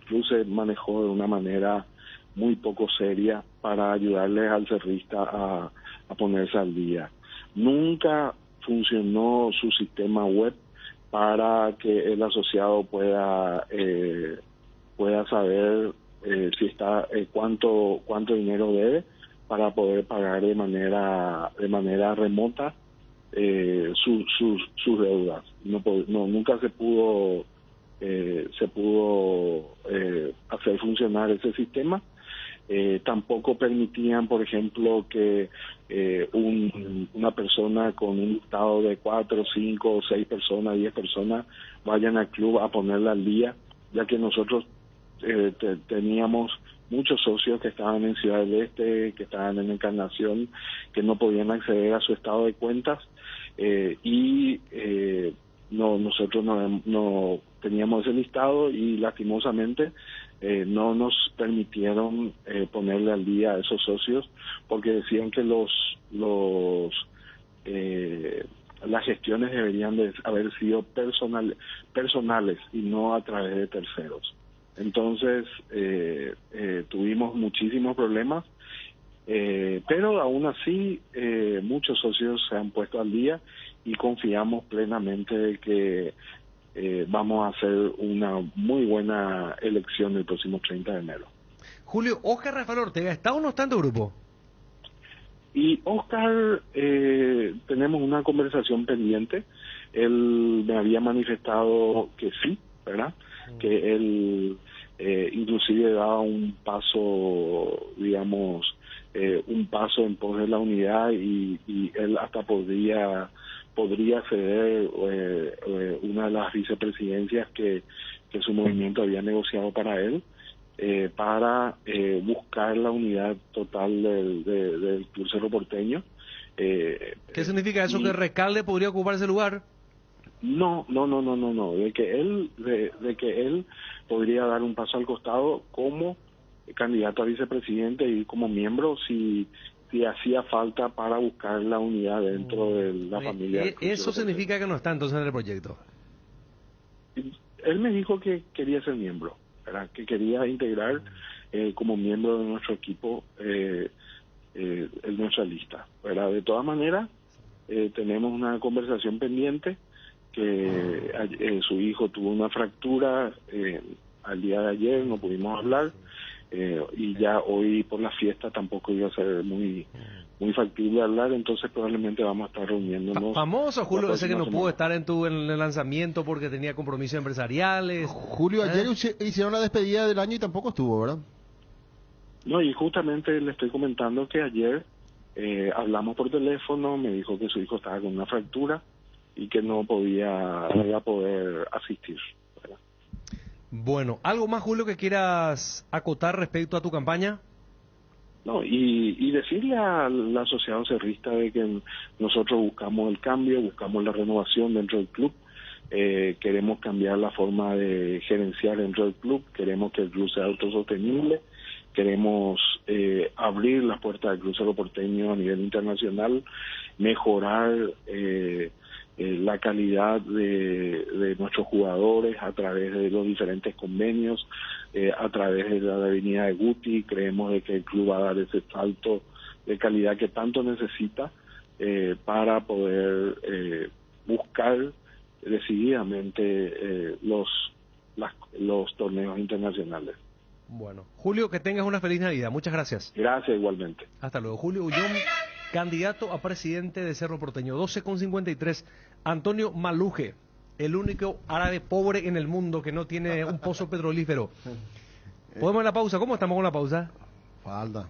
club se manejó de una manera muy poco seria para ayudarles al cerrista a ponerse al día. Nunca funcionó su sistema web para que el asociado pueda saber si está cuánto dinero debe, para poder pagar de manera remota sus deudas. Nunca se pudo se pudo hacer funcionar ese sistema. Tampoco permitían, por ejemplo, que una persona con un listado de 4, 5, 6 personas, 10 personas vayan al club a ponerla al día, ya que nosotros teníamos muchos socios que estaban en Ciudad del Este, que estaban en Encarnación, que no podían acceder a su estado de cuentas, nosotros no teníamos ese listado y lastimosamente no nos permitieron ponerle al día a esos socios porque decían que las gestiones deberían de haber sido personales y no a través de terceros. Entonces tuvimos muchísimos problemas, pero aún así muchos socios se han puesto al día y confiamos plenamente de que vamos a hacer una muy buena elección el próximo 30 de enero. Julio, Oscar Rafael Ortega, ¿está o no está en tu grupo? Y Oscar, tenemos una conversación pendiente. Él me había manifestado que sí, ¿verdad? Que él inclusive daba un paso, digamos, un paso en pos de la unidad y él hasta podría ceder una de las vicepresidencias que su movimiento había negociado para él, para buscar la unidad total del Club Cerro Porteño. ¿Qué significa eso, que Recalde podría ocupar ese lugar? No, de que él podría dar un paso al costado como candidato a vicepresidente y como miembro si hacía falta para buscar la unidad dentro de la familia. ¿Eso significa que no está entonces en el proyecto? Él me dijo que quería ser miembro, ¿verdad? Que quería integrar como miembro de nuestro equipo en nuestra lista, ¿verdad? De todas maneras, tenemos una conversación pendiente que su hijo tuvo una fractura al día de ayer, no pudimos hablar. Y ya hoy por la fiesta tampoco iba a ser muy factible hablar, entonces probablemente vamos a estar reuniéndonos. Famoso Julio, ese que no pudo estar en el lanzamiento porque tenía compromisos empresariales. Julio, ayer hicieron la despedida del año y tampoco estuvo, ¿verdad? No, y justamente le estoy comentando que ayer hablamos por teléfono, me dijo que su hijo estaba con una fractura y que no iba a poder asistir. Bueno, ¿algo más, Julio, que quieras acotar respecto a tu campaña? No, y decirle a la sociedad cerrista de que nosotros buscamos el cambio, buscamos la renovación dentro del club, queremos cambiar la forma de gerenciar dentro del club, queremos que el club sea autosostenible, queremos abrir las puertas del Club Cerro Porteño a nivel internacional, mejorar la calidad de nuestros jugadores a través de los diferentes convenios, a través de la avenida de Guti. Creemos de que el club va a dar ese salto de calidad que tanto necesita para poder buscar decididamente los torneos internacionales. Bueno, Julio, que tengas una feliz Navidad. Muchas gracias. Gracias, igualmente. Hasta luego. Julio Ullón, candidato a presidente de Cerro Porteño, 12,53. Antonio Maluje, el único árabe pobre en el mundo que no tiene un pozo petrolífero. ¿Podemos la pausa? ¿Cómo estamos con la pausa? Falta.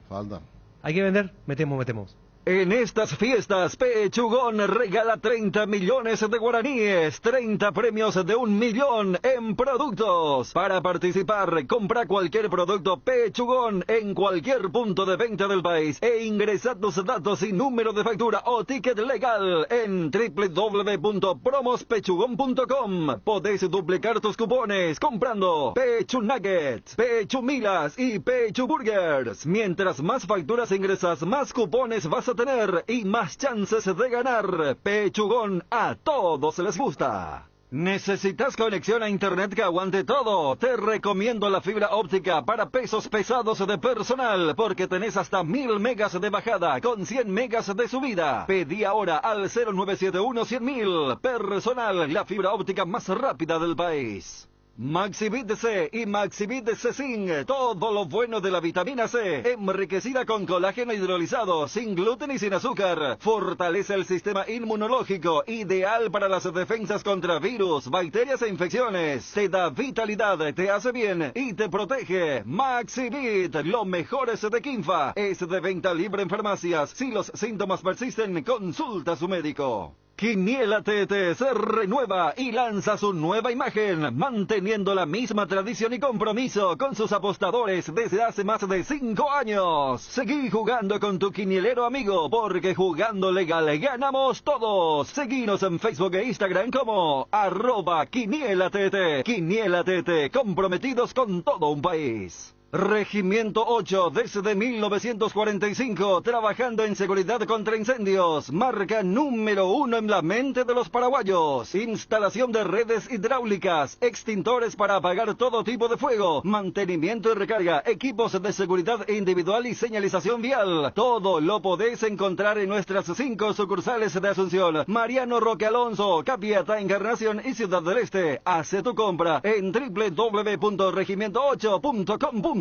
¿Hay que vender? Metemos. En estas fiestas, Pechugón regala 30 millones de guaraníes, 30 premios de 1 millón en productos. Para participar, compra cualquier producto Pechugón en cualquier punto de venta del país e ingresa tus datos y número de factura o ticket legal en www.promospechugón.com. Podés duplicar tus cupones comprando Pechu Nuggets, Pechu Milas y Pechu Burgers. Mientras más facturas ingresas, más cupones vas a tener y más chances de ganar. Pechugón, a todos les gusta. ¿Necesitas conexión a internet que aguante todo? Te recomiendo la fibra óptica para pesos pesados de personal, porque tenés hasta 1000 megas de bajada con 100 megas de subida. Pedí ahora al 0971-100.000. Personal, la fibra óptica más rápida del país. Maxivit C y Maxivit C Zinc, todo lo bueno de la vitamina C, enriquecida con colágeno hidrolizado, sin gluten y sin azúcar, fortalece el sistema inmunológico, ideal para las defensas contra virus, bacterias e infecciones, te da vitalidad, te hace bien y te protege. Maxivit, lo mejor es de Kinfa, es de venta libre en farmacias. Si los síntomas persisten, consulta a su médico. Quiniela TT se renueva y lanza su nueva imagen, manteniendo la misma tradición y compromiso con sus apostadores desde hace más de 5 años. Seguí jugando con tu quinielero amigo, porque jugando legal ganamos todos. Seguinos en Facebook e Instagram como @QuinielaTT. Quiniela TT, comprometidos con todo un país. Regimiento 8, desde 1945, trabajando en seguridad contra incendios, marca número 1 en la mente de los paraguayos. Instalación de redes hidráulicas, extintores para apagar todo tipo de fuego, mantenimiento y recarga, equipos de seguridad individual y señalización vial. Todo lo podés encontrar en nuestras 5 sucursales de Asunción, Mariano Roque Alonso, Capiatá, Encarnación y Ciudad del Este. Hace tu compra en www.regimiento8.com.py.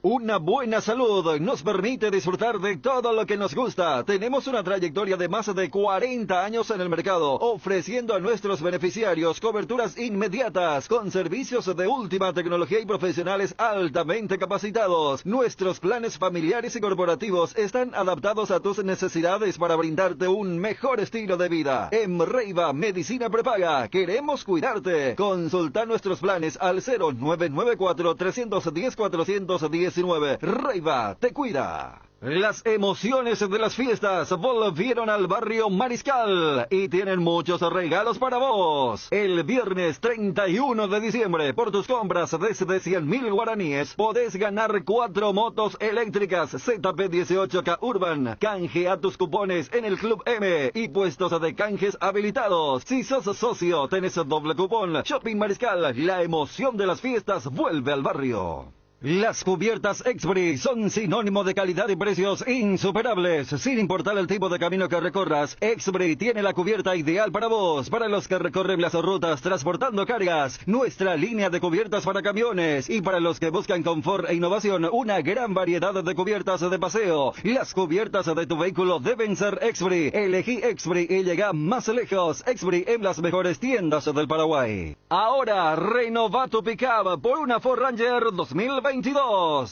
Una buena salud nos permite disfrutar de todo lo que nos gusta. Tenemos una trayectoria de más de 40 años en el mercado, ofreciendo a nuestros beneficiarios coberturas inmediatas con servicios de última tecnología y profesionales altamente capacitados. Nuestros planes familiares y corporativos están adaptados a tus necesidades para brindarte un mejor estilo de vida. En Reiva Medicina Prepaga queremos cuidarte. Consulta nuestros planes al 0994-310-419. Reiva te cuida. Las emociones de las fiestas volvieron al barrio Mariscal y tienen muchos regalos para vos. El viernes 31 de diciembre, por tus compras desde 100.000 guaraníes, podés ganar 4 motos eléctricas ZP18K Urban. Canjea tus cupones en el Club M y puestos de canjes habilitados. Si sos socio, tenés doble cupón. Shopping Mariscal, la emoción de las fiestas vuelve al barrio. Las cubiertas Expri son sinónimo de calidad y precios insuperables. Sin importar el tipo de camino que recorras, Expri tiene la cubierta ideal para vos, para los que recorren las rutas transportando cargas. Nuestra línea de cubiertas para camiones y para los que buscan confort e innovación, una gran variedad de cubiertas de paseo. Las cubiertas de tu vehículo deben ser Expri. Elegí Expri y llega más lejos. Expri en las mejores tiendas del Paraguay. Ahora renova tu pickup por una Ford Ranger 2022.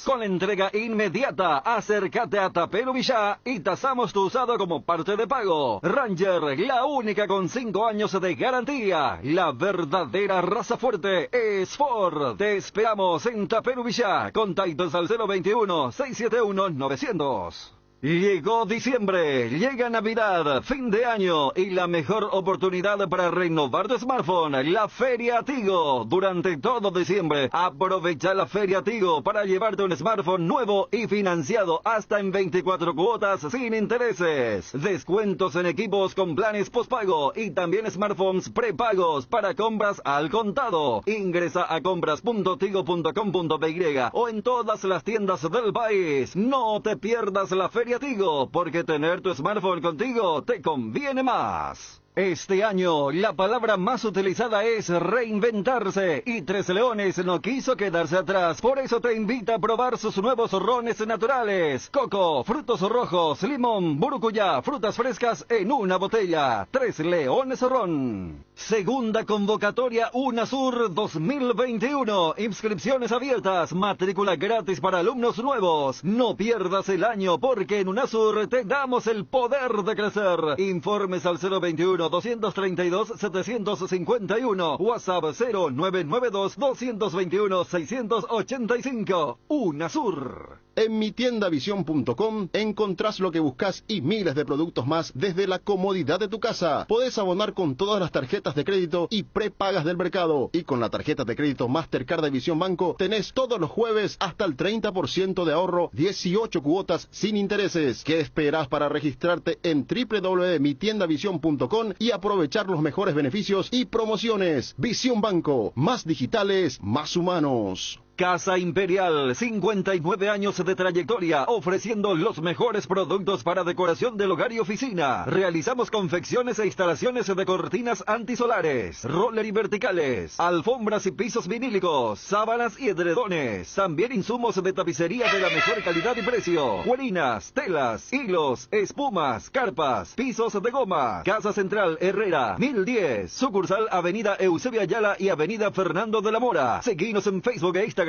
Con entrega inmediata, acércate a Tapero Villá y tasamos tu usado como parte de pago. Ranger, la única con 5 años de garantía. La verdadera raza fuerte es Ford. Te esperamos en Tapero Villá. Contactos al 021-671-900. Llegó diciembre, llega Navidad, fin de año y la mejor oportunidad para renovar tu smartphone, la Feria Tigo. Durante todo diciembre, aprovecha la Feria Tigo para llevarte un smartphone nuevo y financiado hasta en 24 cuotas sin intereses. Descuentos en equipos con planes postpago y también smartphones prepagos para compras al contado. Ingresa a compras.tigo.com.py o en todas las tiendas del país. No te pierdas la Feria Tigo, porque tener tu smartphone contigo te conviene más. Este año, la palabra más utilizada es reinventarse, y Tres Leones no quiso quedarse atrás. Por eso te invita a probar sus nuevos rones naturales. Coco, frutos rojos, limón, burucuyá, frutas frescas en una botella. Tres Leones Ron. Segunda convocatoria UNASUR 2021. Inscripciones abiertas, matrícula gratis para alumnos nuevos. No pierdas el año, porque en UNASUR te damos el poder de crecer. Informes al 021-232-751. WhatsApp 0992-221-685. UNASUR. En mitiendavision.com encontrás lo que buscas y miles de productos más desde la comodidad de tu casa. Podés abonar con todas las tarjetas de crédito y prepagas del mercado. Y con la tarjeta de crédito Mastercard de Visión Banco tenés todos los jueves hasta el 30% de ahorro, 18 cuotas sin intereses. ¿Qué esperás para registrarte en www.mitiendavision.com y aprovechar los mejores beneficios y promociones? Visión Banco, más digitales, más humanos. Casa Imperial, 59 años de trayectoria, ofreciendo los mejores productos para decoración del hogar y oficina. Realizamos confecciones e instalaciones de cortinas antisolares, roller y verticales, alfombras y pisos vinílicos, sábanas y edredones. También insumos de tapicería de la mejor calidad y precio. Juelinas, telas, hilos, espumas, carpas, pisos de goma. Casa Central Herrera, 1010. Sucursal Avenida Eusebio Ayala y Avenida Fernando de la Mora. Seguinos en Facebook e Instagram,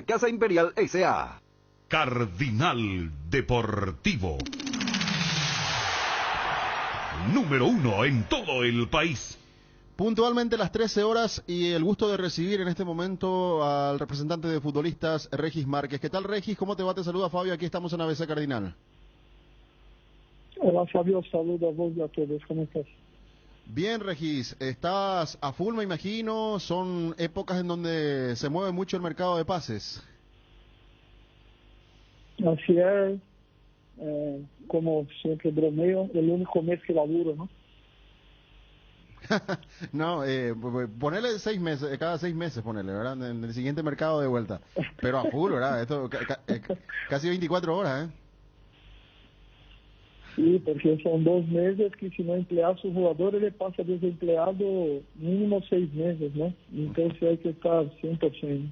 @Casa Imperial S.A. Cardinal Deportivo. Número 1 en todo el país. Puntualmente las 13 horas y el gusto de recibir en este momento al representante de futbolistas, Regis Márquez. ¿Qué tal, Regis? ¿Cómo te va? Te saluda Fabio, aquí estamos en ABC Cardinal. Hola, Fabio, saludos a vos y a todos. ¿Cómo estás? Bien, Regis, estás a full, me imagino. Son épocas en donde se mueve mucho el mercado de pases. Así es, como siempre bromeo, el único mes que laburo, ¿no? No, ponele 6 meses, cada 6 meses ponele, ¿verdad? En el siguiente mercado de vuelta. Pero a full, ¿verdad? Esto casi 24 horas, ¿eh? Sí, porque son 2 meses que si no emplea a su jugador, ele pasa desempleado mínimo 6 meses, ¿no? Entonces hay que estar 100%.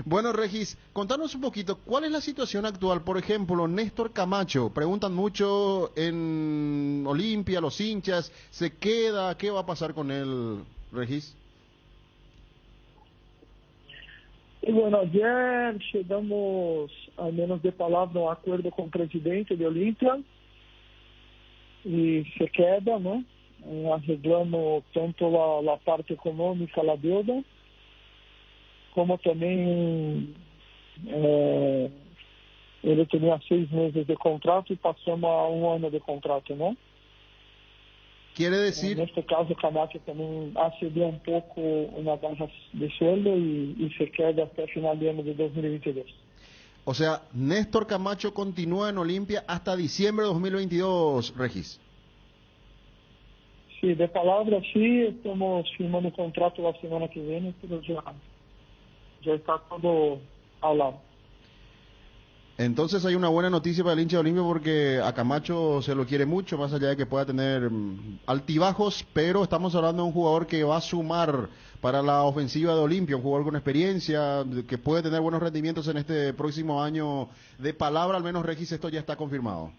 Bueno, Regis, contanos un poquito, ¿cuál es la situación actual? Por ejemplo, Néstor Camacho, preguntan mucho en Olimpia, los hinchas, ¿se queda? ¿Qué va a pasar con él, Regis? Y bueno, ayer llegamos, al menos de palabra, a un acuerdo con el presidente de Olimpia y se queda, ¿no? Arreglamos tanto la parte económica, la deuda, como también ele tenía 6 meses de contrato y pasamos a 1 año de contrato, ¿no? Quiere decir... En este caso, Camacho también accedió un poco una baja de sueldo y se queda hasta el final de año de 2022. O sea, Néstor Camacho continúa en Olimpia hasta diciembre de 2022, Regis. Sí, de palabra sí, estamos firmando el contrato la semana que viene, pero ya está todo hablado. Entonces hay una buena noticia para el hincha de Olimpia porque a Camacho se lo quiere mucho, más allá de que pueda tener altibajos, pero estamos hablando de un jugador que va a sumar para la ofensiva de Olimpia, un jugador con experiencia, que puede tener buenos rendimientos en este próximo año. De palabra, al menos, Regis, esto ya está confirmado.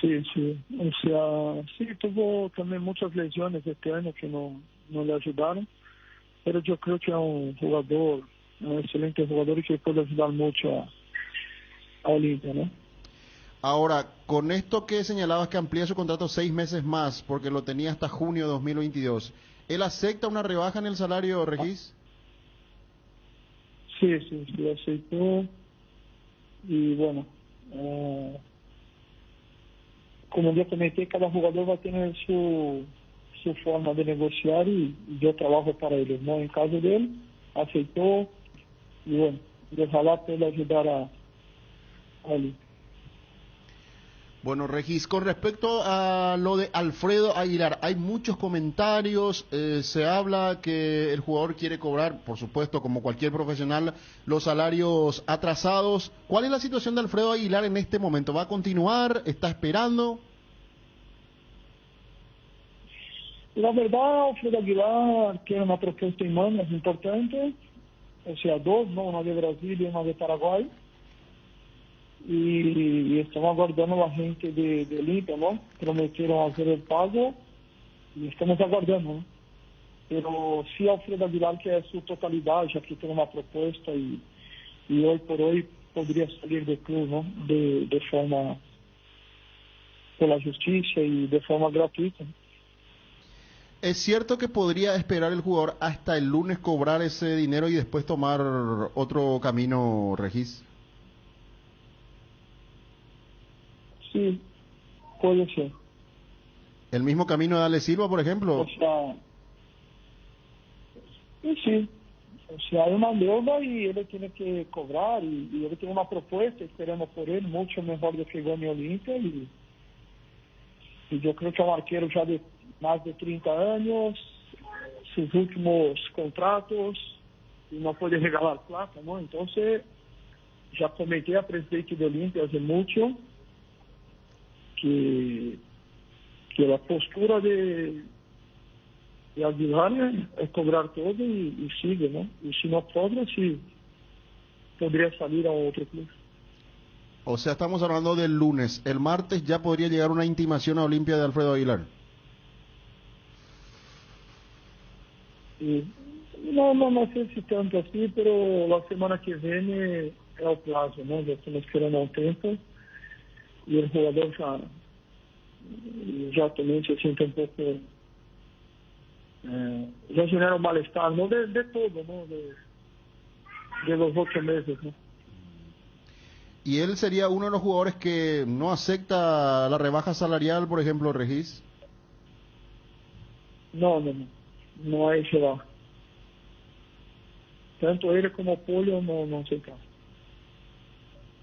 Sí, o sea, sí, tuvo también muchas lesiones este año que no le ayudaron, pero yo creo que es un jugador, un excelente jugador y que puede ayudar mucho a Olimpia, ¿no? Ahora, con esto que señalabas que amplía su contrato 6 meses más, porque lo tenía hasta junio de 2022, ¿él acepta una rebaja en el salario, Regis? Sí, aceptó. Y bueno, como yo comenté, cada jugador va a tener su forma de negociar y yo trabajo para ellos, ¿no? En caso de él, aceptó y bueno, ojalá pueda ayudar a Olimpia. Bueno, Regis, con respecto a lo de Alfredo Aguilar, hay muchos comentarios, se habla que el jugador quiere cobrar, por supuesto, como cualquier profesional, los salarios atrasados. ¿Cuál es la situación de Alfredo Aguilar en este momento? ¿Va a continuar? ¿Está esperando? La verdad, Alfredo Aguilar tiene una propuesta en manos importante, o sea, 2, ¿no? Una de Brasil y una de Paraguay. Y estamos aguardando a la gente de Olimpia, ¿no? Prometieron hacer el pago y estamos aguardando, ¿no? Pero sí, Alfredo Aguilar quer su totalidad, ya que tiene una propuesta y hoy por hoy podría salir del club, ¿no? De forma, por la justicia y de forma gratuita. ¿Es cierto que podría esperar el jugador hasta el lunes cobrar ese dinero y después tomar otro camino, Regis? Sí, puede ser. ¿El mismo camino de Ale Silva, por ejemplo? O sea, sí. O sea, hay una deuda y él tiene que cobrar y él tiene una propuesta, esperamos por él, mucho mejor do que gane Olimpia y yo creo que es un arquero ya de más de 30 años, sus últimos contratos, y no puede regalar plata, ¿no? Entonces, ya comenté al presidente de Olimpia hace mucho que la postura de Aguilar es cobrar todo y sigue, ¿no? Y si no cobra, sí, podría salir a otro club. O sea, estamos hablando del lunes. El martes ya podría llegar una intimación a Olimpia de Alfredo Aguilar. Y no sé si tanto así, pero la semana que viene es el plazo, ¿no? Ya estamos esperando un tiempo y el jugador ya también se siente un poco, ya genera un malestar, ¿no? De todo, ¿no? De los 8 meses, ¿no? ¿Y él sería uno de los jugadores que no acepta la rebaja salarial, por ejemplo, Regis? No hay se va. Tanto él como Pollo no aceptan.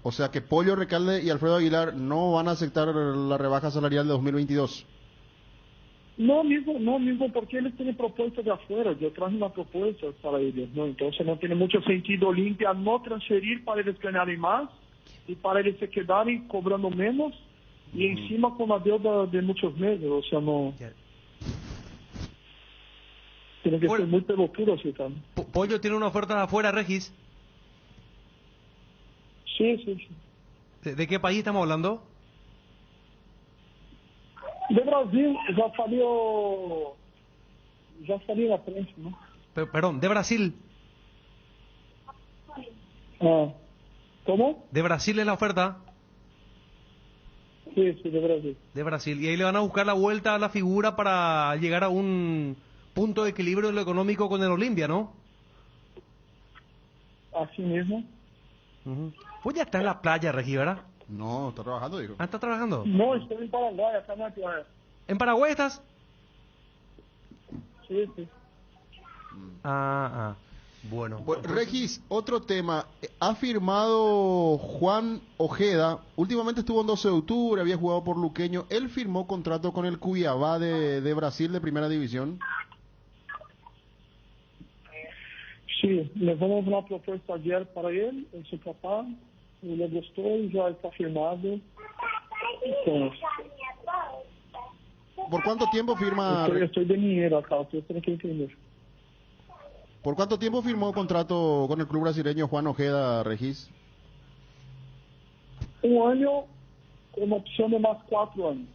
O sea que Pollo Recalde y Alfredo Aguilar no van a aceptar la rebaja salarial de 2022. No mismo porque ellos tienen propuestas de afuera. Yo traje una propuesta para ellos, ¿no? Entonces no tiene mucho sentido Olimpia no transferir para ellos ganarem más y para ellos se quedarem cobrando menos y encima con la deuda de muchos meses. O sea, no... Tiene que ser muy pelotudo así también. Pollo tiene una oferta de afuera, Regis. Sí. ¿De qué país estamos hablando? De Brasil ya salió la prensa, ¿no? Perdón, de Brasil. ¿Cómo? ¿De Brasil es la oferta? Sí, de Brasil. De Brasil. Y ahí le van a buscar la vuelta a la figura para llegar a un punto de equilibrio en lo económico con el Olimpia, ¿no? Así mismo. Pues ya está en la playa, Regi, ¿verdad? No, está trabajando, dijo. ¿Está trabajando? No, estoy en Paraguay, acá en la playa. ¿En Paraguay estás? Sí. Bueno. Regis, otro tema. Ha firmado Juan Ojeda. Últimamente estuvo en 12 de octubre, había jugado por Luqueño. Él firmó contrato con el Cuiabá de Brasil de primera división. Sí, levamos una propuesta ayer para él, en su papá, y le gustó y ya está firmado. Entonces, ¿Por cuánto tiempo firma? Estoy de dinero acá, usted tiene que entender. ¿Por cuánto tiempo firmó contrato con el club brasileño Juan Ojeda, Regis? 1 año con opción de más 4 años.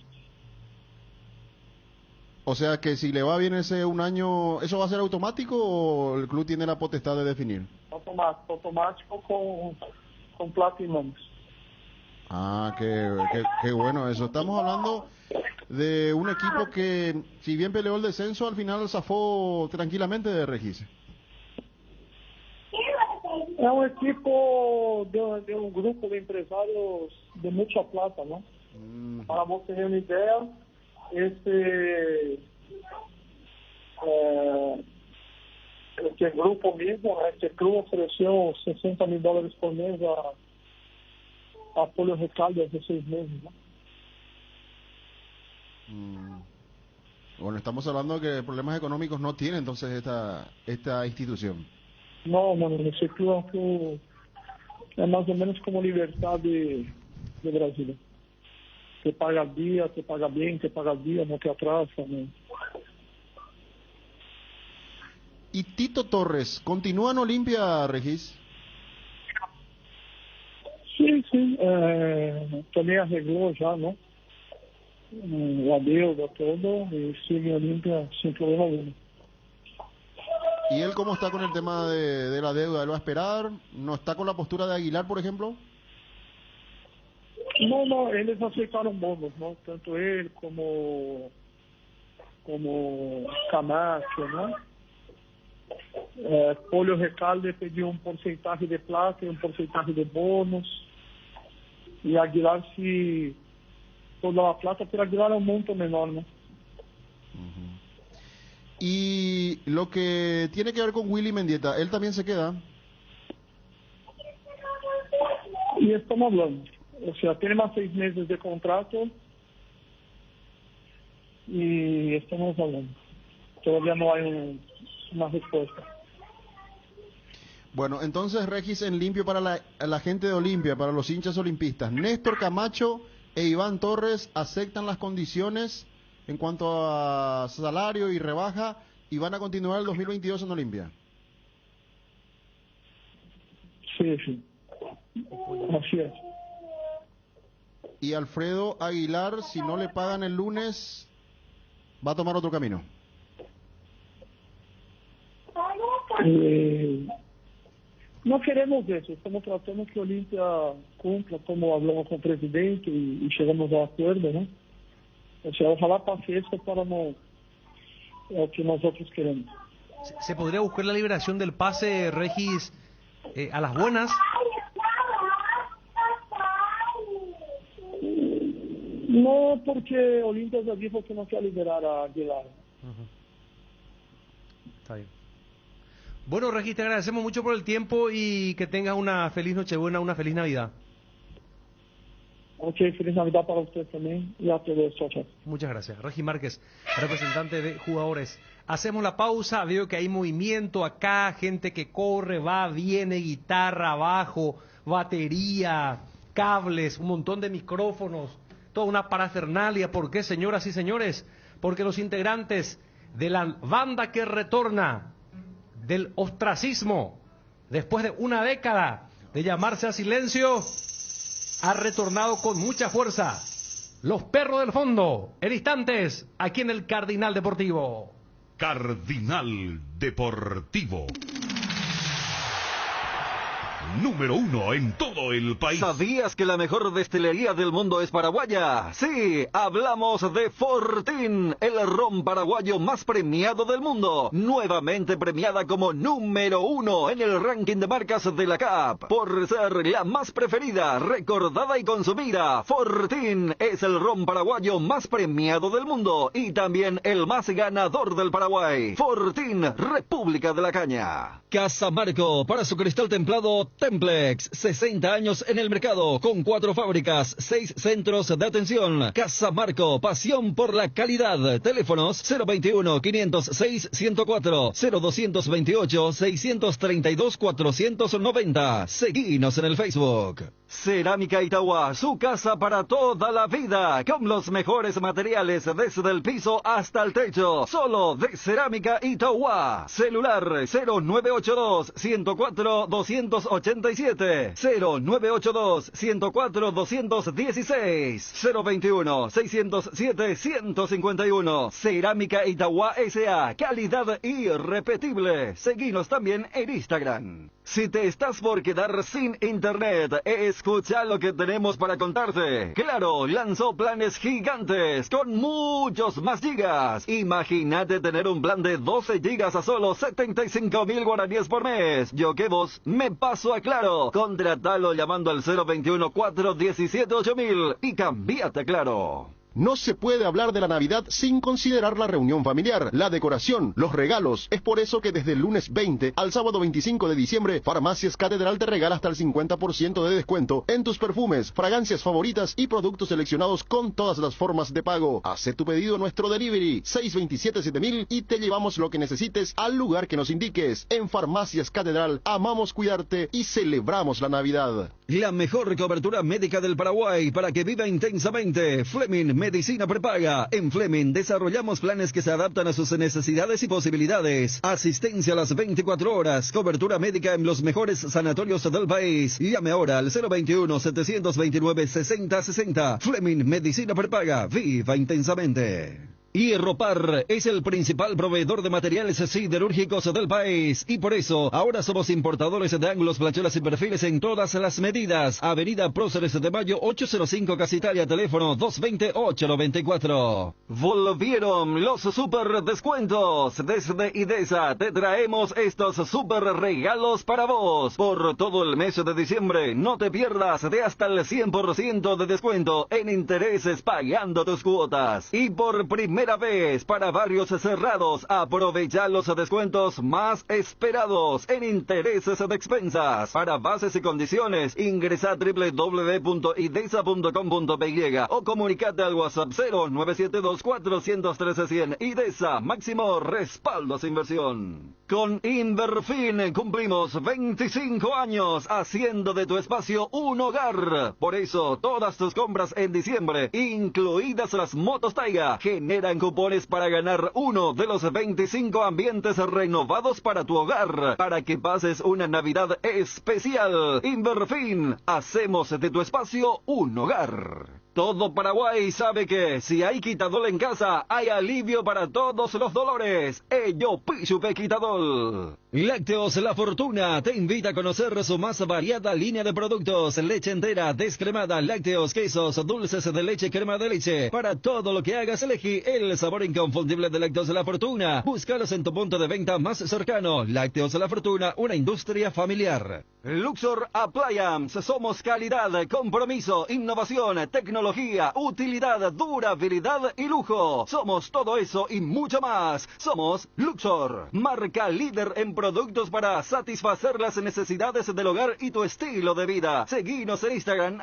O sea que si le va bien ese 1 año, ¿eso va a ser automático o el club tiene la potestad de definir? Automático con Platinum. Qué bueno eso. Estamos hablando de un equipo que, si bien peleó el descenso, al final zafó tranquilamente de Regis. Es un equipo de un grupo de empresarios de mucha plata, ¿no? Para vos tener una idea, este grupo mismo, este club ofreció $60,000 por mes a Pollo Recalde hace 6 meses, ¿no? Bueno, estamos hablando que problemas económicos no tiene entonces esta institución. No, ese club es más o menos como Libertad de Brasil. Te paga al día, te paga bien, te paga al día, no te atrasa, ¿no? ¿Y Tito Torres continúa en Olimpia, Regis? Sí, también arregló ya, ¿no? La deuda, todo, y sigue Olimpia sin problema alguno. ¿Y él cómo está con el tema de la deuda? ¿Él va a esperar? ¿No está con la postura de Aguilar, por ejemplo? No, ellos aceptaron bonos, ¿no? Tanto él como Camacho, ¿no? Pollo Recalde pidió un porcentaje de plata y un porcentaje de bonos. Y Aguilar sí toda la plata, pero Aguilar es un monto menor, ¿no? Y lo que tiene que ver con Willy Mendieta, ¿él también se queda? Y estamos hablando. O sea, tiene más 6 meses de contrato y estamos hablando. Todavía no hay una respuesta. Bueno, entonces Regis en limpio para la gente de Olimpia, para los hinchas olimpistas. Néstor Camacho e Iván Torres aceptan las condiciones en cuanto a salario y rebaja y van a continuar el 2022 en Olimpia. Sí, sí. Así es. Y Alfredo Aguilar, si no le pagan el lunes, va a tomar otro camino. No queremos eso, estamos tratando que Olimpia cumpla como hablamos con el presidente y llegamos a acuerdo, ¿no? O sea, ojalá pase eso para lo que nosotros queremos. ¿Se podría buscar la liberación del pase, Regis, a las buenas? No, porque Olimpia ya dijo que no quiere liberar a Aguilar. Está bien. Bueno, Regis, te agradecemos mucho por el tiempo y que tengas una feliz Nochebuena, una feliz Navidad. Ok, feliz Navidad para usted también y a todos. Chao. Muchas gracias. Regis Márquez, representante de jugadores. Hacemos la pausa, veo que hay movimiento acá, gente que corre, va, viene, guitarra, bajo, batería, cables, un montón de micrófonos, toda una parafernalia. ¿Por qué, señoras y señores? Porque los integrantes de la banda que retorna del ostracismo, después de una década de llamarse a silencio, ha retornado con mucha fuerza. Los Perros del Fondo, en instantes, aquí en el Cardinal Deportivo. Cardinal Deportivo. Número 1 en todo el país. ¿Sabías que la mejor destilería del mundo es paraguaya? Sí, hablamos de Fortín, el ron paraguayo más premiado del mundo. Nuevamente premiada como número 1 en el ranking de marcas de la CAP. Por ser la más preferida, recordada y consumida, Fortín es el ron paraguayo más premiado del mundo y también el más ganador del Paraguay. Fortín, República de la Caña. Casa Marco, para su cristal templado Templex, 60 años en el mercado, con 4 fábricas, 6 centros de atención. Casa Marco, pasión por la calidad. Teléfonos 021-506-104, 0228-632-490. Seguinos en el Facebook. Cerámica Itagua, su casa para toda la vida, con los mejores materiales desde el piso hasta el techo. Solo de Cerámica Itagua. Celular 0982-104-287, 0982-104-216, 021-607-151. Cerámica Itagua S.A. Calidad irrepetible. Seguinos también en Instagram. Si te estás por quedar sin internet, escucha lo que tenemos para contarte. Claro, lanzó planes gigantes con muchos más gigas. Imagínate tener un plan de 12 gigas a solo 75.000 guaraníes por mes. Yo que vos me paso a Claro. Contratalo llamando al 021-417-8000 y cambiate a Claro. No se puede hablar de la Navidad sin considerar la reunión familiar, la decoración, los regalos. Es por eso que desde el lunes 20 al sábado 25 de diciembre, Farmacias Catedral te regala hasta el 50% de descuento en tus perfumes, fragancias favoritas y productos seleccionados con todas las formas de pago. Haz tu pedido en nuestro delivery 627-7000 y te llevamos lo que necesites al lugar que nos indiques. En Farmacias Catedral amamos cuidarte y celebramos la Navidad. La mejor cobertura médica del Paraguay para que viva intensamente. Fleming Medicina Prepaga. En Fleming desarrollamos planes que se adaptan a sus necesidades y posibilidades. Asistencia a las 24 horas. Cobertura médica en los mejores sanatorios del país. Llame ahora al 021-729-6060. Fleming Medicina Prepaga. Viva intensamente. Hierropar es el principal proveedor de materiales siderúrgicos del país y por eso ahora somos importadores de ángulos, plachuelas y perfiles en todas las medidas. Avenida Próceres de Mayo 805 Casa Italia, teléfono 220-894. Volvieron los super descuentos. Desde IDESA te traemos estos super regalos para vos. Por todo el mes de diciembre no te pierdas de hasta el 100% de descuento en intereses pagando tus cuotas. Y por primera vez para barrios cerrados, aprovecha los descuentos más esperados en intereses de expensas. Para bases y condiciones, ingresa a www.idesa.com.py o comunicate al WhatsApp 0972-413-100. IDESA, máximo respaldo a su inversión. Con Inverfin cumplimos 25 años haciendo de tu espacio un hogar. Por eso, todas tus compras en diciembre, incluidas las motos Taiga, generan cupones para ganar uno de los 25 ambientes renovados para tu hogar, para que pases una Navidad especial. Inverfin, hacemos de tu espacio un hogar. Todo Paraguay sabe que si hay quitadol en casa, hay alivio para todos los dolores. Ello Pichupe Quitadol. Lácteos La Fortuna te invita a conocer su más variada línea de productos. Leche entera, descremada, lácteos, quesos, dulces de leche, crema de leche. Para todo lo que hagas, elegí el sabor inconfundible de Lácteos La Fortuna. Búscalos en tu punto de venta más cercano. Lácteos La Fortuna, una industria familiar. Luxor Appliance, somos calidad, compromiso, innovación, tecnología, utilidad, durabilidad y lujo. Somos todo eso y mucho más. Somos Luxor, marca líder en productos para satisfacer las necesidades del hogar y tu estilo de vida. Seguinos en Instagram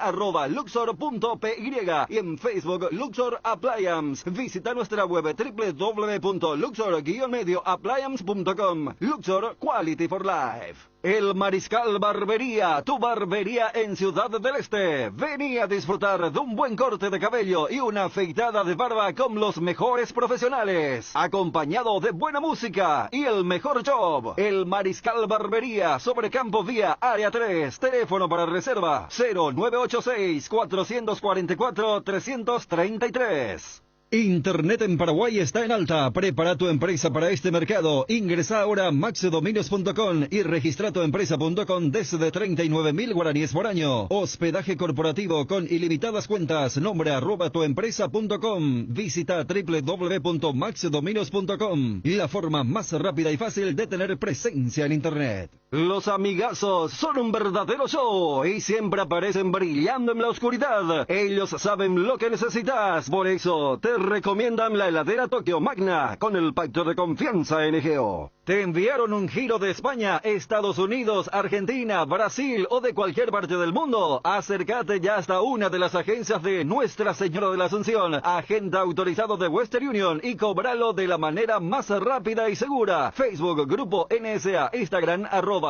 @luxor.py y en Facebook Luxor Appliance. Visita nuestra web www.luxor-medioappliance.com. Luxor Quality for Life. El Mariscal Barbería, tu barbería en Ciudad del Este. Vení a disfrutar de un buen corte de cabello y una afeitada de barba con los mejores profesionales, acompañado de buena música y el mejor job. El Mariscal Barbería, sobre Campo Vía, Área 3. Teléfono para reserva 0986-444-333. Internet en Paraguay está en alta. Prepara tu empresa para este mercado. Ingresa ahora a maxdominios.com y registra tu empresa.com desde 39.000 guaraníes por año. Hospedaje corporativo con ilimitadas cuentas. Nombre @tuempresa.com. Visita www.maxdominios.com. La forma más rápida y fácil de tener presencia en Internet. Los amigazos son un verdadero show y siempre aparecen brillando en la oscuridad. Ellos saben lo que necesitas. Por eso te recomiendan la heladera Tokio Magna con el pacto de confianza NGO. Te enviaron un giro de España, Estados Unidos, Argentina, Brasil o de cualquier parte del mundo. Acércate ya hasta una de las agencias de Nuestra Señora de la Asunción, agente autorizado de Western Union, y cobralo de la manera más rápida y segura. Facebook, Grupo NSA, Instagram,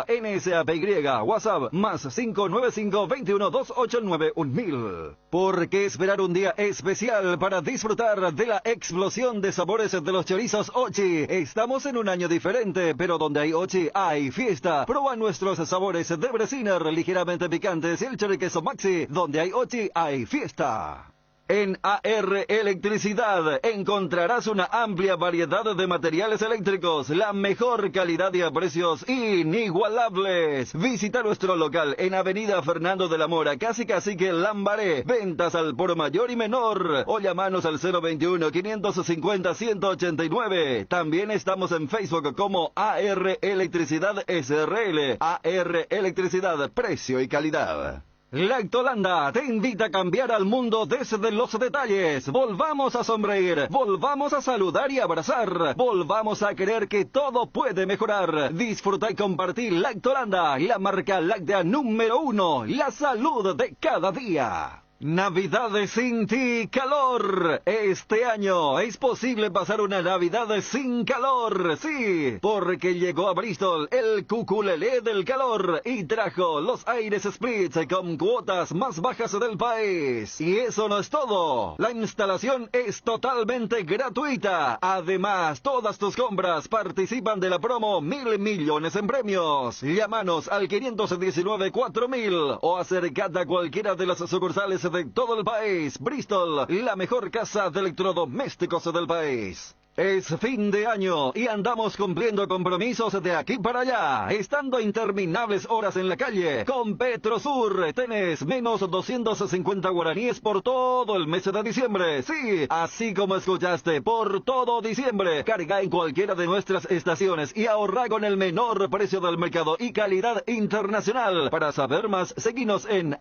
@NSAPY, WhatsApp, más 595-21-289-1000. ¿Por qué esperar un día especial para disfrutar de la explosión de sabores de los chorizos Ochi? Estamos en un año diferente, pero donde hay Ochi hay fiesta. Prueba nuestros sabores de Bresiner ligeramente picantes y el choriqueso Maxi. Donde hay Ochi hay fiesta. En AR Electricidad encontrarás una amplia variedad de materiales eléctricos, la mejor calidad y a precios inigualables. Visita nuestro local en Avenida Fernando de la Mora, casi Cacique Lambaré. Ventas al por mayor y menor. O llamanos al 021-550-189. También estamos en Facebook como AR Electricidad SRL. AR Electricidad, precio y calidad. Lactolanda te invita a cambiar al mundo desde los detalles. Volvamos a sonreír, volvamos a saludar y abrazar, volvamos a creer que todo puede mejorar. Disfruta y compartir Lactolanda, la marca láctea número 1, la salud de cada día. Navidad sin ti, calor. Este año es posible pasar una Navidad sin calor, sí, porque llegó a Bristol el Cuculelé del calor y trajo los aires splits con cuotas más bajas del país. Y eso no es todo. La instalación es totalmente gratuita. Además, todas tus compras participan de la promo 1.000 millones en premios. Llámanos al 519-4000 o acércate a cualquiera de las sucursales de todo el país. Bristol, la mejor casa de electrodomésticos del país. Es fin de año y andamos cumpliendo compromisos de aquí para allá, estando interminables horas en la calle. Con Petrosur tenés menos 250 guaraníes por todo el mes de diciembre. Sí, así como escuchaste, por todo diciembre. Carga en cualquiera de nuestras estaciones y ahorra con el menor precio del mercado y calidad internacional. Para saber más, seguinos en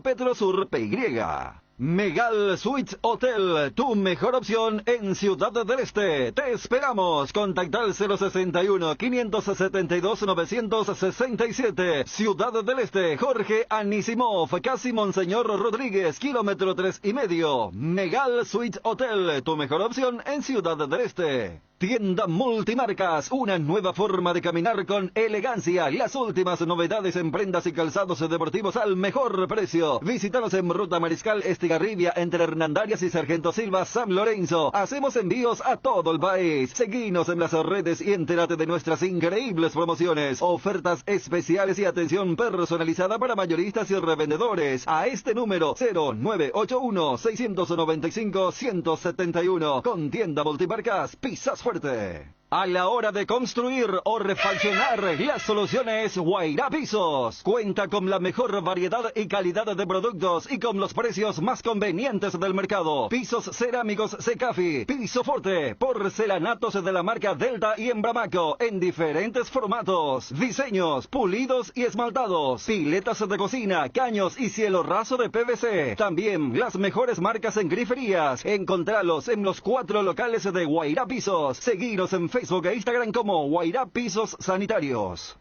@PetrosurPY. Megal Suites Hotel, tu mejor opción en Ciudad del Este. Te esperamos. Contacta al 061-572-967. Ciudad del Este, Jorge Anisimov, casi Monseñor Rodríguez, kilómetro 3,5. Megal Suites Hotel, tu mejor opción en Ciudad del Este. Tienda Multimarcas, una nueva forma de caminar con elegancia. Las últimas novedades en prendas y calzados deportivos al mejor precio. Visítanos en Ruta Mariscal Estigarribia, entre Hernandarias y Sargento Silva, San Lorenzo. Hacemos envíos a todo el país. Seguinos en las redes y entérate de nuestras increíbles promociones, ofertas especiales y atención personalizada para mayoristas y revendedores. A este número 0981-695-171. Con Tienda Multimarcas, pisas fuerte. A la hora de construir o refaccionar, la solución es Guairá Pisos. Cuenta con la mejor variedad y calidad de productos y con los precios más convenientes del mercado. Pisos cerámicos Secafi, piso forte, porcelanatos de la marca Delta y Embramaco en diferentes formatos, diseños, pulidos y esmaltados, piletas de cocina, caños y cielo raso de PVC. También las mejores marcas en griferías. Encontralos en los 4 locales de Guairá Pisos. Seguinos en Facebook e Instagram como Guairá Pisos Sanitarios.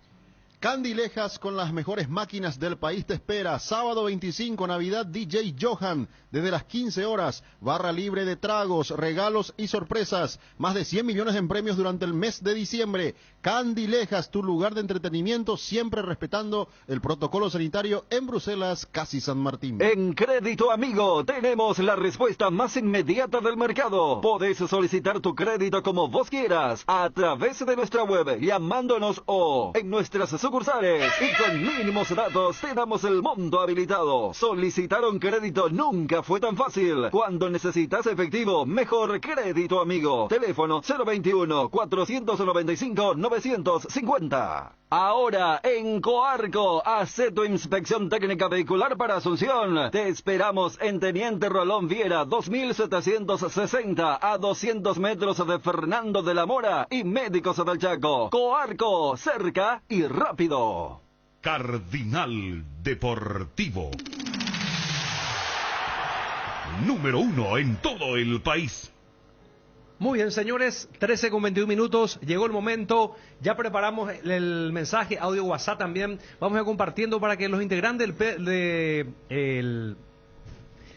Candilejas con las mejores máquinas del país te espera. Sábado 25, Navidad, DJ Johan. Desde las 15 horas, barra libre de tragos, regalos y sorpresas. Más de 100 millones en premios durante el mes de diciembre. Candilejas, tu lugar de entretenimiento, siempre respetando el protocolo sanitario en Bruselas, casi San Martín. En Crédito Amigo tenemos la respuesta más inmediata del mercado. Podés solicitar tu crédito como vos quieras, a través de nuestra web, llamándonos o en nuestras sucursales, y con mínimos datos te damos el monto habilitado. Solicitar un crédito nunca fue tan fácil. Cuando necesitas efectivo, mejor Crédito Amigo. Teléfono 021-495-950. Ahora en Coarco, hace tu inspección técnica vehicular para Asunción. Te esperamos en Teniente Rolón Viera, 2760, a 200 metros de Fernando de la Mora y Médicos del Chaco. Coarco, cerca y rápido. Cardinal Deportivo. Número 1 en todo el país. Muy bien, señores, 13 con 21 minutos, llegó el momento, ya preparamos el mensaje, audio WhatsApp también, vamos a ir compartiendo para que los integrantes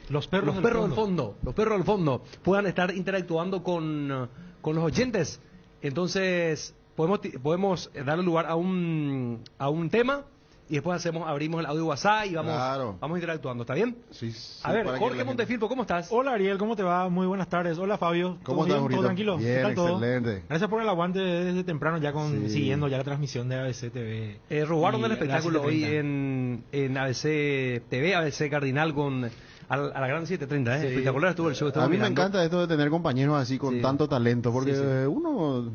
los perros del fondo puedan estar interactuando con los oyentes. Entonces, podemos darle lugar a un tema y después abrimos el audio WhatsApp y vamos interactuando, ¿está bien? Sí, a ver, Jorge Montefilpo, ¿cómo estás? Hola Ariel, ¿cómo te va? Muy buenas tardes. Hola Fabio. ¿Cómo estás, bien? ¿Todo tranquilo? Bien, ¿Qué tal todo? excelente. Gracias por el aguante desde temprano, ya siguiendo ya la transmisión de ABC TV. Robaron el espectáculo hoy en ABC TV, ABC Cardinal a la gran 7:30, Sí. Espectacular estuvo el show. A mí me encanta esto de tener compañeros así con tanto talento, porque uno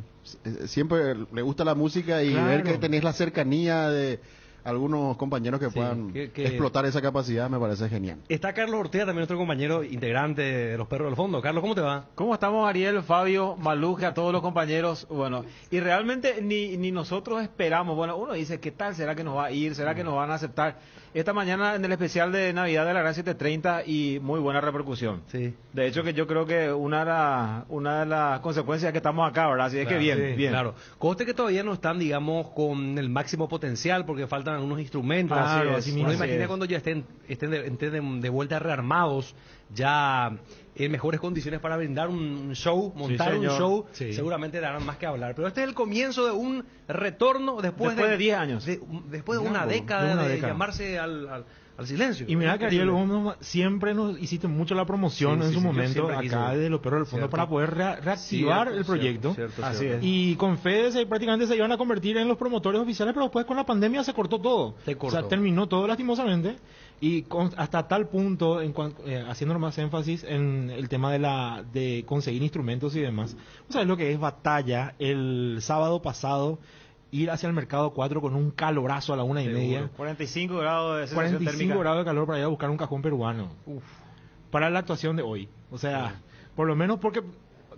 siempre le gusta la música y ver que tenés la cercanía de algunos compañeros que puedan explotar esa capacidad me parece genial. Está Carlos Ortega, también nuestro compañero integrante de los Perros del Fondo. Carlos, ¿cómo te va? ¿Cómo estamos, Ariel, Fabio, Maluje, a todos los compañeros? Bueno, y realmente ni nosotros esperamos. Bueno, uno dice, ¿qué tal? ¿Será que nos va a ir? ¿Será que nos van a aceptar? Esta mañana en el especial de Navidad de la Gran 7:30 y muy buena repercusión. Sí. De hecho, que yo creo que una de las consecuencias es que estamos acá, ¿verdad? Así es que bien. Claro. Conste que todavía no están, digamos, con el máximo potencial porque faltan algunos instrumentos. Uno imagina cuando ya estén de vuelta rearmados, ya en mejores condiciones para brindar un show, montar un show, seguramente darán más que hablar. Pero este es el comienzo de un retorno después de 10 años. Después de una década de llamarse al silencio. Y mira que Ariel, siempre nos hiciste mucho la promoción en su momento acá de los Perros del Fondo para poder reactivar el proyecto. Así es. Y con Fede prácticamente se iban a convertir en los promotores oficiales, pero después con la pandemia se cortó todo. O sea, terminó todo lastimosamente. Y hasta tal punto, haciendo más énfasis en el tema de conseguir instrumentos y demás. ¿Sabes lo que es batalla? El sábado pasado, ir hacia el Mercado 4 con un calorazo a la 1:30. 45 grados de sensación 45 térmica. grados de calor para ir a buscar un cajón peruano. Para la actuación de hoy. O sea, por lo menos porque,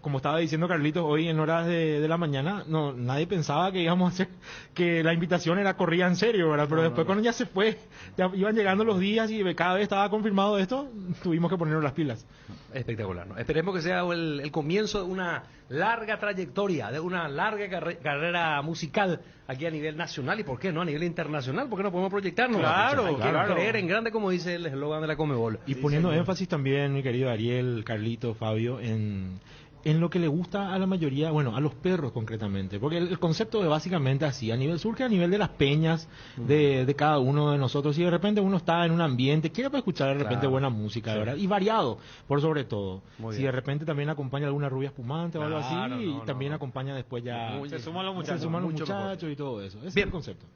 como estaba diciendo Carlitos, hoy en horas de la mañana, nadie pensaba que íbamos a hacer, que la invitación corría en serio, ¿verdad? Pero después cuando ya se fue, ya iban llegando los días y cada vez estaba confirmado esto, tuvimos que ponernos las pilas. Espectacular, ¿no? Esperemos que sea el comienzo de una larga trayectoria, de una larga carrera musical aquí a nivel nacional y, ¿por qué no?, a nivel internacional, ¿por qué no podemos proyectarnos? Hay que creer en grande, como dice el eslogan de la Conmebol. Y poniendo énfasis también, mi querido Ariel, Carlito, Fabio, en en lo que le gusta a la mayoría, bueno, a los perros concretamente, porque el concepto es básicamente así, surge a nivel de las peñas de cada uno de nosotros, y de repente uno está en un ambiente, quiere pues, escuchar de repente buena música, sí. ¿verdad? Y variado, por sobre todo. Si de repente también acompaña alguna rubia espumante o algo así, y también acompaña después ya... Se suman los muchachos. Se suman los muchachos y todo eso. Ese es el concepto.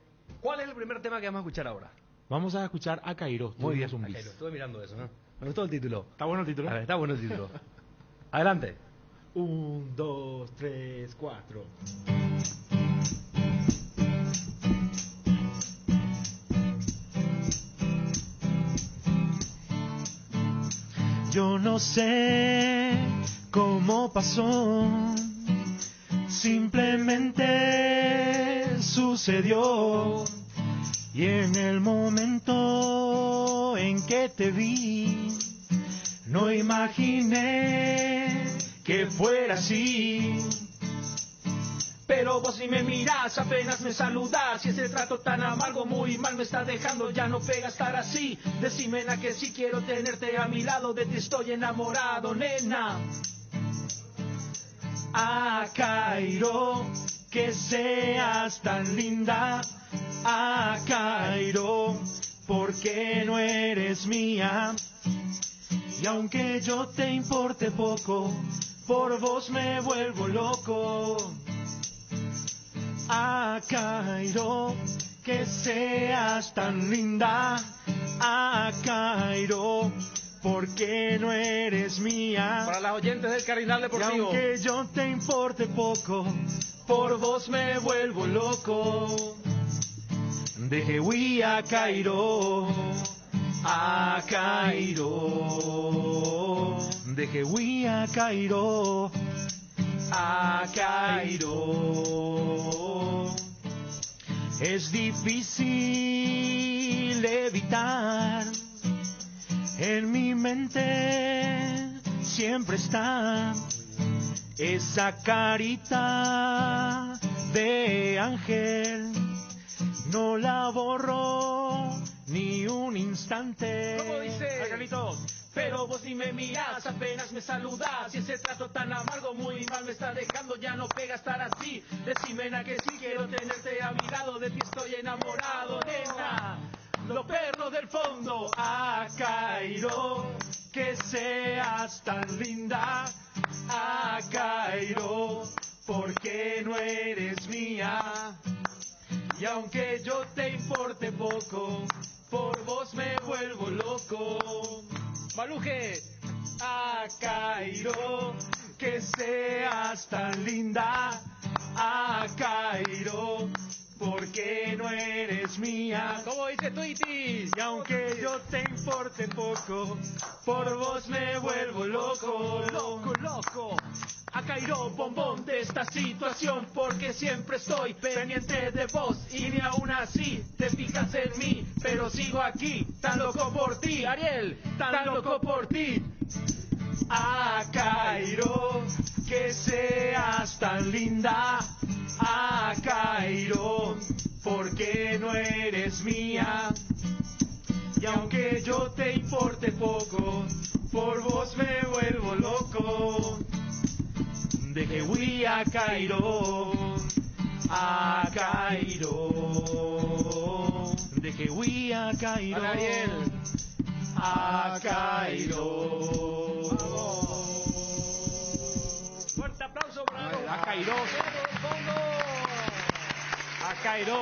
¿Cuál es el primer tema que vamos a escuchar ahora? Vamos a escuchar a Cairo. Muy bien, a Cairo. Estuve mirando eso, ¿no? Me gustó el título. ¿Está bueno el título? A ver, está bueno el título. Adelante. 1, 2, 3, 4. Yo no sé cómo pasó, simplemente sucedió. Y en el momento en que te vi, no imaginé que fuera así. Pero vos si me mirás, apenas me saludás, y ese trato tan amargo muy mal me está dejando, ya no pega estar así. Decime na que si quiero tenerte a mi lado, de ti estoy enamorado, nena. A Cairo, que seas tan linda. A Cairo, porque no eres mía. Y aunque yo te importe poco, por vos me vuelvo loco. A Cairo, que seas tan linda. A Cairo, porque no eres mía. Para las oyentes del Cardinal Deportivo. Y aunque yo te importe poco, por vos me vuelvo loco. De Jehuí a Cairo, a Cairo. De Jehuí a Cairo, a Cairo. Es difícil evitar, en mi mente siempre está esa carita de ángel. No la borro ni un instante. ¿Cómo dice? Pero vos si me mirás, apenas me saludás, y ese trato tan amargo muy mal me está dejando, ya no pega estar así. Decime na que si quiero tenerte a mi lado, de ti estoy enamorado, nena. Los perros del fondo. A Cairo, que seas tan linda. A Cairo, porque no eres mía. Y aunque yo te importe poco, por vos me vuelvo loco. Maluje. A Cairo, que seas tan linda. A Cairo, porque no eres mía. ¿Cómo dice Twitty? Y aunque yo te importe poco, por vos me vuelvo loco. Loco, loco. A Cairo, bombón de esta situación, porque siempre estoy pendiente de vos, y ni aún así te fijas en mí, pero sigo aquí, tan loco por ti, Ariel, tan loco por ti. A Cairo, que seas tan linda. A Cairo, porque no eres mía. Y aunque yo te importe poco, por vos me vuelvo loco. De Jehuí a Cairo, a Cairo. De Jehuí a Cairo, Ariel, a Cairo. Fuerte aplauso para a Cairo. A Cairo.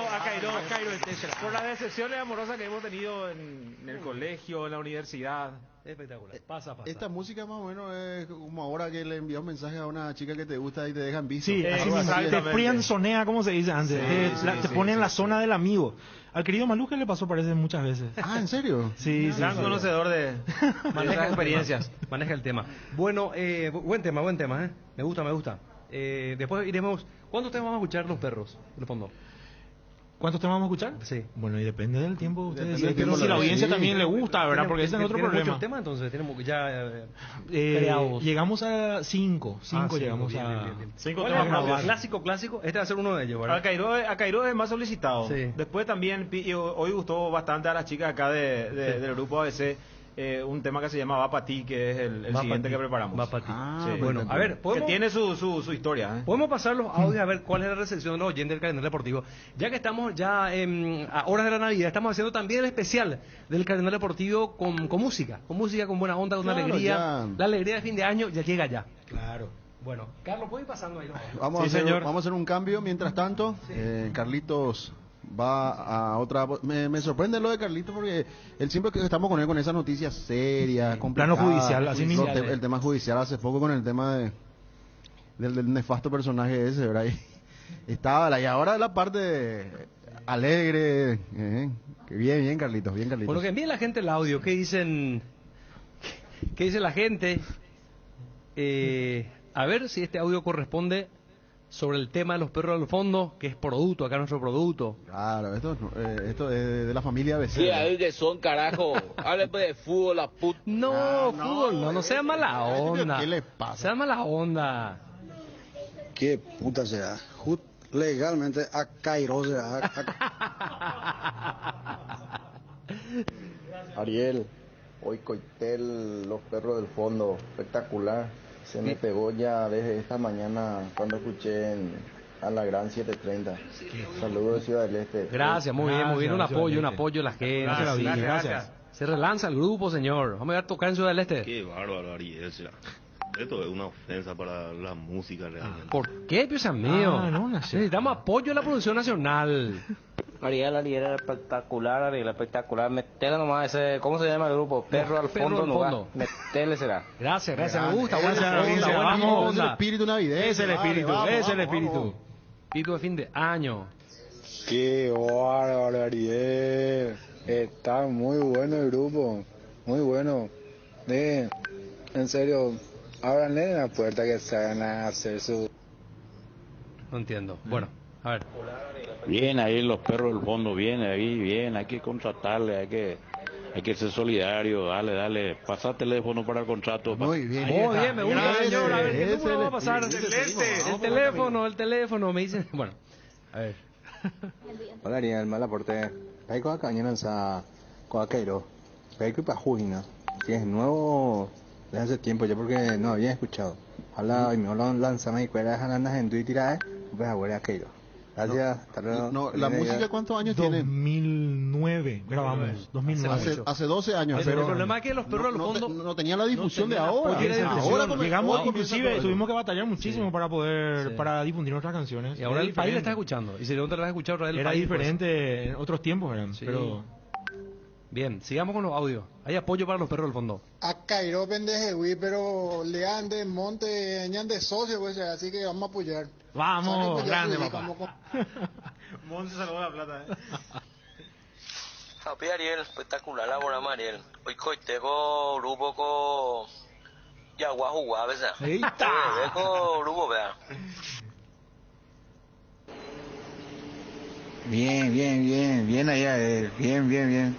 Por las decepciones amorosas que hemos tenido en el colegio, en la universidad. Espectacular. Pasa. Esta música más o menos es como ahora que le envías un mensaje a una chica que te gusta y te dejan visto. Sí, te friendzonea, como se dice antes. Te pone en la zona del amigo. Al querido Maluje le pasó, parece, muchas veces. Ah, ¿en serio? Sí. Gran conocedor de esas experiencias. Maneja el tema. Bueno, buen tema, ¿eh? Me gusta. Después iremos... ¿Cuántos temas vamos a escuchar los perros, en el fondo? ¿Cuántos temas vamos a escuchar? Sí. Bueno, y depende del tiempo. Ustedes Depende deciden, si la audiencia también le gusta, ¿verdad? Porque ese es otro problema. ¿Muchos temas entonces? Tenemos ya creados. Llegamos a 5. 5 llegamos a... 5 ¿Cuál temas es más. Clásico. Este va a ser uno de ellos, ¿verdad? A Cairo es el más solicitado. Sí. Después también, hoy gustó bastante a las chicas acá del grupo ABC. un tema que se llama Va Pa' Ti, que es el Va siguiente Pa' Ti. que preparamos. Va Pa' Ti. Sí. Bueno, a ver, que ¿podemos? tiene su historia. Podemos pasar los audios a ver cuál es la recepción de los oyentes del calendario deportivo. Ya que estamos ya a horas de la Navidad, estamos haciendo también el especial del calendario deportivo con música, con buena onda, con Claro, alegría. ya. La alegría de fin de año ya llega ya. Claro. Bueno, Carlos, ¿puedo ir pasando ahí? Vamos, Sí, a hacer, señor. vamos a hacer un cambio. Mientras tanto, Carlitos va a otra... Me sorprende lo de Carlitos porque él siempre que estamos con él con esas noticias serias, complicadas. Plano judicial, así mismo. El tema judicial hace poco con el tema del nefasto personaje ese, ¿verdad? Y ahora la parte alegre. Que bien, Carlitos, bien, Carlitos. Bueno, que envíe la gente el audio. ¿Qué dicen? ¿Qué dice la gente? A ver si este audio corresponde sobre el tema de los perros al fondo, que es producto, acá nuestro producto. Claro, esto es de la familia Sí, Becerra. ahí que son, carajo. Hable pues de fútbol, la puta. No, fútbol, no sea mala onda. ¿Qué le pasa? Sea mala onda. ¿Qué puta será? Legalmente a Cairo será. Ariel, hoy Coitel, los perros del fondo, espectacular. Se me pegó ya desde esta mañana cuando escuché a la gran 730. Saludos de Ciudad del Este. Gracias, muy bien. Un apoyo de la gente. Gracias. Se relanza el grupo, señor. Vamos a ir a tocar en Ciudad del Este. Qué bárbaro, Ariel. Esto es una ofensa para la música realmente. ¿Por qué, Dios mío? Necesitamos apoyo de la producción nacional. Ariel era espectacular, Metele nomás ese, ¿cómo se llama el grupo? Perro al fondo. Metele será. Gracias, me gusta. Vamos, Buena es el onda. espíritu navideño. Es el espíritu, Vamos. Espíritu de fin de año. Qué bárbaro, Ariel. Está muy bueno el grupo. Muy bueno. En serio, ábranle la puerta que se van a hacer su... No entiendo. Bueno, a ver. Bien ahí los perros del fondo, bien, hay que contratarle, hay que ser solidario, dale, pasa teléfono para el contrato. Muy bien, me gusta, señor. A ver, ¿qué número va a pasar? El teléfono, me dicen. Bueno, a ver. Hola Ariel, mal aporte. Hay cosas cañonas a Coaqueiro. Hay que para Juina. Que es nuevo desde hace tiempo, ya porque no había escuchado. Habla y me hablan lanzame y cuelas andas en Twitter, pues a Queiro. Gracias, hasta luego. No, la música, ¿cuántos años tiene? 2009 grabamos, 2009. Hace 12 años. Pero Pero el problema es que los perros al fondo no tenía la difusión de ahora. Llegamos, inclusive tuvimos que batallar muchísimo para poder para difundir nuestras canciones. Y ahora el país la está escuchando. Y si no te la has escuchado, era diferente, en otros tiempos eran. Pero bien, sigamos con los audios. Hay apoyo para los perros del fondo. A Cairo pendejewi, pero le han de monte, ñan de socio, pues, así que vamos a apoyar. Vamos, grande, papá. Monte salvó la plata, Papi Ariel, espectacular la buena Ariel. Hoy coitego grupo con Yagua jugaba, ¿verdad? Dejo grupo, vea. Bien allá, bien.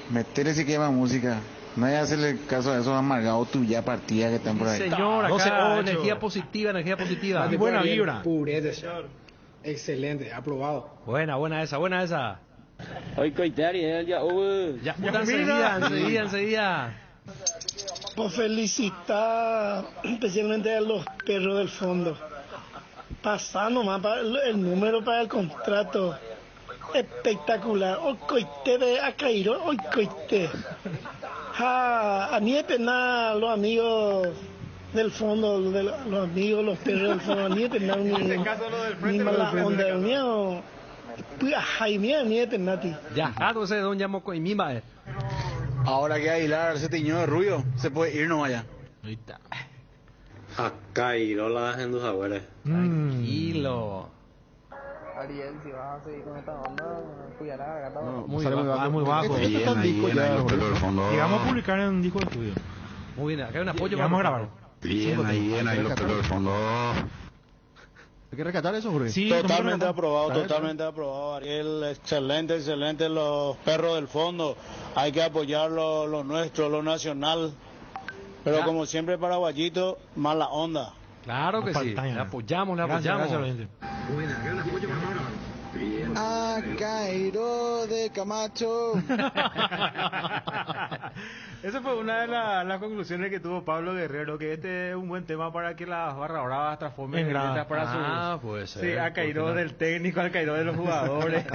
Meterle si quema música. No hay que hacerle caso a esos amargados tuya partida que están por ahí. Señor, acá, energía positiva. Buena vibra. Purete, excelente, aprobado. Buena esa. Hoy coite Ariel, Ya, enseguida. Por felicitar especialmente a los perros del fondo. Pasando más para el número para el contrato. Espectacular. Hoy coite de a Cairo, hoy coite. A mí pena los amigos del fondo, los amigos, los perros del fondo, a mí pena ni mala onda, mío. Jaime, a mí pena ti. Ya, entonces don llamo con mi madre. Ahora que Aguilar se tiñó de rubio, se puede ir nomás allá. Ahorita. A Cairo la hacen tus abuelos. Tranquilo. Ariel, si vas a seguir con esta onda, cuidará, muy bajo. Llegamos a publicar en un disco de estudio. Muy bien, acá hay un apoyo. Vamos a grabar. Bien ahí los perros del fondo. ¿Hay que rescatar eso, Jorge? Sí, Totalmente aprobado, Ariel, excelente los perros del fondo. Hay que apoyar lo nuestro, lo nacional. Pero como siempre paraguayito, mala onda. Claro que sí, le apoyamos. Gracias, A Cairo de Camacho. Esa fue una de las conclusiones que tuvo Pablo Guerrero, que este es un buen tema para que las barra bravas transformen en letras para su... puede ser. Sí, a Cairo del técnico, al Cairo de los jugadores.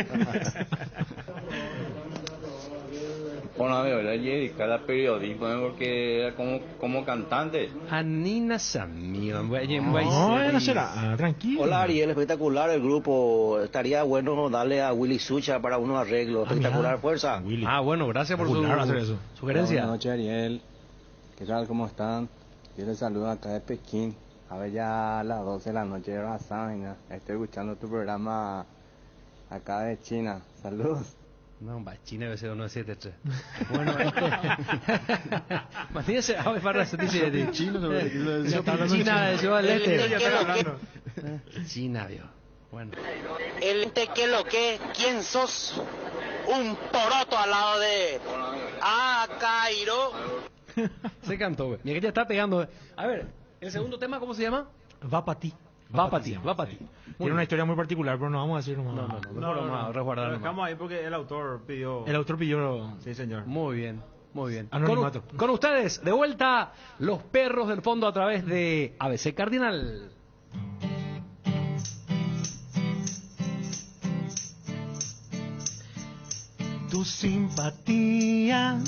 Bueno, a ver, dedicar al periodismo porque era como cantante. Anina Samir, tranquilo. Hola Ariel, espectacular el grupo. Estaría bueno darle a Willy Sucha para unos arreglos. Espectacular, fuerza. Willy. Bueno, gracias por su sugerencia. Buenas noches Ariel, ¿qué tal? ¿Cómo están? Yo les saludo acá de Pekín. A ver, ya a las 12 de la noche, ya saben, ya. Estoy escuchando tu programa acá de China. Saludos. No, va, China debe ser 173. Bueno, imagínese, para China, China, Dios. Bueno. ¿Qué lo que? ¿Quién sos? Un poroto al lado de Cairo. Se cantó, güey. Mira que ya está pegando. A ver, el segundo tema, ¿cómo se llama? Va para ti. Va para ti. Tiene una historia muy particular, pero no vamos a decir nomás. No, vamos a resguardar. Lo dejamos ahí porque el autor pidió. Sí, señor. Muy bien. Anonimato. Con ustedes, de vuelta, los perros del fondo a través de ABC Cardinal. Tu simpatía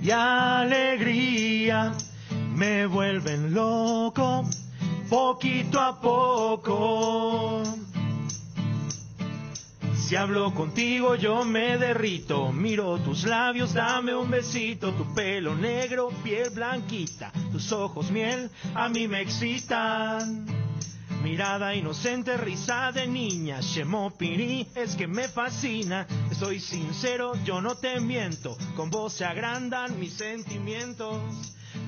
y alegría me vuelven loco. Poquito a poco, si hablo contigo yo me derrito, miro tus labios, dame un besito, tu pelo negro, piel blanquita, tus ojos miel, a mí me excitan. Mirada inocente, risa de niña, Shemopiri, es que me fascina. Soy sincero, yo no te miento, con vos se agrandan mis sentimientos.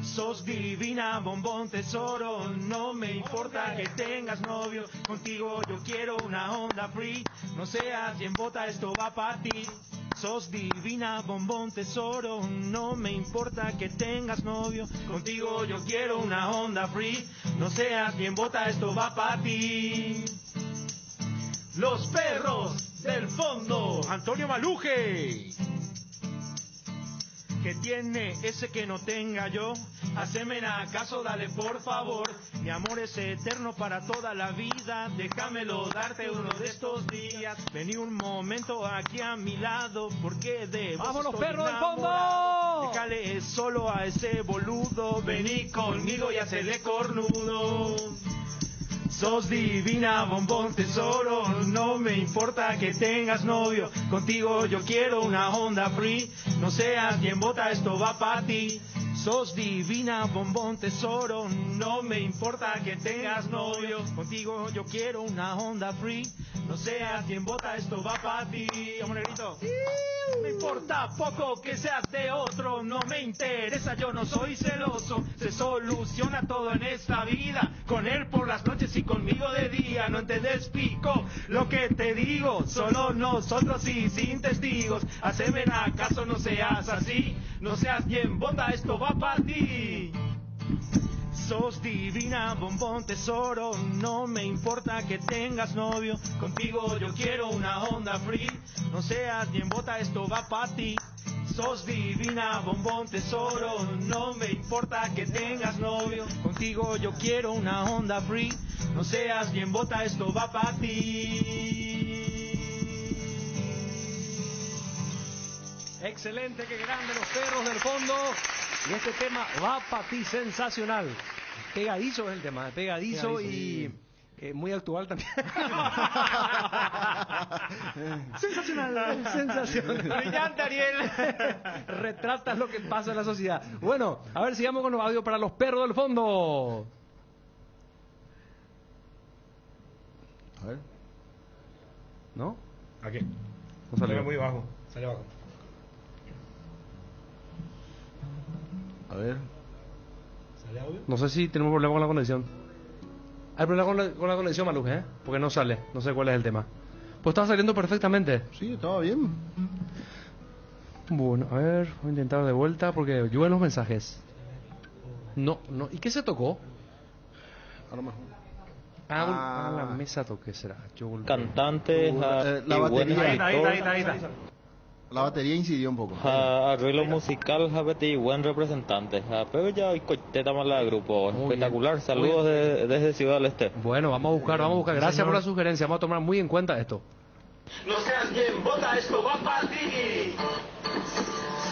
Sos divina, bombón, tesoro, no me importa que tengas novio. Contigo yo quiero una Honda Free, no seas bien bota, esto va para ti. Sos divina, bombón, tesoro, no me importa que tengas novio. Contigo yo quiero una Honda Free, no seas bien bota, esto va para ti. Los perros del fondo, Antonio Maluje. ¿Qué tiene ese que no tenga yo? Haceme caso, dale por favor. Mi amor es eterno para toda la vida. Déjamelo darte uno de estos días. Vení un momento aquí a mi lado, porque de vos ¡vamos los estoy perros del enamorado. fondo! Déjale solo a ese boludo. Vení conmigo y hacele cornudo. Sos divina, bombón, tesoro, no me importa que tengas novio. Contigo yo quiero una Honda Free, no seas bien bota, esto va para ti. Sos divina, bombón, tesoro, no me importa que tengas novio. Contigo yo quiero una Honda Free, no seas bien bota, esto va para ti. Vamos, negrito. Me importa poco que seas de otro, no me interesa, yo no soy celoso. Se soluciona todo en esta vida, con él por las noches y conmigo de día. No entendés, pico, lo que te digo, solo nosotros y sin testigos. Haceme caso, no seas así, no seas bien bota, esto va para ti. Sos divina, bombón, tesoro, no me importa que tengas novio. Contigo yo quiero una Honda Free, no seas bien bota, esto va para ti. Sos divina, bombón, tesoro, no me importa que tengas novio. Contigo yo quiero una Honda Free, no seas bien bota, esto va para ti. Excelente, qué grande los perros del fondo. Y este tema va para ti, sensacional. Pegadizo es el tema, pegadizo y muy actual también. Sensacional. Brillante, Ariel. Retrata lo que pasa en la sociedad. Bueno, a ver, sigamos con los audios para los perros del fondo. A ver. ¿No? Aquí. No salió. Muy bajo. Sale abajo. A ver. ¿Sale audio? No sé si tenemos problema con la conexión. Hay problema con la conexión, Maluje, ¿eh? Porque no sale. No sé cuál es el tema. Pues estaba saliendo perfectamente. Sí, estaba bien. Bueno, a ver, voy a intentar de vuelta porque llueven los mensajes. No. ¿Y qué se tocó? A lo mejor. la mesa toque será. Cantante, la batería. Ahí está. La batería incidió un poco. Arreglo musical, y buen representante. Pero ya hoy estamos la grupo. Espectacular. Saludos desde Ciudad del Este. Bueno, vamos a buscar. Gracias por la sugerencia. Vamos a tomar muy en cuenta esto. No seas bien, bota, esto va para ti.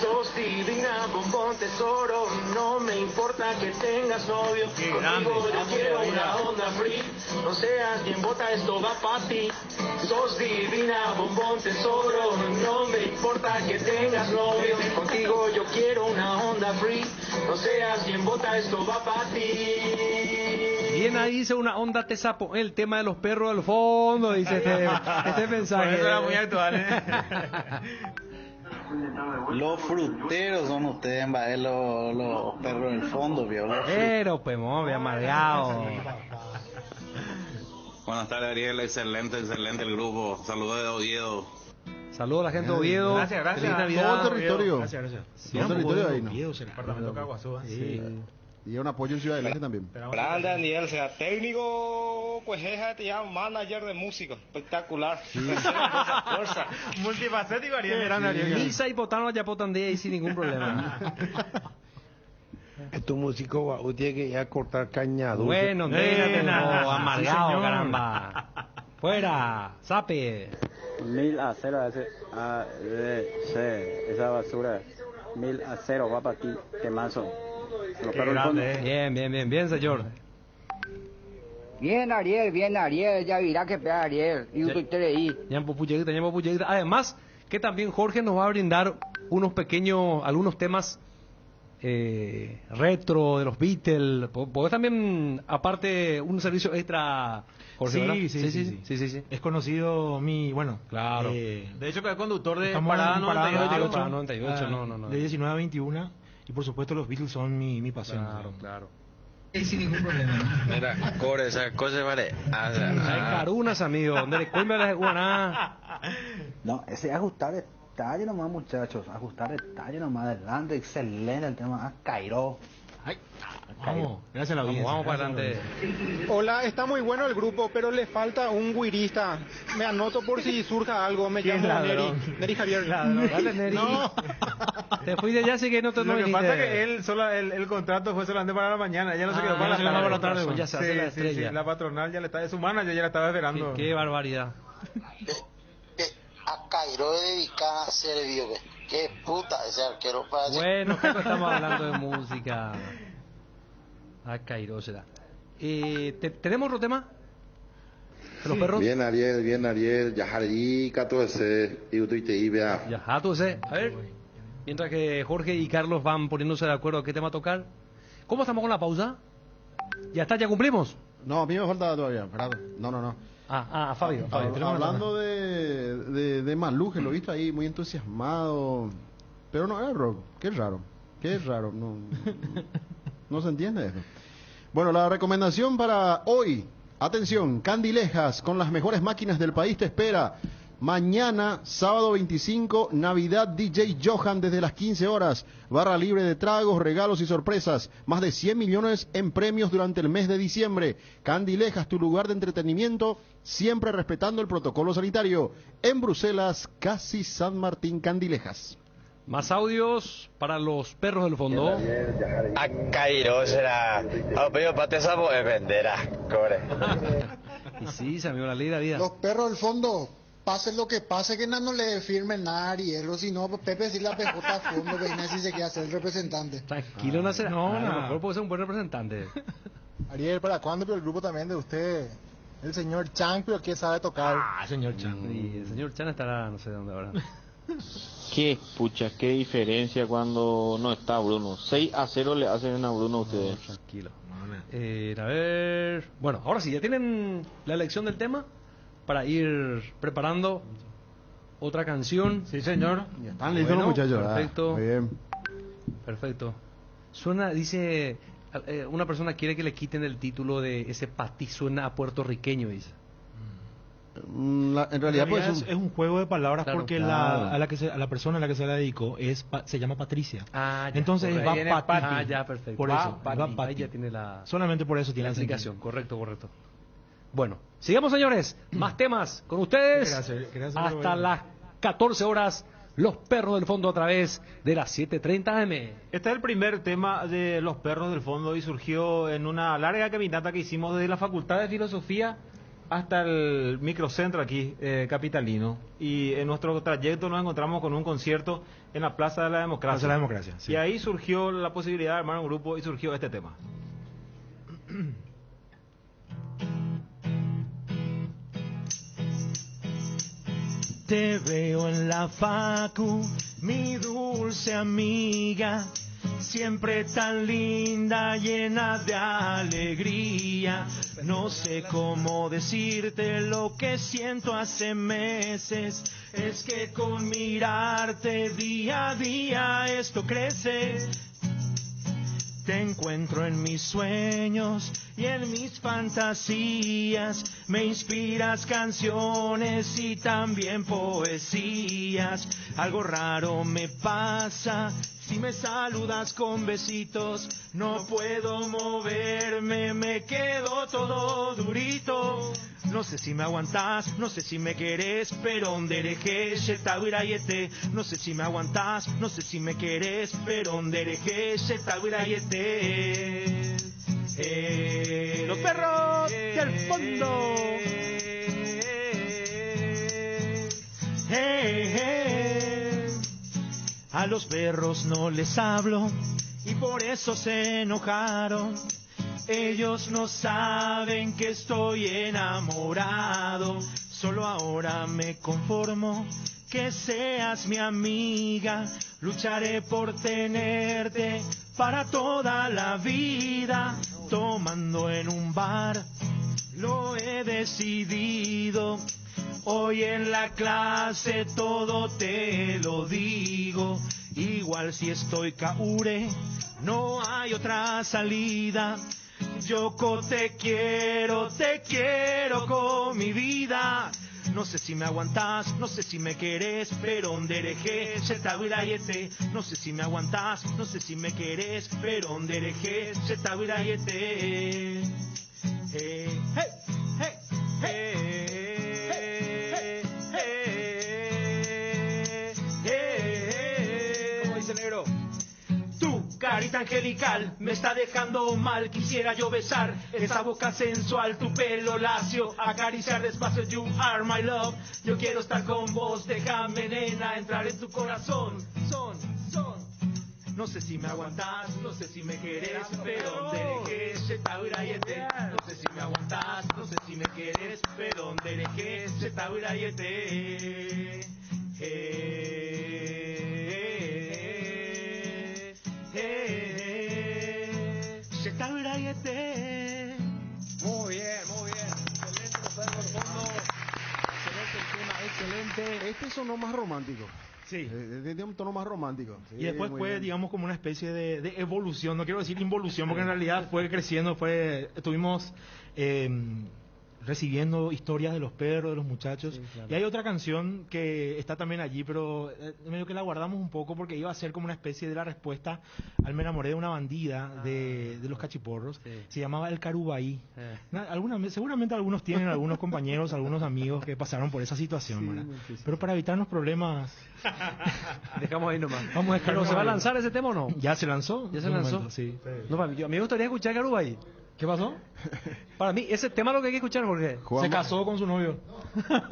Sos divina, bombón, tesoro. No me importa que tengas novio. Contigo yo quiero una onda free. No seas bien, bota, esto va para ti. Sos divina, bombón, tesoro. No me importa que tengas novio. Contigo yo quiero una onda free. No seas bien, bota, esto va para ti. Bien, ahí dice una onda te sapo. El tema de los perros del fondo, dice este mensaje. Por eso era muy actual, Los fruteros son ustedes, los perros del fondo, vio. Pero, pues, bien amargado. Buenas tardes, Ariel. Excelente el grupo. Saludos de Oviedo. Saludos a la gente de Oviedo. Gracias. Feliz Navidad. Todo el territorio. Gracias. Todo el territorio ahí, ¿no? Oviedo, el departamento Caguazú. Sí. Y un apoyo en Ciudad del Este también. Grande Daniel, sea técnico, pues te llama manager de música, espectacular. Fuerza. Multifacético Ariel. Misa y potano ya potan de ahí sin ningún problema. Estos músicos tiene que ya cortar caña dulce. Bueno, amargado, sí, caramba. Fuera, sape. 1000-0 esa basura. 1000-0 va para ti, quemazo. Bien, señor. Bien, Ariel, ya verá que pega Ariel. Y un Twitter ahí. Además, que también Jorge nos va a brindar algunos temas retro de los Beatles. Porque también, aparte, un servicio extra, Jorge, sí. Es conocido claro. De hecho, que es conductor de Parada 98. De 19 a 21. Y por supuesto los Beatles son mi pasión. Claro. Y sin ningún problema. Mira, core, esa cosa vale. Hay carunas, amigo. ¿Dónde le cuelga la guaná? No, ese ajustar detalle nomás, muchachos. Ajustar detalle nomás adelante. Excelente el tema. Cairo. Vamos, gracias a la audiencia. Vamos para adelante. Hola, está muy bueno el grupo, pero le falta un guirista. Me anoto por si surja algo. Me llamo Neri Javier. Dale, Neri. No. Te fui de allá, así que no te Lo que pasa es que el contrato fue solamente para la mañana. Ya no se quedó para la tarde. Ya se hace la estrella. Sí, la patronal ya le está, su manager ya la estaba esperando. Qué barbaridad. A Cairo es dedicada a Servio, qué puta ese arquero para allá. Bueno, estamos hablando de música. A Cairo será. ¿Tenemos otro tema? ¿De los perros? Bien, Ariel. Yajarí, Cato ese, y Utuitei, vea. Yajato ese. A ver, mientras que Jorge y Carlos van poniéndose de acuerdo a qué tema tocar. ¿Cómo estamos con la pausa? ¿Ya está? ¿Ya cumplimos? No, a mí me falta todavía, Fernando. No. Fabio. Hablando de Maluje, lo he visto ahí muy entusiasmado. Pero no es rock. Qué raro. No se entiende eso. Bueno, la recomendación para hoy. Atención, Candilejas, con las mejores máquinas del país te espera. Mañana, sábado 25, Navidad DJ Johan desde las 15 horas. Barra libre de tragos, regalos y sorpresas. Más de 100 millones en premios durante el mes de diciembre. Candilejas, tu lugar de entretenimiento, siempre respetando el protocolo sanitario. En Bruselas, casi San Martín, Candilejas. Más audios para los perros del fondo. A Cairo será. Pero para esa venderá, cobre. Y sí, se me la vida. Los perros del fondo. Pase lo que pase, que no le firmen nada a Ariel, o si no, Pepe sí la PJ a fondo, que si se quiere hacer el representante. Tranquilo, no, a lo mejor puede ser un buen representante. Ariel, ¿para cuándo? Pero el grupo también de usted, el señor Chang, pero que sabe tocar. Señor Chang. Y el señor Chang estará, no sé dónde ahora. Qué diferencia cuando no está Bruno. 6-0 le hacen a Bruno a ustedes. Tranquilo. A ver. Bueno, ahora sí, ya tienen la elección del tema para ir preparando otra canción. Sí, señor. Ya están listos los muchachos. Perfecto. Muy bien. Perfecto. Dice, una persona quiere que le quiten el título de ese patí, suena a puertorriqueño, dice. En realidad pues es un juego de palabras, claro, porque a la persona a la que se la dedicó se llama Patricia. Entonces va Pati. Ya, perfecto. Por eso, Ahí ya tiene la solamente por eso tiene la explicación. Correcto. Bueno, sigamos, señores. Más temas con ustedes. Gracias, hasta las 14 horas. Los Perros del Fondo a través de las 7:30 AM. Este es el primer tema de Los Perros del Fondo y surgió en una larga caminata que hicimos desde la Facultad de Filosofía hasta el microcentro aquí, capitalino. Y en nuestro trayecto nos encontramos con un concierto en la Plaza de la Democracia. Plaza de la Democracia, sí. Y ahí surgió la posibilidad de armar un grupo y surgió este tema. Te veo en la facu, mi dulce amiga, siempre tan linda, llena de alegría. No sé cómo decirte lo que siento hace meses, es que con mirarte día a día esto crece. Te encuentro en mis sueños y en mis fantasías, me inspiras canciones y también poesías. Algo raro me pasa si me saludas con besitos, no puedo moverme, me quedo todo durito. No sé si me aguantás, no sé si me querés, pero ndereje shetawirayete. No sé si me aguantás, no sé si me querés, pero ndereje shetawirayete. Los Perros del Fondo. A los perros no les hablo y por eso se enojaron. Ellos no saben que estoy enamorado. Solo ahora me conformo que seas mi amiga. Lucharé por tenerte para toda la vida. Tomando en un bar, lo he decidido. Hoy en la clase todo te lo digo. Igual si estoy caure, no hay otra salida. Yoko, te quiero con mi vida. No sé si me aguantás, no sé si me querés, pero ndereje shetawirayete. No sé si me aguantás, no sé si me querés, pero ndereje shetawirayete. Hey, hey, hey, hey. Negro. Tu carita angelical me está dejando mal. Quisiera yo besar esa boca sensual, tu pelo lacio, acariciar despacio. You are my love. Yo quiero estar con vos. Déjame, nena, entrar en tu corazón. Son. No sé si me aguantás, no sé si me querés, pero ndereje shetawirayete. No sé si me aguantás, no sé si me querés, pero ndereje shetawirayete. Muy bien. Excelente, Los Perros del Fondo. Excelente el tema, excelente. Este sonó más romántico. Sí. Tiene un tono más romántico. Sí, y después fue, digamos, como una especie de evolución. No quiero decir involución, porque en realidad fue creciendo. Estuvimos recibiendo historias de los perros, de los muchachos. Sí, claro. Y hay otra canción que está también allí, pero medio que la guardamos un poco porque iba a ser como una especie de la respuesta al Me enamoré de una bandida de los Cachiporros. Sí. Se llamaba El Carubaí. Seguramente algunos tienen algunos compañeros, algunos amigos que pasaron por esa situación. Sí, pero para evitarnos problemas... Dejamos ahí nomás. Vamos a dejarlo. ¿Pero se va a lanzar ese tema o no? Ya se lanzó. ¿Ya se lanzó? Momento, sí. No, a mí me gustaría escuchar Carubaí. ¿Qué pasó? Para mí, ese tema es lo que hay que escuchar, Jorge. Se casó con su novio.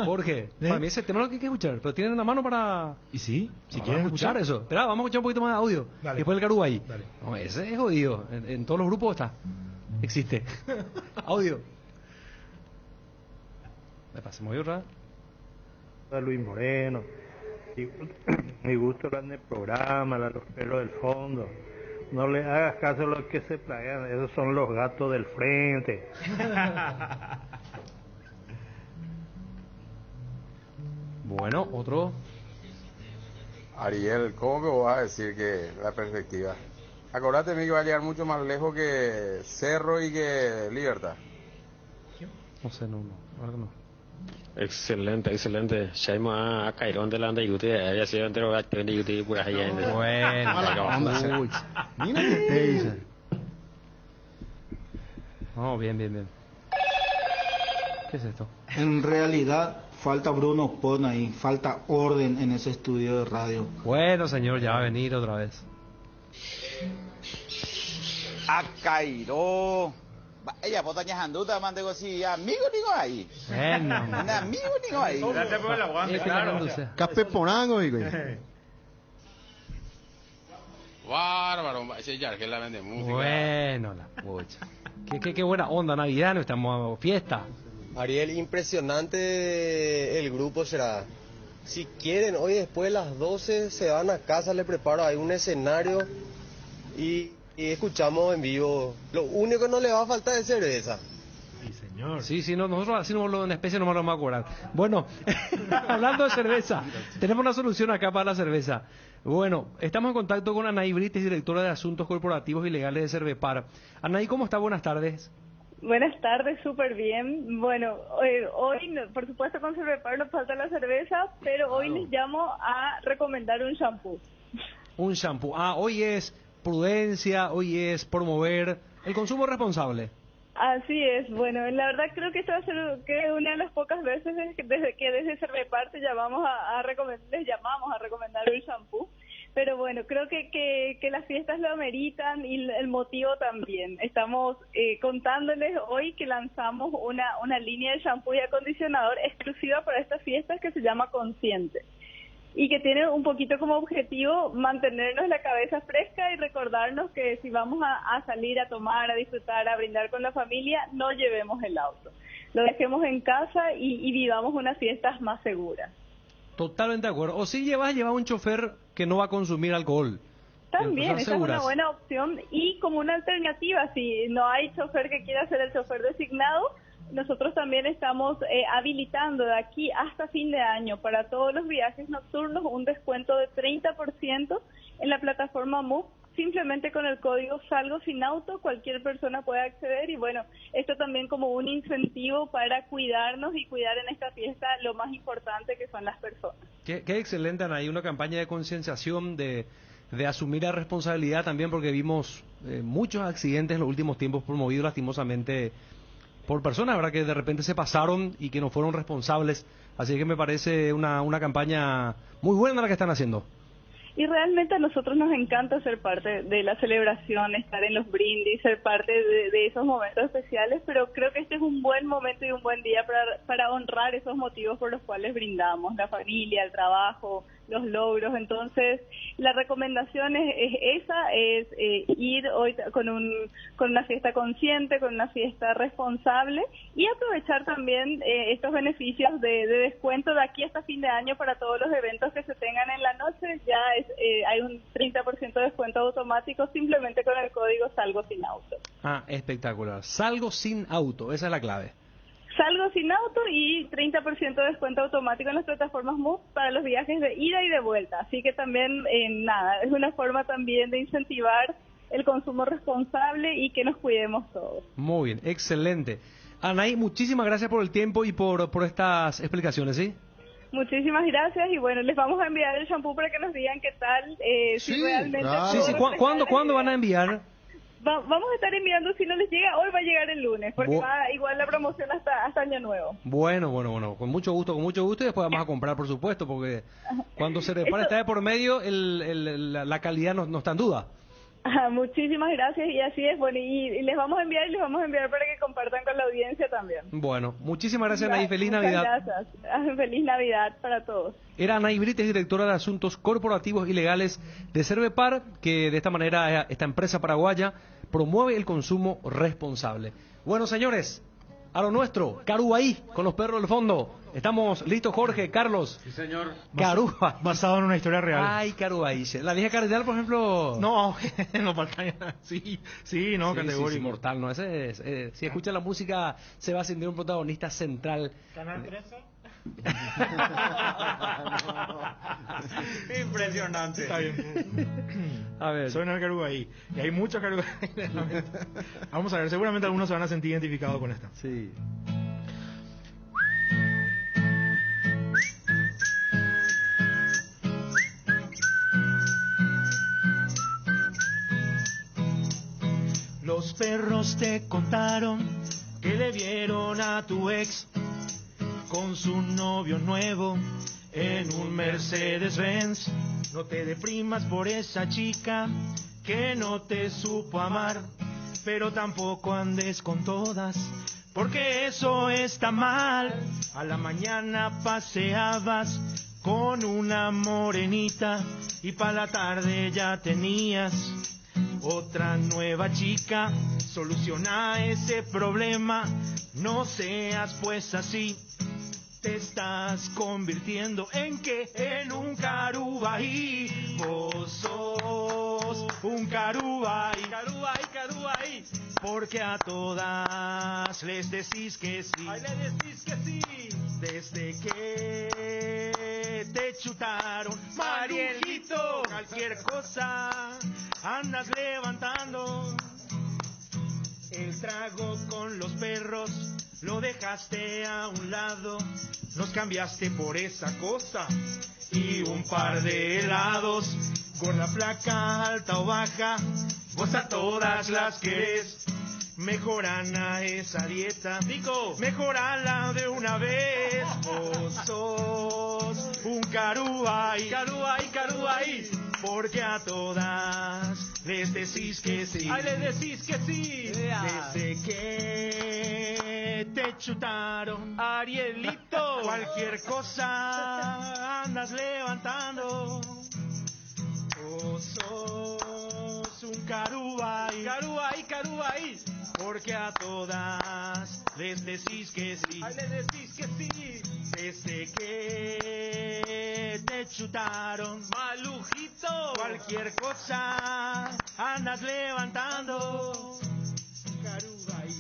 Jorge, para mí ese tema es lo que hay que escuchar. Pero tienen una mano para... ¿Y sí? Si quieren escuchar eso. Espera, vamos a escuchar un poquito más de audio. Dale. Después el Carubaí. Dale. No, ese es jodido. En todos los grupos está. Existe. Audio. Me pasé muy raro. Luis Moreno. Me gusta el programa, Los Perros del Fondo. No le hagas caso a los que se plagan, esos son los gatos del frente. Bueno, otro. Ariel, ¿cómo que vos vas a decir que la perspectiva? Acordate que va a llegar mucho más lejos que Cerro y que Libertad. No sé, no. Excelente. Shaimo a Cairón de la Yute, ya se enteró de Yute por allá. Bueno, mira que te dice. No, bien. ¿Qué es esto? En realidad falta Bruno Pon ahí, falta orden en ese estudio de radio. Bueno, señor, ya va a venir otra vez. A Cairo. Ella bota ñajanduta, mantego así, amigo digo ahí. Bueno. Un amigo digo ahí. Gracias por el aguante, claro. Café Porango, digo. Bárbaro, ese Yargel la vende música. Bueno, la pucha. Qué buena onda, Navidad, no estamos fiesta. Ariel, impresionante el grupo será. Si quieren, hoy después de las 12 se van a casa, le preparo ahí un escenario y escuchamos en vivo. Lo único que no le va a faltar es cerveza. Sí, señor. Sí, no, nosotros así no en especie no nos vamos a cobrar. Bueno, hablando de cerveza, tenemos una solución acá para la cerveza. Bueno, estamos en contacto con Anaí Brites, directora de Asuntos Corporativos y Legales de Cervepar. Anaí, ¿cómo está? Buenas tardes. Buenas tardes, súper bien. Bueno, hoy, por supuesto, con Cervepar nos falta la cerveza, pero hoy les llamo a recomendar un shampoo. Un shampoo. Hoy es prudencia, hoy es promover el consumo responsable. Así es. Bueno, la verdad creo que esta va a ser una de las pocas veces desde Cervepar les llamamos a recomendar un shampoo. Pero bueno, creo que las fiestas lo ameritan y el motivo también. Estamos contándoles hoy que lanzamos una línea de shampoo y acondicionador exclusiva para estas fiestas que se llama Consciente. Y que tiene un poquito como objetivo mantenernos la cabeza fresca y recordarnos que si vamos a salir a tomar, a disfrutar, a brindar con la familia, no llevemos el auto. Lo dejemos en casa y vivamos unas fiestas más seguras. Totalmente de acuerdo. O si lleva un chofer que no va a consumir alcohol. También, esa es una buena opción. Y como una alternativa, si no hay chofer que quiera ser el chofer designado, nosotros también estamos habilitando de aquí hasta fin de año para todos los viajes nocturnos un descuento de 30% en la plataforma Move. Simplemente con el código Salgo Sin Auto cualquier persona puede acceder y bueno, esto también como un incentivo para cuidarnos y cuidar en esta fiesta lo más importante que son las personas. Qué excelente, Anaí, una campaña de concienciación, de asumir la responsabilidad también, porque vimos muchos accidentes en los últimos tiempos promovidos lastimosamente por personas, ¿verdad?, que de repente se pasaron y que no fueron responsables. Así que me parece una campaña muy buena la que están haciendo. Y realmente a nosotros nos encanta ser parte de la celebración, estar en los brindis, ser parte de esos momentos especiales, pero creo que este es un buen momento y un buen día para honrar esos motivos por los cuales brindamos, la familia, el trabajo, los logros. Entonces, la recomendación es ir hoy con una fiesta consciente, con una fiesta responsable y aprovechar también estos beneficios de descuento de aquí hasta fin de año para todos los eventos que se tengan en la noche. Ya hay un 30% de descuento automático simplemente con el código Salgo Sin Auto. Espectacular. Salgo Sin Auto, esa es la clave. Salgo Sin Auto y 30% de descuento automático en las plataformas Move para los viajes de ida y de vuelta. Así que también, es una forma también de incentivar el consumo responsable y que nos cuidemos todos. Muy bien, excelente. Anaí, muchísimas gracias por el tiempo y por estas explicaciones, ¿sí? Muchísimas gracias y bueno, les vamos a enviar el shampoo para que nos digan qué tal, si realmente... Claro. Sí, ¿Cuándo van a enviar? Vamos a estar enviando, si no les llega, hoy va a llegar el lunes, porque va igual la promoción hasta Año Nuevo. Bueno, con mucho gusto, y después vamos a comprar, por supuesto, porque cuando se repara está de por medio, la calidad no está en duda. Muchísimas gracias, y así es, bueno, y les vamos a enviar para que compartan con la audiencia también. Bueno, muchísimas gracias, Anaí, feliz Navidad. Gracias, feliz Navidad para todos. Era Anaí Brites, directora de Asuntos Corporativos y Legales de Cervepar, que de esta manera esta empresa paraguaya promueve el consumo responsable. Bueno, señores, a lo nuestro, Caruaí, con los perros del fondo. Estamos listos, Jorge, Carlos. Sí, señor. Caruaí. Basado en una historia real. Ay, Caruaí. La vieja cardenal, por ejemplo... No, no falta nada. Sí, categórico. Sí, mortal, ¿no? Ese es, si escucha la música, se va a sentir un protagonista central. ¿Canal 13? Impresionante. Está bien. A ver. Suena el Caruaí. Y hay muchos Caruaí. Vamos a ver, seguramente algunos se van a sentir identificados con esta. Sí. Los perros te contaron que le vieron a tu ex con su novio nuevo en un Mercedes-Benz. No te deprimas por esa chica que no te supo amar, pero tampoco andes con todas, porque eso está mal. A la mañana paseabas con una morenita y para la tarde ya tenías otra nueva chica. Soluciona ese problema, no seas pues así. Te estás convirtiendo ¿en qué? En un carubaí. Vos sos un carubaí. Carubaí, carubaí. Porque a todas les decís que sí. Ay, les decís que sí. Desde que te chutaron, Marielito, cualquier cosa andas levantando. El trago con los perros lo dejaste a un lado, nos cambiaste por esa cosa y un par de helados. Gorda, flaca, alta o baja, vos a todas las querés. Mejorana esa dieta, digo, mejorala de una vez. Vos sos un carubaí, carubaí, carubaí, porque a todas les decís que sí. Ay, les decís que sí. Desde que te chutaron, Arielito, cualquier cosa andas levantando. Vos sos un carubaí, carubaí, carubaí, porque a todas les decís que sí. Ay, les decís que sí. Desde que te chutaron, Malujito, cualquier cosa andas levantando. Carubaí.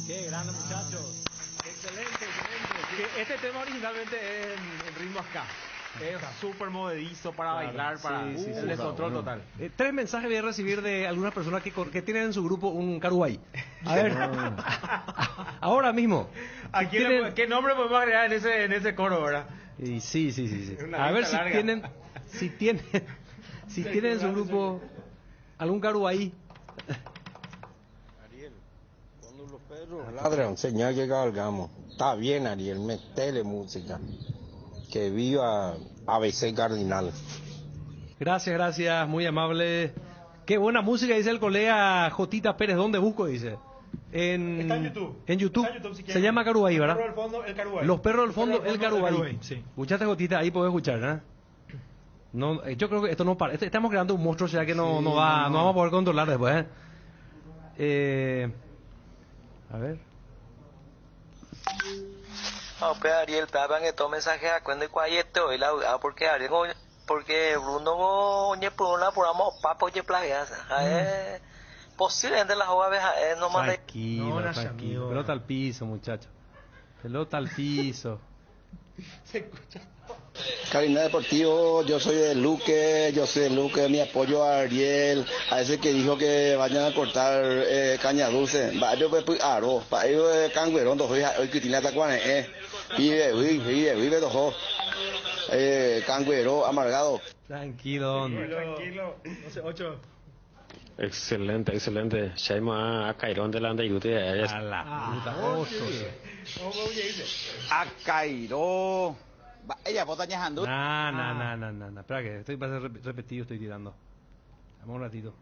Qué grande, muchachos. Excelente, excelente. Este tema originalmente es en ritmo ska. Es súper movedizo para bailar, para el descontrol total. 3 mensajes voy a recibir de algunas personas que tienen en su grupo un carubaí. A ver, ahora mismo. ¿A ¿Qué nombre podemos agregar en ese coro, verdad? Y sí. A ver si tienen en su grupo algún carubaí. Ariel, cuando los perros ladran, señal que cabalgamos. Está bien, Ariel, metele música. Que viva ABC Cardinal. Gracias, muy amable. Qué buena música, dice el colega Jotita Pérez. ¿Dónde busco? Dice. Está en YouTube. En YouTube. Si se llama Carubaí, ¿verdad? Los perros del fondo, el Carubaí. Los perros del fondo, el Carubaí. Sí. Escuchaste, Jotita, ahí podés escuchar, ¿eh? No, yo creo que esto no para. Estamos creando un monstruo, o sea que no vamos a poder controlar después, a ver. No, pues Ariel, pagan que todo mensaje a cuenta de cuayete hoy la porque Ariel porque Bruno oye por una programa papo oye playas. Posiblemente las aves no manda. Tranquilo. Pelota al piso, muchacho. Pelota al piso. Se escucha. Cabina Deportivo, yo soy de Luque, mi apoyo a Ariel, a ese que dijo que vayan a cortar caña dulce, yo pues aro, para ellos canguerón, hoy que tiene atacuan, vive dos canguero amargado. Tranquilo. No sé, 8. Excelente. Shaima a Cairón de la Andayute. A la puta. A Cairón. Ella vota ñajando. No. Espera que estoy para ser repetido, estoy tirando. Dame un ratito.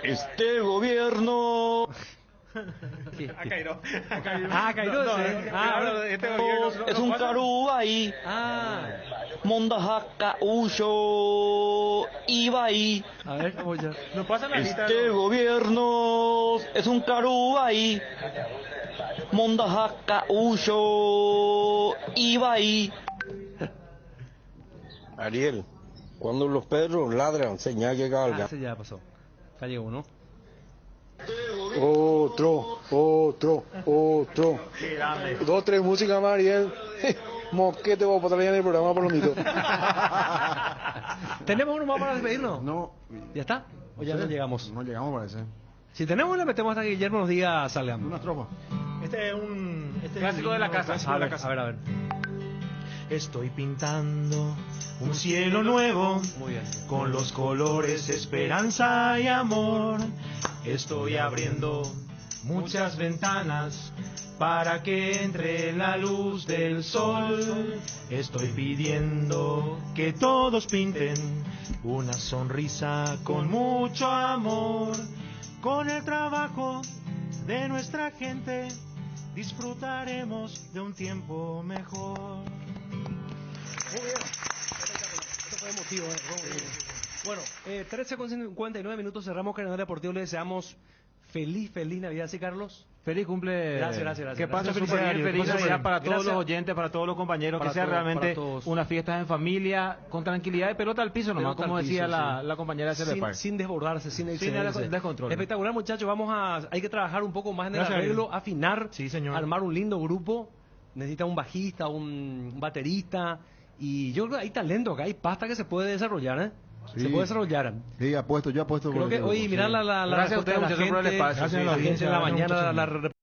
Este gobierno. A Cairó. Es un carubaí. Mondajaca, Uyo, Ibaí. A ver, voy ya. No pasa la lista. Este gobierno es un carubaí. Mondajaca, Uyo, Ibaí. Ariel, cuando los perros ladran, señal que cabalga. Ese ya pasó. Acá llegó uno. Otro. 2, 3 música, Mariel. Moquete, voy a pasar en el programa por lo mito. ¿Tenemos uno más para despedirnos? No. ¿Ya está? ¿O ya no llegamos? No llegamos, parece. Si tenemos, le metemos hasta que Guillermo nos diga salgamos. Una tropa. Este es un clásico de la casa. A ver. Estoy pintando un cielo nuevo. Muy bien. Con los colores esperanza y amor. Estoy abriendo muchas ventanas para que entre la luz del sol. Estoy pidiendo que todos pinten una sonrisa con mucho amor. Con el trabajo de nuestra gente disfrutaremos de un tiempo mejor. Muy bien. Esto fue emotivo, Bueno, 13:59 cerramos Canal Deportivo. Le deseamos feliz Navidad, ¿sí, Carlos? Feliz cumple. Gracias. Que pase súper bien, feliz Navidad para todos los oyentes, para todos los compañeros, que sea realmente una fiesta en familia, con tranquilidad y pelota al piso nomás, como decía la compañera de CB sin desbordarse, sin excederse. Descontrol. Espectacular, muchachos. Hay que trabajar un poco más en el arreglo, afinar, armar un lindo grupo. Necesita un bajista, un baterista, y yo creo que hay talento acá, hay pasta que se puede desarrollar, ¿eh? Sí. Se puede desarrollar. Sí, apuesto. Creo que, oye, mirá la gracias a ustedes, muchachos, por el espacio. Gracias a la gente en la mañana,